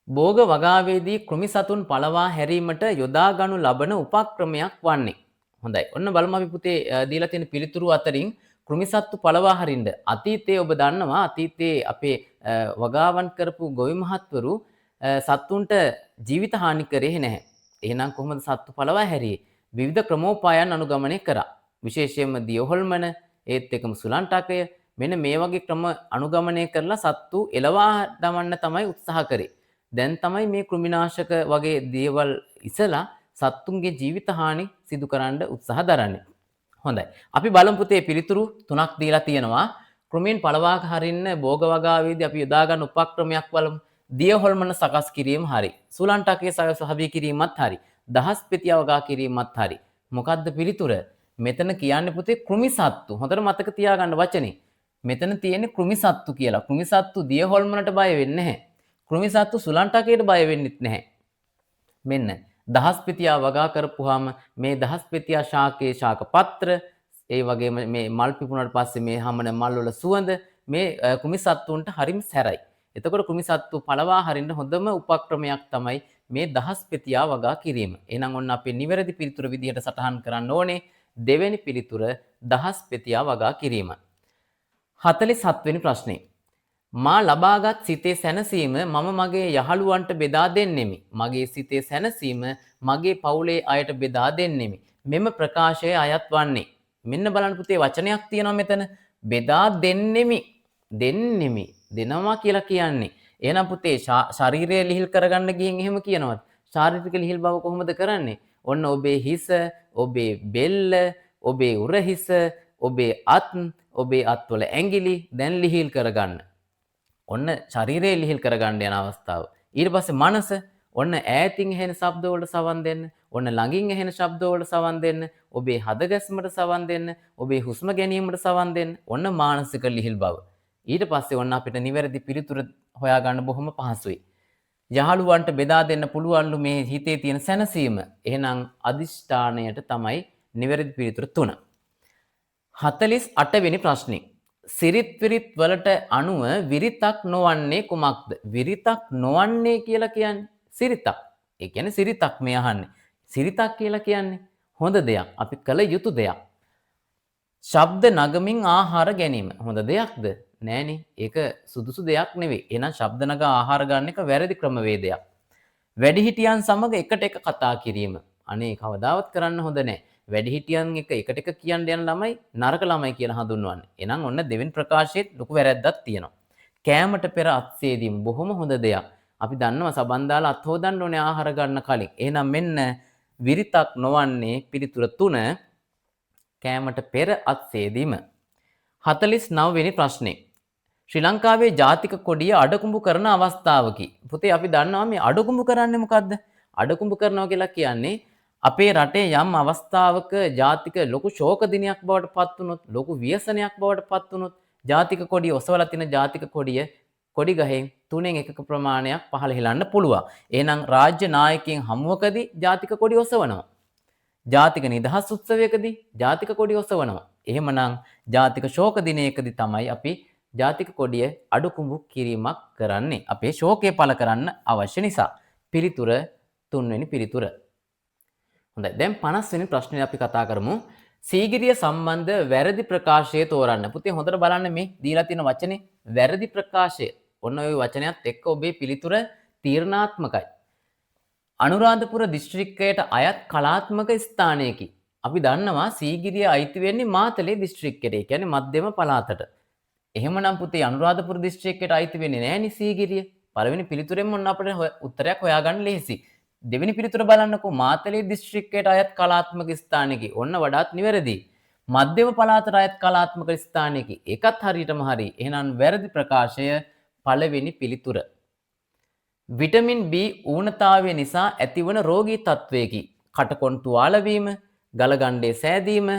භෝග වගාවේදී කෘමි සතුන් පළවා හැරීමට යොදා ගනු ලබන උපක්‍රමයක් වන්නේ. හොඳයි. ඔන්න බලමු අපි පුතේ දීලා තියෙන පිළිතුරු අතරින් කෘමි සත්තු පළවා හරින්න අතීතයේ ඔබ දන්නවා අතීතයේ අපේ වගාවන් කරපු ගොවි මහත්වරු සත්තුන්ට ජීවිත හානි කරේ නැහැ. එහෙනම් කොහොමද සත්තු පළවා හැරියේ? විවිධ ක්‍රමෝපායන් අනුගමනය කරා. විශේෂයෙන්ම දියොහොල්මන, ඒත් එක්කම සුලන්ටකය මෙන්න මේ වගේ ක්‍රම අනුගමනය කරලා සත්තු එලවා දමන්න තමයි උත්සාහ කරේ. දැන් තමයි මේ කෘමිනාශක වගේ දේවල් ඉසලා සත්තුන්ගේ ජීවිත හානි සිදු කරන්න උත්සාහ දරන්නේ. හොඳයි. අපි බලමු පුතේ පිළිතුරු තුනක් දීලා තියෙනවා. කෘමීන් පළවා හරින්න භෝග වගාවේදී අපි යොදා ගන්න උපක්‍රමයක් බලමු. දිය හොල්මන සකස් කිරීම හරි. සුලන්ටකයේ සහභාගී කිරීමත් හරි. දහස් පෙතිය වගා කිරීමත් හරි. මොකද්ද පිළිතුර? මෙතන කියන්නේ පුතේ කෘමි සත්තු. හොඳට මතක තියාගන්න වචනේ. මෙතන තියෙන්නේ කෘමි සත්තු කියලා. කෘමි සත්තු දිය හොල්මනට බය වෙන්නේ නැහැ. කෘමි සත්තු සුලන්ටකයට බය වෙන්නෙත් නැහැ. මෙන්න දහස් පෙතියා වගා කරපුවාම මේ දහස් පෙතියා ශාකයේ ශාක පත්‍ර ඒ වගේම මේ මල් පිපුණාට පස්සේ මේ හමන මල් වල සුවඳ මේ කෘමි සත්තුන්ට හරිම සැරයි. එතකොට කෘමි සත්තු පළවා හරින්න හොඳම උපක්‍රමයක් තමයි මේ දහස් පෙතියා වගා කිරීම. එහෙනම් ඔන්න අපේ නිවැරදි පිළිතුර විදිහට සටහන් කරන්න ඕනේ දෙවෙනි පිළිතුර දහස් පෙතියා වගා කිරීම. 47 වෙනි ප්‍රශ්නේ. මා ලබාගත් සිතේ සැනසීම මම මගේ යහළුවන්ට බෙදා දෙන්නෙමි. මගේ සිතේ සැනසීම මගේ පවුලේ අයට බෙදා දෙන්නෙමි. මෙම ප්‍රකාශය අයත් වන්නේ. මෙන්න බලන්න පුතේ වචනයක් තියෙනවා මෙතන. බෙදා දෙන්නෙමි. දෙන්නෙමි. දෙනවා කියලා කියන්නේ. එහෙනම් පුතේ ශරීරය ලිහිල් කරගන්න ගිහින් එහෙම කියනවාද? ශාරීරික ලිහිල් බව කොහොමද කරන්නේ? ඔන්න ඔබේ හිස, ඔබේ බෙල්ල, ඔබේ උරහිස, ඔබේ ඔබේ අත්වල ඇඟිලි දැන් ලිහිල් කරගන්න. ඔන්න ශරීරය ලිහිල් කරගන්න යන අවස්ථාව. ඊට පස්සේ මනස ඔන්න ඈතින් ඇහෙන ශබ්ද වලට සවන් දෙන්න, ඔන්න ළඟින් ඇහෙන ශබ්ද වලට සවන් දෙන්න, ඔබේ හදගැස්මට සවන් දෙන්න, ඔබේ හුස්ම ගැනීමට සවන් දෙන්න. ඔන්න මානසික ලිහිල් බව. ඊට පස්සේ ඔන්න අපිට නිවැරදි පිළිතුර හොයාගන්න බොහොම පහසුයි. යහළුවන්ට බෙදා දෙන්න පුළුවන්ලු මේ හිතේ තියෙන සැනසීම. එහෙනම් අදිෂ්ඨානයට තමයි නිවැරදි පිළිතුර 3. 48 වෙනි ප්‍රශ්නේ. සිරිත් විරිත් වලට අනුව විරිතක් නොවන්නේ කුමක්ද? විරිතක් නොවන්නේ කියලා කියන්නේ සිරිතක්. ඒ කියන්නේ සිරිතක් මේ අහන්නේ. සිරිතක් කියලා කියන්නේ හොඳ දෙයක්. අපි කළ යුතු දෙයක්. ශබ්ද නගමින් ආහාර ගැනීම හොඳ දෙයක්ද? නෑනේ. ඒක සුදුසු දෙයක් නෙවෙයි. එහෙනම් ශබ්ද නගා ආහාර ගන්න එක වැරදි ක්‍රමවේදයක්. වැඩිහිටියන් සමග එකට එක කතා කිරීම. අනේ කවදාවත් කරන්න හොඳ නෑ. වැඩිහිටියන් එකට එක කියන්න යන ළමයි නරක ළමයි කියලා හඳුන්වන්නේ. එහෙනම් ඔන්න දෙවෙනි ප්‍රකාශයේත් ලොකු වැරැද්දක් තියෙනවා. කෑමට පෙර අත්සේදීම බොහොම හොඳ දෙයක්. අපි දන්නවා සබන් දාලා අත් හොදන්න ඕනේ ආහාර ගන්න කලින්. එහෙනම් මෙන්න විරිතක් නොවන්නේ පිළිතුර 3 කෑමට පෙර අත්සේදීම. 49 වෙනි ප්‍රශ්නේ. ශ්‍රී ලංකාවේ ජාතික කොඩිය අඩකුඹු කරන අවස්ථාවකි. පුතේ අපි දන්නවා මේ අඩකුඹු කරන්නේ මොකද්ද? අඩකුඹු කරනවා කියලා කියන්නේ අපේ රටේ යම් අවස්ථාවක ජාතික ලොකු ශෝක දිනයක් බවට පත් වුණොත්, ලොකු ව්‍යසනයක් බවට පත් වුණොත් ජාතික කොඩිය ඔසවලා තියෙන ජාතික කොඩිය කොඩි ගහෙන් 3න් 1ක ප්‍රමාණයක් පහළ හෙලන්න පුළුවන්. එහෙනම් රාජ්‍ය නායකයන් හමුවකදී ජාතික කොඩිය ඔසවනවා. ජාතික නිදහස් උත්සවයකදී ජාතික කොඩිය ඔසවනවා. එහෙමනම් ජාතික ශෝක දිනයකදී තමයි අපි ජාතික කොඩිය අඩුකුඹු කිරීමක් කරන්නේ. අපේ ශෝකය පළ කරන්න අවශ්‍ය නිසා. පිළිතුර 3 වෙනි පිළිතුර. හොඳයි. දැන් 50 වෙනි ප්‍රශ්නේ අපි කතා කරමු. සීගිරිය සම්බන්ධ වැරදි ප්‍රකාශය තෝරන්න. පුතේ හොඳට බලන්න මේ දීලා තියෙන වචනේ වැරදි ප්‍රකාශය. ඔන්න ඔය වචනයත් එක්ක ඔබේ පිළිතුර තීරණාත්මකයි. අනුරාධපුර දිස්ත්‍රික්කයට අයත් කලාත්මක ස්ථානයකි. අපි දන්නවා සීගිරිය අයිති වෙන්නේ මාතලේ දිස්ත්‍රික්කයට. ඒ කියන්නේ මධ්‍යම පළාතට. එහෙමනම් පුතේ අනුරාධපුර දිස්ත්‍රික්කයට අයිති වෙන්නේ නැහැ නේ සීගිරිය. පළවෙනි පිළිතුරෙන් ඔන්න අපිට උත්තරයක් හොයාගන්න ලේසි. දෙවෙනි පිළිතුර බලන්නකෝ මාතලේ දිස්ත්‍රික්කයට අයත් කලාත්මක ස්ථානයකි. ඔන්න වඩාත් නිවැරදි. මධ්‍යම පළාතට අයත් කලාත්මක ස්ථානයකි. ඒකත් හරියටම හරි. එහෙනම් වැරදි ප්‍රකාශය පළවෙනි පිළිතුර. විටමින් B ඌනතාවය නිසා ඇතිවන රෝගී තත්වයකි. කටකොන් තුවාල වීම, ගලගණ්ඩේ සෑදීම,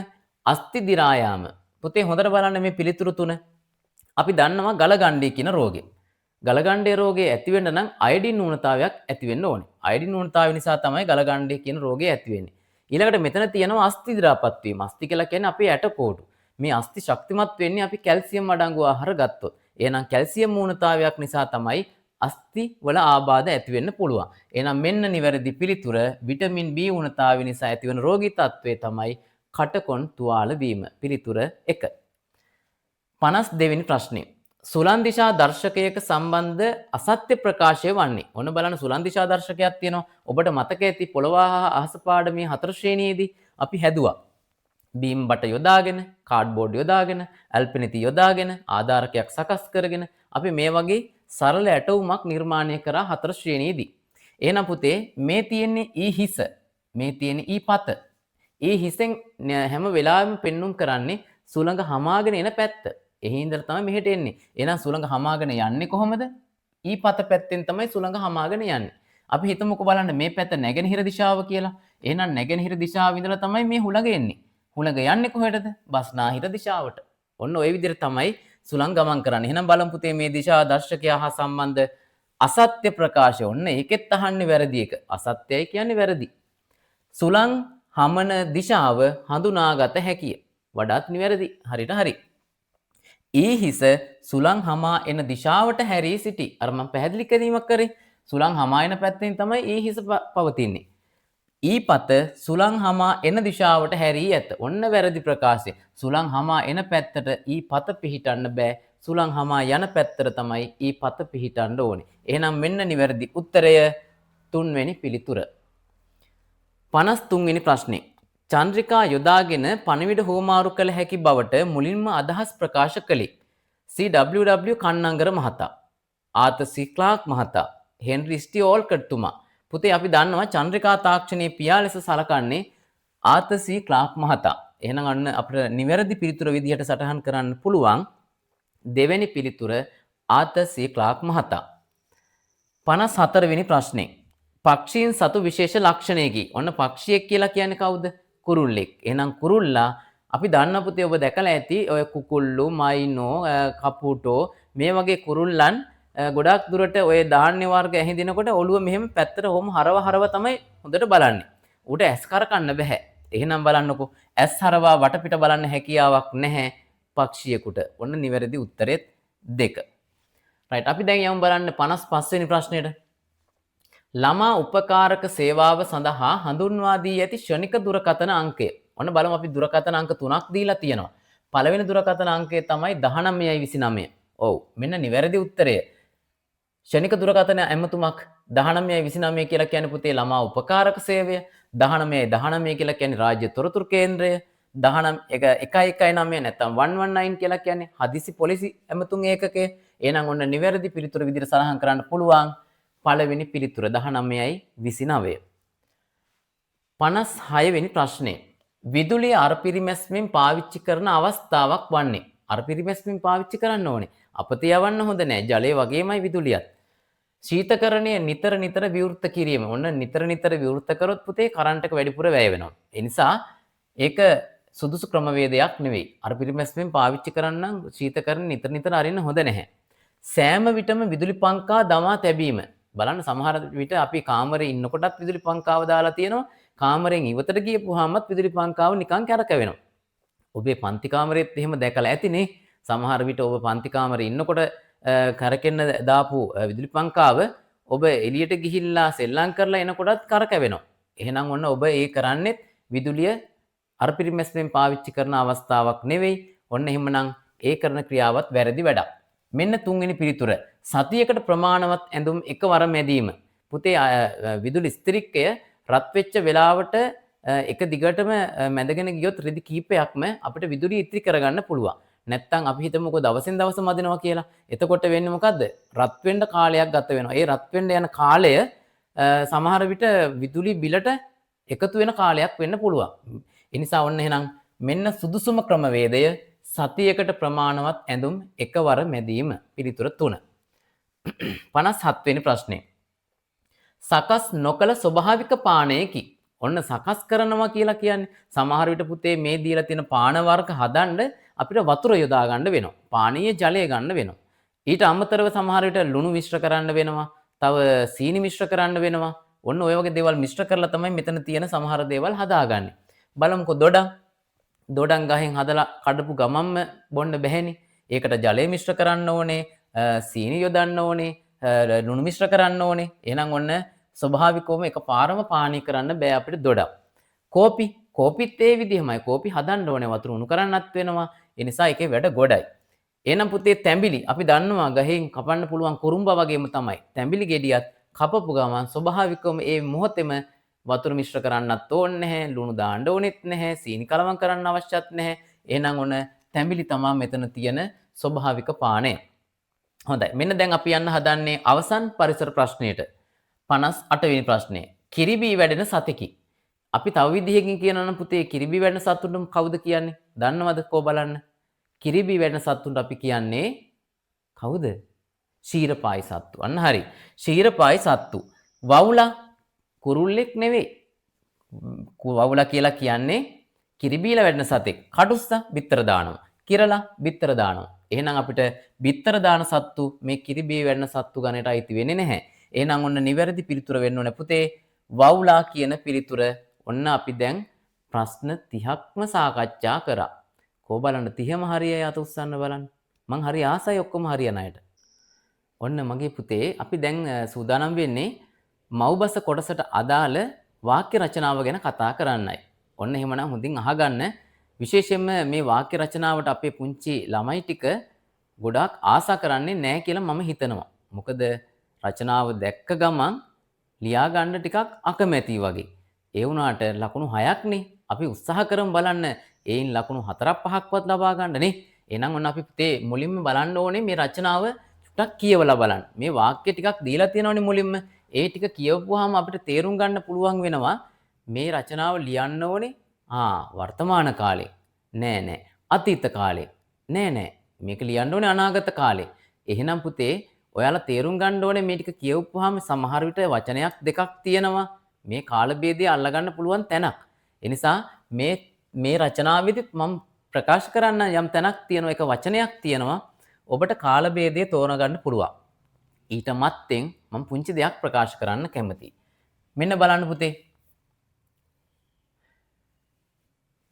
අස්ථි දිරා යාම. පුතේ හොඳට බලන්න මේ පිළිතුරු තුන. අපි දන්නවා ගලගණ්ඩේ කියන රෝගය. ගලගණ්ඩේ රෝගය ඇති වෙන්න නම් අයඩින් ඌනතාවයක් ඇති වෙන්න ඕනේ. අයඩින් ඌනතාවය නිසා තමයි ගලගණ්ඩේ කියන රෝගය ඇති වෙන්නේ. ඊළඟට මෙතන තියෙනවා අස්ථි දිරාපත් වීම. අස්ථි කියලා කියන්නේ අපේ ඇටකොටු. මේ අස්ථි ශක්තිමත් වෙන්නේ අපි කැල්සියම් අඩංගු ආහාර ගත්තොත්. එහෙනම් කැල්සියම් ඌනතාවයක් නිසා තමයි අස්ථි වල ආබාධ ඇති වෙන්න පුළුවන්. එහෙනම් මෙන්න නිවැරදි පිළිතුර විටමින් B ඌනතාවය නිසා ඇතිවන රෝගී තත්ත්වය තමයි කටකොන් තුවාල වීම. පිළිතුර 1. 52 වෙනි ප්‍රශ්නේ. සුලන් දිශා දර්ශකයක සම්බන්ධ අසත්‍ය ප්‍රකාශය වන්නේ. ඔන්න බලන්න සුලන් දිශා දර්ශකයක් තියෙනවා. ඔබට මතක ඇති පොළොව හා අහස පාඩමේ 4 ශ්‍රේණියේදී අපි හැදුවා. බීම් බට යොදාගෙන, කාඩ්බෝඩ් යොදාගෙන, ඇල්පිනිති යොදාගෙන, ආධාරකයක් සකස් කරගෙන අපි මේ වගේ සරල ඇටවුමක් නිර්මාණය කරා 4 ශ්‍රේණියේදී. එහෙනම් පුතේ මේ තියෙන්නේ ඊ හිස, මේ තියෙන්නේ ඊ පත. ඊ හිසෙන් හැම වෙලාවෙම පෙන්눔 කරන්නේ සුළඟ හමාගෙන එන පැත්ත. එහි ඉඳලා තමයි මෙහෙට එන්නේ. එහෙනම් සුළඟ හමාගෙන යන්නේ කොහොමද? ඊ පත පැත්තෙන් තමයි සුළඟ හමාගෙන යන්නේ. අපි හිතමුකෝ බලන්න මේ පැත්ත නැගෙනහිර දිශාව කියලා. එහෙනම් නැගෙනහිර දිශාව ඉඳලා තමයි මේ හුළඟ එන්නේ. හුළඟ යන්නේ කොහෙටද? බස්නාහිර දිශාවට. ඔන්න ওই විදිහට තමයි සුළං ගමන් කරන්නේ. එහෙනම් බලමු පුතේ මේ දිශා දර්ශකය හා සම්බන්ධ අසත්‍ය ප්‍රකාශය. ඔන්න ඒකෙත් අහන්නේ වැරදි එක. අසත්‍යයි කියන්නේ වැරදි. සුළං හමන දිශාව හඳුනාගත හැකිය. වඩාත් නිවැරදි. හරියට හරි. ඊ හිස සුළං හමා එන දිශාවට හැරී සිටි. අර මම පැහැදිලි කිරීමක් කරේ. සුළං හමා එන පැත්තෙන් තමයි ඊ හිස පවතින්නේ. ඊ පත සුළං හමා එන දිශාවට හැරී ඇත. ඔන්න වැරදි ප්‍රකාශය. සුළං හමා එන පැත්තට ඊ පත පිහිටන්න බෑ. සුළං හමා යන පැත්තට තමයි ඊ පත පිහිටන්න ඕනේ. එහෙනම් මෙන්න නිවැරදි උත්තරය 3 වෙනි පිළිතුර. 53 වෙනි ප්‍රශ්නේ. චන්ද්‍රිකා යොදාගෙන පණිවිඩ හෝමාරු කළ හැකි බවට මුලින්ම අදහස් ප්‍රකාශ කළේ CWW කන්නංගර මහතා, ආතර් සී ක්ලාක් මහතා, හෙන්රි ස්ටී ඕල්කට් තුමා. පුතේ අපි දන්නවා චන්ද්‍රිකා තාක්ෂණයේ පියා ලෙස සලකන්නේ ආතර් සී ක්ලාක් මහතා. එහෙනම් අන්න අපිට නිවැරදි පිළිතුර විදිහට සටහන් කරන්න පුළුවන් දෙවෙනි පිළිතුර ආතර් සී ක්ලාක් මහතා. 54 වෙනි ප්‍රශ්නේ. පක්ෂීන් සතු විශේෂ ලක්ෂණයකි. ඔන්න පක්ෂියෙක් කියලා කියන්නේ කවුද? කුරුල්ලෙක්. එහෙනම් කුරුල්ලා අපි දන්න පුතේ ඔබ දැකලා ඇති ඔය කුකුල්ලු, මයිනෝ, කපුටෝ මේ වගේ කුරුල්ලන් ගොඩක් දුරට ඔය ධාන්‍ය වර්ග ඇහිදිනකොට ඔළුව මෙහෙම පැත්තට හොම හරව තමයි හොඳට බලන්නේ. ඌට ඇස් කරකන්න බෑ. එහෙනම් බලන්නකෝ ඇස් හරවා වටපිට බලන්න හැකියාවක් නැහැ පක්ෂියෙකුට. ඔන්න නිවැරදි උත්තරේ 2. රයිට් අපි දැන් යමු බලන්න 55 වෙනි ප්‍රශ්නෙට. ළමා උපකාරක සේවාව සඳහා හඳුන්වා දී ඇති ක්ෂණික දුරකථන අංකය. ඔන්න බලමු අපි දුරකථන අංක 3ක් දීලා තියෙනවා. පළවෙනි දුරකථන අංකය තමයි 1929. ඔව් මෙන්න නිවැරදි උත්තරය. ක්ෂණික දුරකථන ඇමතුමක් 1929 කියලා කියන්නේ පුතේ ළමා උපකාරක සේවය. 1919 කියලා කියන්නේ රාජ්‍ය තොරතුරු කේන්ද්‍රය. 119 නැත්නම් 119 කියලා කියන්නේ හදිසි පොලිසි ඇමතුම් ඒකකය. එහෙනම් ඔන්න නිවැරදි පිළිතුර විදිහට සලහන් කරන්න පුළුවන්. පළවෙනි පිළිතුර 1929. 56 වෙනි ප්‍රශ්නේ. විදුලිය අරපිරිමැස්මෙන් පාවිච්චි කරන අවස්ථාවක් වන්නේ. අරපිරිමැස්මෙන් පාවිච්චි කරන්න ඕනේ. අපත යවන්න හොඳ නෑ. ජලය වගේමයි විදුලියත්. ශීතකරණය නිතර විවෘත කිරීම. ඔන්න නිතර විවෘත කරොත් පුතේ කරන්ට් එක වැඩිපුර වැය වෙනවා. ඒ නිසා ඒක සුදුසු ක්‍රමවේදයක් නෙවෙයි. අරපිරිමැස්මෙන් පාවිච්චි කරන්න ශීතකරණ නිතර අරින්න හොඳ නැහැ. සෑම විටම විදුලි පංකා දමා තැබීම. බලන්න සමහර විට අපි කාමරේ ඉන්නකොටත් විදුලි පංකාව දාලා තියෙනවා. කාමරෙන් ඉවතට ගියපුවාමත් විදුලි පංකාව නිකන් කැරකෙනවා. ඔබේ පන්ති කාමරේත් එහෙම දැකලා ඇතිනේ. සමහර විට ඔබ පන්ති කාමරේ ඉන්නකොට කරකෙන්න දාපු විදුලි පංකාව ඔබ එළියට ගිහිල්ලා සෙල්ලම් කරලා එනකොටත් කරකැවෙනවා. එහෙනම් ඔන්න ඔබ ඒ කරන්නේත් විදුලිය අර පිරිමැස්මෙන් පාවිච්චි කරන අවස්ථාවක් නෙවෙයි. ඔන්න එහෙමනම් ඒ කරන ක්‍රියාවත් වැරදි වැඩක්. මෙන්න තුන්වෙනි පිළිතුර. සතියකට ප්‍රමාණවත් ඇඳුම් එකවර මැදීම. පුතේ විදුලි ස්ත්‍රික්කය රත් වෙච්ච වෙලාවට එක දිගටම මැදගෙන ගියොත් රෙදි කීපයක්ම අපිට විදුලිය ඉතිරි කරගන්න පුළුවන්. නැත්තම් අපි හිතමුකෝ දවසින් දවස මදිනවා කියලා. එතකොට වෙන්නේ මොකද්ද? රත් වෙන්න කාලයක් ගත වෙනවා. ඒ රත් වෙන්න යන කාලය සමහර විට විදුලි බිලට එකතු වෙන කාලයක් වෙන්න පුළුවන්. ඒ නිසා ඔන්න එහෙනම් මෙන්න සුදුසුම ක්‍රමවේදය සතියකට ප්‍රමාණවත් ඇඳුම් එකවර මැදීම. පිළිතුර 3. 57 වෙනි ප්‍රශ්නේ. සකස් නොකළ ස්වභාවික පානයකි. ඔන්න සකස් කරනවා කියලා කියන්නේ සමහර විට පුතේ මේ දීලා තියෙන පාන වර්ග හදන්න අපිට වතුර යොදා ගන්න වෙනවා. පානීය ජලය ගන්න වෙනවා. ඊට අමතරව සමහර විට ලුණු මිශ්‍ර කරන්න වෙනවා. තව සීනි මිශ්‍ර කරන්න වෙනවා. ඔන්න ඔය වගේ දේවල් මිශ්‍ර කරලා තමයි මෙතන තියෙන සමහර දේවල් හදාගන්නේ. බලමුකෝ දොඩම්. දොඩම් ගහෙන් හදලා කඩපු ගමම්ම බොන්න බැහැනේ. ඒකට ජලය මිශ්‍ර කරන්න ඕනේ. සීනි යොදන්න ඕනේ. ලුණු මිශ්‍ර කරන්න ඕනේ. එහෙනම් ඔන්න ස්වභාවිකවම එකපාරම පානය කරන්න බෑ අපිට දොඩම්. කෝපිත් ඒ විදිහමයි. කෝපි හදන්න ඕනේ වතුර උණු කරන්නත් වෙනවා. ඒ නිසා ඒකේ වැඩ ගොඩයි. එහෙනම් පුතේ තැඹිලි අපි දන්නවා ගහෙන් කපන්න පුළුවන් කුරුම්බා වගේම තමයි. තැඹිලි ගෙඩියත් කපපු ගමන් ස්වභාවිකවම ඒ මොහොතේම වතුර මිශ්‍ර කරන්නත් ඕනේ නැහැ. ලුණු දාන්න ඕනෙත් නැහැ. සීනි කලවම් කරන්න අවශ්‍යත් නැහැ. එහෙනම් ඔන්න තැඹිලි තමයි මෙතන තියෙන ස්වභාවික පානය. හොඳයි. මෙන්න දැන් අපි යන්න හදන්නේ අවසන් පරිසර ප්‍රශ්නයට. 58 වෙනි ප්‍රශ්නය. කිරිබී වැඩෙන සතෙකි. අපි තව විදිහකින් කියනවා නම් පුතේ කිරිබී වැඩෙන සතුන්ට කවුද කියන්නේ? දන්නවද කෝ බලන්න? කිරිබී වැඩෙන සතුන්ට අපි කියන්නේ කවුද? ශීරපායි සත්තු. අන්න හරි. ශීරපායි සත්තු. වවුලා කුරුල්ලෙක් නෙවෙයි. වවුලා කියලා කියන්නේ කිරිබීලා වැඩෙන සතෙක්. කටුස්සා බිත්තර දානවා. කිරලා බිත්තර දානවා. එහෙනම් අපිට බිත්තර දාන සත්තු මේ කිරිබී වැඩෙන සත්තු ගණයට අයිති වෙන්නේ නැහැ. එහෙනම් ඔන්න නිවැරදි පිළිතුර වෙන්න ඕනේ පුතේ වවුලා කියන පිළිතුර. ඔන්න අපි දැන් ප්‍රශ්න 30ක්ම සාකච්ඡා කරා. කො බලන්න 30ම හරියයි අත උස්සන්න බලන්න. මං හරි ආසයි ඔක්කොම හරියන අයට. ඔන්න මගේ පුතේ අපි දැන් සූදානම් වෙන්නේ මව්බස කොටසට අදාළ වාක්‍ය රචනාව ගැන කතා කරන්නයි. ඔන්න එහෙමනම් හොඳින් අහගන්න. විශේෂයෙන්ම මේ වාක්‍ය රචනාවට අපේ පුංචි ළමයි ටික ගොඩාක් ආසා කරන්නේ නැහැ කියලා මම හිතනවා. මොකද රචනාව දැක්ක ගමන් ලියා ගන්න ටිකක් අකමැති වගේ. ඒ වුණාට ලකුණු 6ක්නේ. අපි උත්සාහ කරමු බලන්න. ඒයින් ලකුණු 4ක් 5ක්වත් ලබා ගන්න නේ. එහෙනම් ඔන්න අපි පුතේ මුලින්ම බලන්න ඕනේ මේ රචනාව ටිකක් කියවලා බලන්න. මේ වාක්‍ය ටිකක් දීලා තියෙනවනේ මුලින්ම. ඒ ටික කියවුවාම අපිට තේරුම් ගන්න පුළුවන් වෙනවා මේ රචනාව ලියන්න ඕනේ වර්තමාන කාලේ. නෑ. අතීත කාලේ. නෑ. මේක ලියන්න ඕනේ අනාගත කාලේ. එහෙනම් පුතේ ඔයාලා තේරුම් ගන්න ඕනේ මේ ටික කියවුවාම සමහර විට වචනයක් දෙකක් තියෙනවා. මේ කාල ભેදය අල්ලගන්න පුළුවන් තැනක්. ඒ නිසා මේ රචනාවේදීත් මම ප්‍රකාශ කරන්න යම් තැනක් තියෙනවා එක වචනයක් තියෙනවා. ඔබට කාල ભેදය තෝරගන්න පුළුවන්. ඊට මත්තෙන් මම පුංචි දෙයක් ප්‍රකාශ කරන්න කැමතියි. මෙන්න බලන්න පුතේ.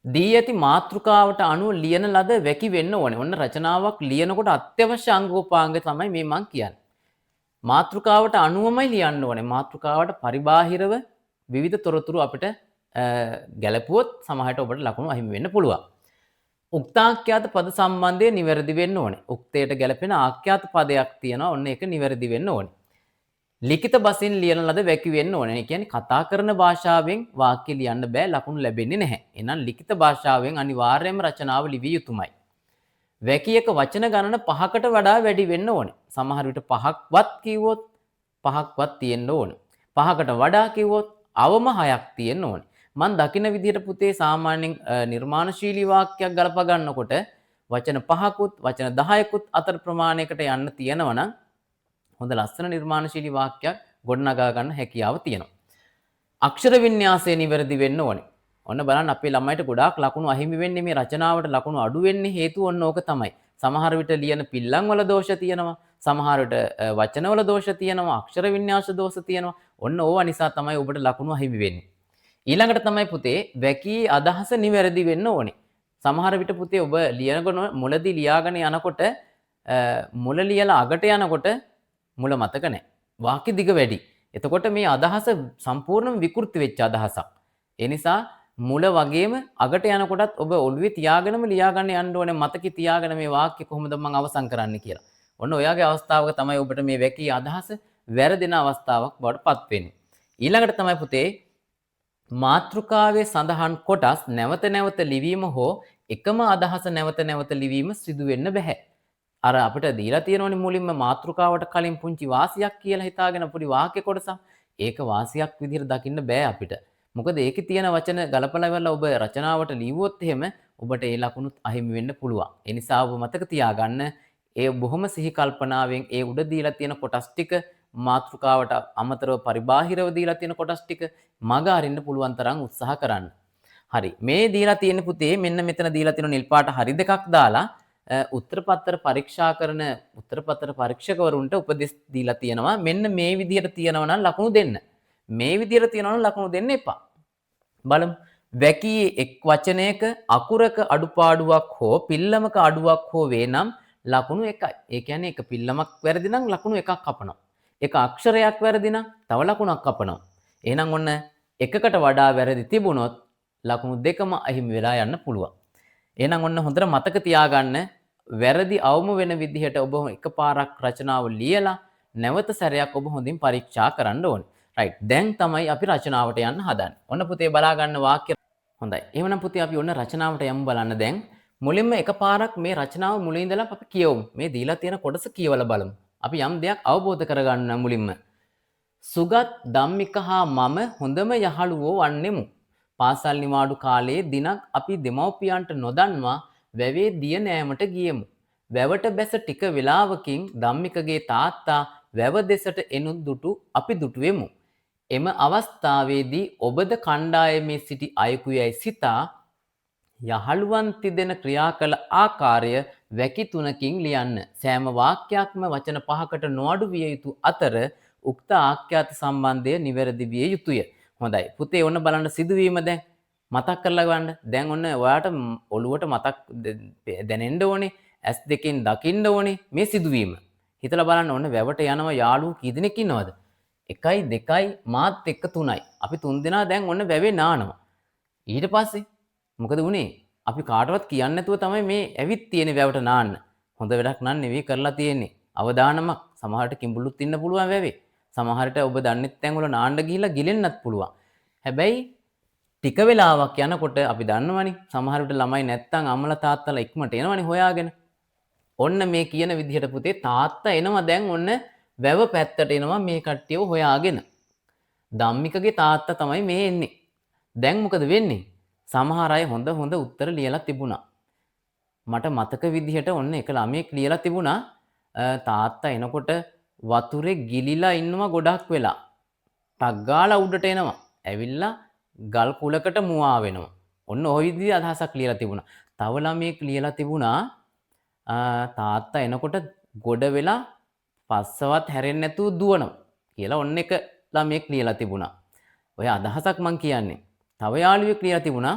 දී ඇති මාතෘකාවට අනුව ලියන ලද වැකි වෙන්න ඕනේ. ඔන්න රචනාවක් ලියනකොට අත්‍යවශ්‍ය අංගෝපාංග තමයි මේ මං කියන්නේ. මාතෘකාවට අනුවමයි ලියන්න ඕනේ. මාතෘකාවට පරිබාහිරව විවිධ තොරතුරු අපිට ගැලපුවොත් සමහරට ඔබට ලකුණු අහිමි වෙන්න පුළුවන්. උක්තාඛ්‍යාත පද සම්බන්ධය නිවැරදි වෙන්න ඕනේ. උක්තයට ගැලපෙන ආඛ්‍යාත පදයක් තියෙනවා. ඔන්න ඒක නිවැරදි වෙන්න ඕනේ. ලිඛිත බසින් ලියන ලද වැකි වෙන්න ඕනේ. ඒ කියන්නේ කතා කරන භාෂාවෙන් වාක්‍ය ලියන්න බෑ ලකුණු ලැබෙන්නේ නැහැ. එහෙනම් ලිඛිත භාෂාවෙන් අනිවාර්යයෙන්ම රචනාව ලිවිය යුතුමයි. වැකියක වචන ගණන 5කට වඩා වැඩි වෙන්න ඕනේ. සමහර විට 5ක්වත් කිව්වොත් 5ක්වත් තියෙන්න ඕනේ. 5කට වඩා කිව්වොත් අවම 6ක් තියෙන්න ඕනේ. මම දකින විදිහට පුතේ සාමාන්‍යයෙන් නිර්මාණශීලී වාක්‍යයක් ගලප ගන්නකොට වචන 5කුත් වචන 10කුත් අතර ප්‍රමාණයකට යන්න තියෙනවා නම් හොඳ ලස්සන නිර්මාණශීලී වාක්‍යයක් ගොඩනගා ගන්න හැකියාව තියෙනවා. අක්ෂර වින්‍යාසය නිවැරදි වෙන්න ඕනේ. ඔන්න බලන්න අපේ ළමයිට ගොඩාක් ලකුණු අහිමි වෙන්නේ මේ රචනාවට ලකුණු අඩු වෙන්නේ හේතුව ඔන්න ඕක තමයි. සමහර විට ලියන පිල්ලම් වල දෝෂ තියෙනවා. සමහර විට වචන වල දෝෂ තියෙනවා. අක්ෂර වින්‍යාස දෝෂ තියෙනවා. ඔන්න ඕවා නිසා තමයි ඔබට ලකුණු අහිමි වෙන්නේ. ඊළඟට තමයි පුතේ වැකී අදහස නිවැරදි වෙන්න ඕනේ. සමහර විට පුතේ ඔබ ලියනකොට මුලදී ලියාගෙන යනකොට මුල ලියලා අගට යනකොට මුල මතක නැහැ. වාක්‍ය දිග වැඩි. එතකොට මේ අදහස සම්පූර්ණයෙන් විකෘති වෙච්ච අදහසක්. ඒ නිසා මුල වගේම අගට යනකොටත් ඔබ ඔළුවේ තියාගෙනම ලියාගන්න යන්න ඕනේ මතකෙ තියාගෙන මේ වාක්‍ය කොහොමද මම අවසන් කරන්න කියලා. ඔන්න ඔයගේ අවස්ථාවක තමයි ඔබට මේ වැකී අදහස වැරදෙන අවස්ථාවක් බවට පත් වෙන්නේ. ඊළඟට තමයි පුතේ මාතෘකාවේ සඳහන් කොටස් නැවත නැවත ලිවීම හෝ එකම අදහස නැවත නැවත ලිවීම සිදු වෙන්න බෑ. අර අපිට දීලා තියෙනවනේ මුලින්ම මාතෘකාවට කලින් පුංචි වාසියක් කියලා හිතාගෙන පොඩි වාක්‍ය කොටසක්. ඒක වාසියක් විදිහට දකින්න බෑ අපිට. මොකද ඒකේ තියෙන වචන ගලපලා ඉවරලා ඔබ රචනාවට ලියුවොත් එහෙම ඔබට ඒ ලකුණුත් අහිමි වෙන්න පුළුවන්. ඒ නිසා ඔබ මතක තියාගන්න ඒ බොහොම සිහි කල්පනාවෙන් ඒ උඩ දීලා තියෙන කොටස් ටික මාතෘකාවට අමතරව පරිබාහිරව දීලා තියෙන කොටස් ටික මග අරින්න පුළුවන් තරම් උත්සාහ කරන්න. හරි. මේ දීලා තියෙන පුතේ මෙන්න මෙතන දීලා තියෙන නිල් පාට හරි දෙකක් දාලා උත්තරපත්‍ර පරීක්ෂා කරන උත්තරපත්‍ර පරීක්ෂකවරුන්ට උපදෙස් දීලා තියෙනවා මෙන්න මේ විදිහට තියෙනවා නම් ලකුණු දෙන්න. මේ විදිහට තියෙනවා නම් ලකුණු දෙන්න එපා. බලමු. වැකී එක් වචනයක අකුරක අඩුපාඩුවක් හෝ පිල්ලමක අඩුවක් හෝ වේ නම් ලකුණු 1යි. ඒ කියන්නේ එක පිල්ලමක් වැරදි නම් ලකුණු 1ක් කපනවා. එක අක්ෂරයක් වැරදි නම් තව ලකුණක් කපනවා. එහෙනම් ඔන්න එකකට වඩා වැරදි තිබුණොත් ලකුණු දෙකම අහිමි වෙලා යන්න පුළුවන්. එහෙනම් ඔන්න හොඳට මතක තියාගන්න වැරදි අවම වෙන විදිහට ඔබ එකපාරක් රචනාව ලියලා නැවත සැරයක් ඔබ හොඳින් පරීක්ෂා කරන්න ඕනේ. රයිට්. දැන් තමයි අපි රචනාවට යන්න හදන්නේ. ඔන්න පුතේ බලා ගන්න වාක්‍ය. හොඳයි. එහෙනම් පුතේ අපි ඔන්න රචනාවට යමු බලන්න දැන්. මුලින්ම එකපාරක් මේ රචනාව මුලින් ඉඳලා අපි කියවමු. මේ දීලා තියෙන කොටස කියවලා බලමු. අපි යම් දෙයක් අවබෝධ කරගන්න මුලින්ම. සුගත් ධම්මික හා මම හොඳම යහළුවෝ වන්නෙමු. පාසල් නිවාඩු කාලයේ දිනක් අපි දෙමව්පියන්ට නොදන්වා වැවේ දිය නෑමට ගියෙමු. වැවට බැස ටික වෙලාවකින් ධම්මිකගේ තාත්තා වැව දෙසට එනු දුටු අපි දුටුවෙමු. එම අවස්ථාවේදී ඔබද කණ්ඩායමේ සිටි අයෙකු යැයි සිතා යහළුවන් තිදෙන ක්‍රියා කළ ආකාරය වැකි තුනකින් ලියන්න. සෑම වාක්‍යයක්ම වචන 5කට නොඅඩු විය යුතු අතර උක්ත ආඛ්‍යාත සම්බන්ධය නිවැරදි විය යුතුය. හොඳයි. පුතේ ඔන්න බලන්න සිදුවීම දැන් මතක් කරලා ගන්න. දැන් ඔන්න ඔයාට ඔළුවට මතක් දැනෙන්න ඕනේ. ඇස් දෙකෙන් දකින්න ඕනේ මේ සිදුවීම. හිතලා බලන්න ඔන්න වැවට යනවා යාළුවෝ කී දෙනෙක් ඉන්නවද? 1යි 2යි මාත් එක්ක 3යි. අපි 3 දෙනා දැන් ඔන්න වැවේ නානවා. ඊට පස්සේ මොකද වුනේ? අපි කාටවත් කියන්නේ නැතුව තමයි මේ ඇවිත් තියෙන්නේ වැවට නාන්න. හොඳ වැඩක් නන් නෙවෙයි කරලා තියෙන්නේ. අවදානමක්. සමහරට කිඹුලුත් ඉන්න පුළුවන් වැවේ. සමහරට ඔබ දන්නෙත් තැන් වල නාන්න ගිහිල්ලා ගිලෙන්නත් පුළුවන්. හැබැයි ටික වෙලාවක් යනකොට අපි දන්නවනේ සමහර විට ළමයි නැත්තම් අම්මලා තාත්තලා ඉක්මනට එනවනේ හොයාගෙන. ඔන්න මේ කියන විදිහට පුතේ තාත්තා එනවා දැන් ඔන්න වැව පැත්තට එනවා මේ කට්ටියව හොයාගෙන. ධම්මිකගේ තාත්තා තමයි මේ එන්නේ. දැන් මොකද වෙන්නේ? සමහර අය හොඳ උත්තර ලියලා තිබුණා. මට මතක විදිහට ඔන්න එක ළමයෙක් ලියලා තිබුණා තාත්තා එනකොට වතුරේ ගිලිලා ඉන්නවා ගොඩක් වෙලා. ටක් ගාලා උඩට එනවා. ඇවිල්ලා ගල් කුලකට මුවා වෙනවා. ඔන්න ওই විදිහේ අදහසක් ලියලා තිබුණා. තව ළමයෙක් ලියලා තිබුණා තාත්තා එනකොට ගොඩ වෙලා පස්සවත් හැරෙන්නේ නැතුව දුවනවා කියලා ඔන්න එක ළමයෙක් ලියලා තිබුණා. ඔය අදහසක් මං කියන්නේ. තව යාළුවෙක් ලියලා තිබුණා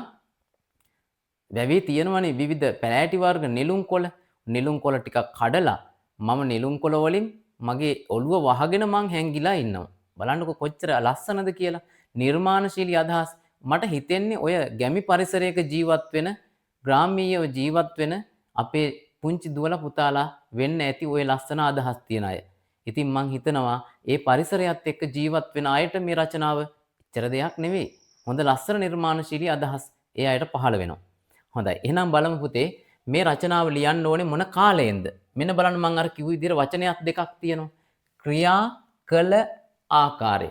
වැවේ තියෙනවනේ විවිධ පැලෑටි වර්ග නෙළුම් කොළ ටිකක් කඩලා මම නෙළුම් කොළ වලින් මගේ ඔළුව වහගෙන මං හැංගිලා ඉන්නවා. බලන්නකො කොච්චර ලස්සනද කියලා. නිර්මාණශීලී අදහස්. මට හිතෙන්නේ ඔය ගැමි පරිසරයක ජීවත් වෙන ග්‍රාමීයව ජීවත් වෙන අපේ පුංචි දුවලා පුතාලා වෙන්න ඇති ඔය ලස්සන අදහස් තියන අය. ඉතින් මං හිතනවා ඒ පරිසරයත් එක්ක ජීවත් වෙන අයට මේ රචනාව එච්චර දෙයක් නෙවෙයි. හොඳ ලස්සන නිර්මාණශීලී අදහස් ඒ අයට පහළ වෙනවා. හොඳයි. එහෙනම් බලමු පුතේ මේ රචනාව ලියන්න ඕනේ මොන කාලයෙන්ද? මෙන්න බලන්න මං අර කිව්ව විදිහට වචනයක් දෙකක් තියෙනවා. ක්‍රියා කළ ආකාරය.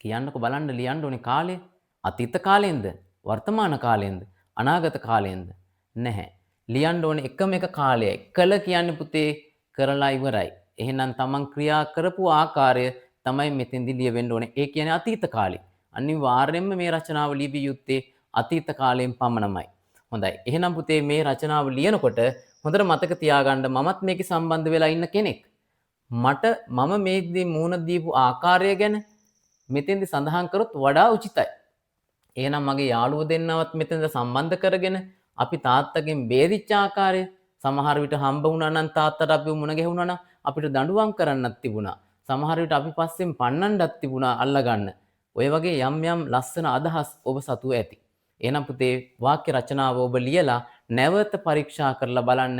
කියන්නකො බලන්න ලියන්න ඕනේ කාලය. අතීත කාලයෙන්ද? වර්තමාන කාලයෙන්ද? අනාගත කාලයෙන්ද? නැහැ. ලියන්න ඕනේ එකම එක කාලයයි. කළ කියන්නේ පුතේ කරලා ඉවරයි. එහෙනම් තමන් ක්‍රියා කරපු ආකාරය තමයි මෙතෙන්දි ලියවෙන්න ඕනේ. ඒ කියන්නේ අතීත කාලේ. අනිවාර්යයෙන්ම මේ රචනාව ලියවිය යුත්තේ අතීත කාලයෙන් පමණමයි. හොඳයි. එහෙනම් පුතේ මේ රචනාව ලියනකොට හොඳට මතක තියාගන්න මමත් මේකේ සම්බන්ධ වෙලා ඉන්න කෙනෙක්. මම මේ මූණ දීපු ආකාරය ගැන මෙතෙන්දි සඳහන් කරොත් වඩා උචිතයි. එහෙනම් මගේ යාළුවෝ දෙන්නවත් මෙතෙන්ද සම්බන්ධ කරගෙන අපි තාත්තගෙන් බේරිච්ච ආකාරය සමහර විට හම්බ වුණා නම් තාත්තට අපි මුණ ගැහුණා නම් අපිට දඬුවම් කරන්නත් තිබුණා. සමහර විට අපි පස්සෙන් පන්නන්නත් තිබුණා අල්ලගන්න. ඔය වගේ යම් ලස්සන අදහස් ඔබ සතුව ඇති. එහෙනම් පුතේ වාක්‍ය රචනාව ඔබ ලියලා නැවත පරීක්ෂා කරලා බලන්න.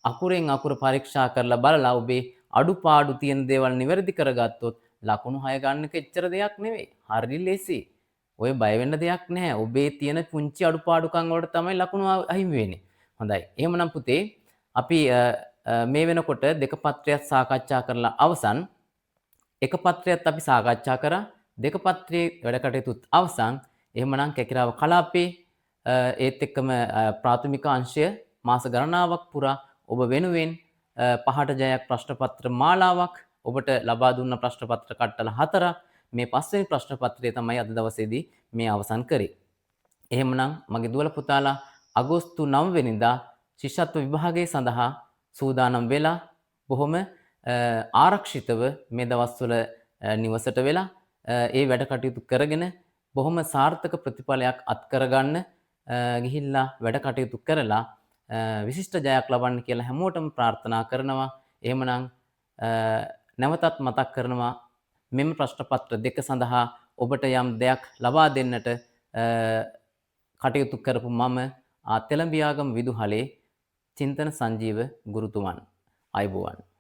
අකුරෙන් අකුර පරීක්ෂා කරලා බලලා ඔබේ අඩුපාඩු තියෙන දේවල් නිවැරදි කරගත්තොත් ලකුණු 6 ගන්න එක එච්චර දෙයක් නෙවෙයි. හරි ලේසි. ඔය බය වෙන්න දෙයක් නැහැ. ඔබේ තියෙන පුංචි අඩුපාඩුකම් වලට තමයි ලකුණු අහිමි වෙන්නේ. හොඳයි. එහෙමනම් පුතේ අපි මේ වෙනකොට දෙක පත්‍රයක් සාකච්ඡා කරලා අවසන්. එක පත්‍රයක් අපි සාකච්ඡා කරා. දෙක පත්‍රයේ වැඩ කටයුතුත් අවසන්. එහෙමනම් කැකිරාව කලාපේ ඒත් එක්කම ප්‍රාථමික අංශය මාස ගණනාවක් පුරා ඔබ වෙනුවෙන් පහට ජයක් ප්‍රශ්න පත්‍ර මාලාවක් ඔබට ලබා දුන්න ප්‍රශ්න පත්‍ර කට්ටල 4ක් මේ පස්වෙනි ප්‍රශ්න පත්‍රය තමයි අද දවසේදී මේ අවසන් කරේ. එහෙමනම් මගේ දුවල පුතාලා අගෝස්තු 9 වෙනිදා ශිෂ්‍යත්ව විභාගය සඳහා සූදානම් වෙලා බොහොම ආරක්ෂිතව මේ දවස්වල නිවසට වෙලා ඒ වැඩ කටයුතු කරගෙන බොහොම සාර්ථක ප්‍රතිඵලයක් අත් කරගන්න ගිහිල්ලා වැඩ කටයුතු කරලා විශිෂ්ට ජයක් ලබන්න කියලා හැමෝටම ප්‍රාර්ථනා කරනවා. එහෙමනම් නැවතත් මතක් කරනවා මෙම ප්‍රශ්න පත්‍ර දෙක සඳහා ඔබට යම් දෙයක් ලබා දෙන්නට කටයුතු කරපු මම තෙලඹියාගම විදුහලේ චින්තන සංජීව ගුරුතුමන්. අයබෝවන්.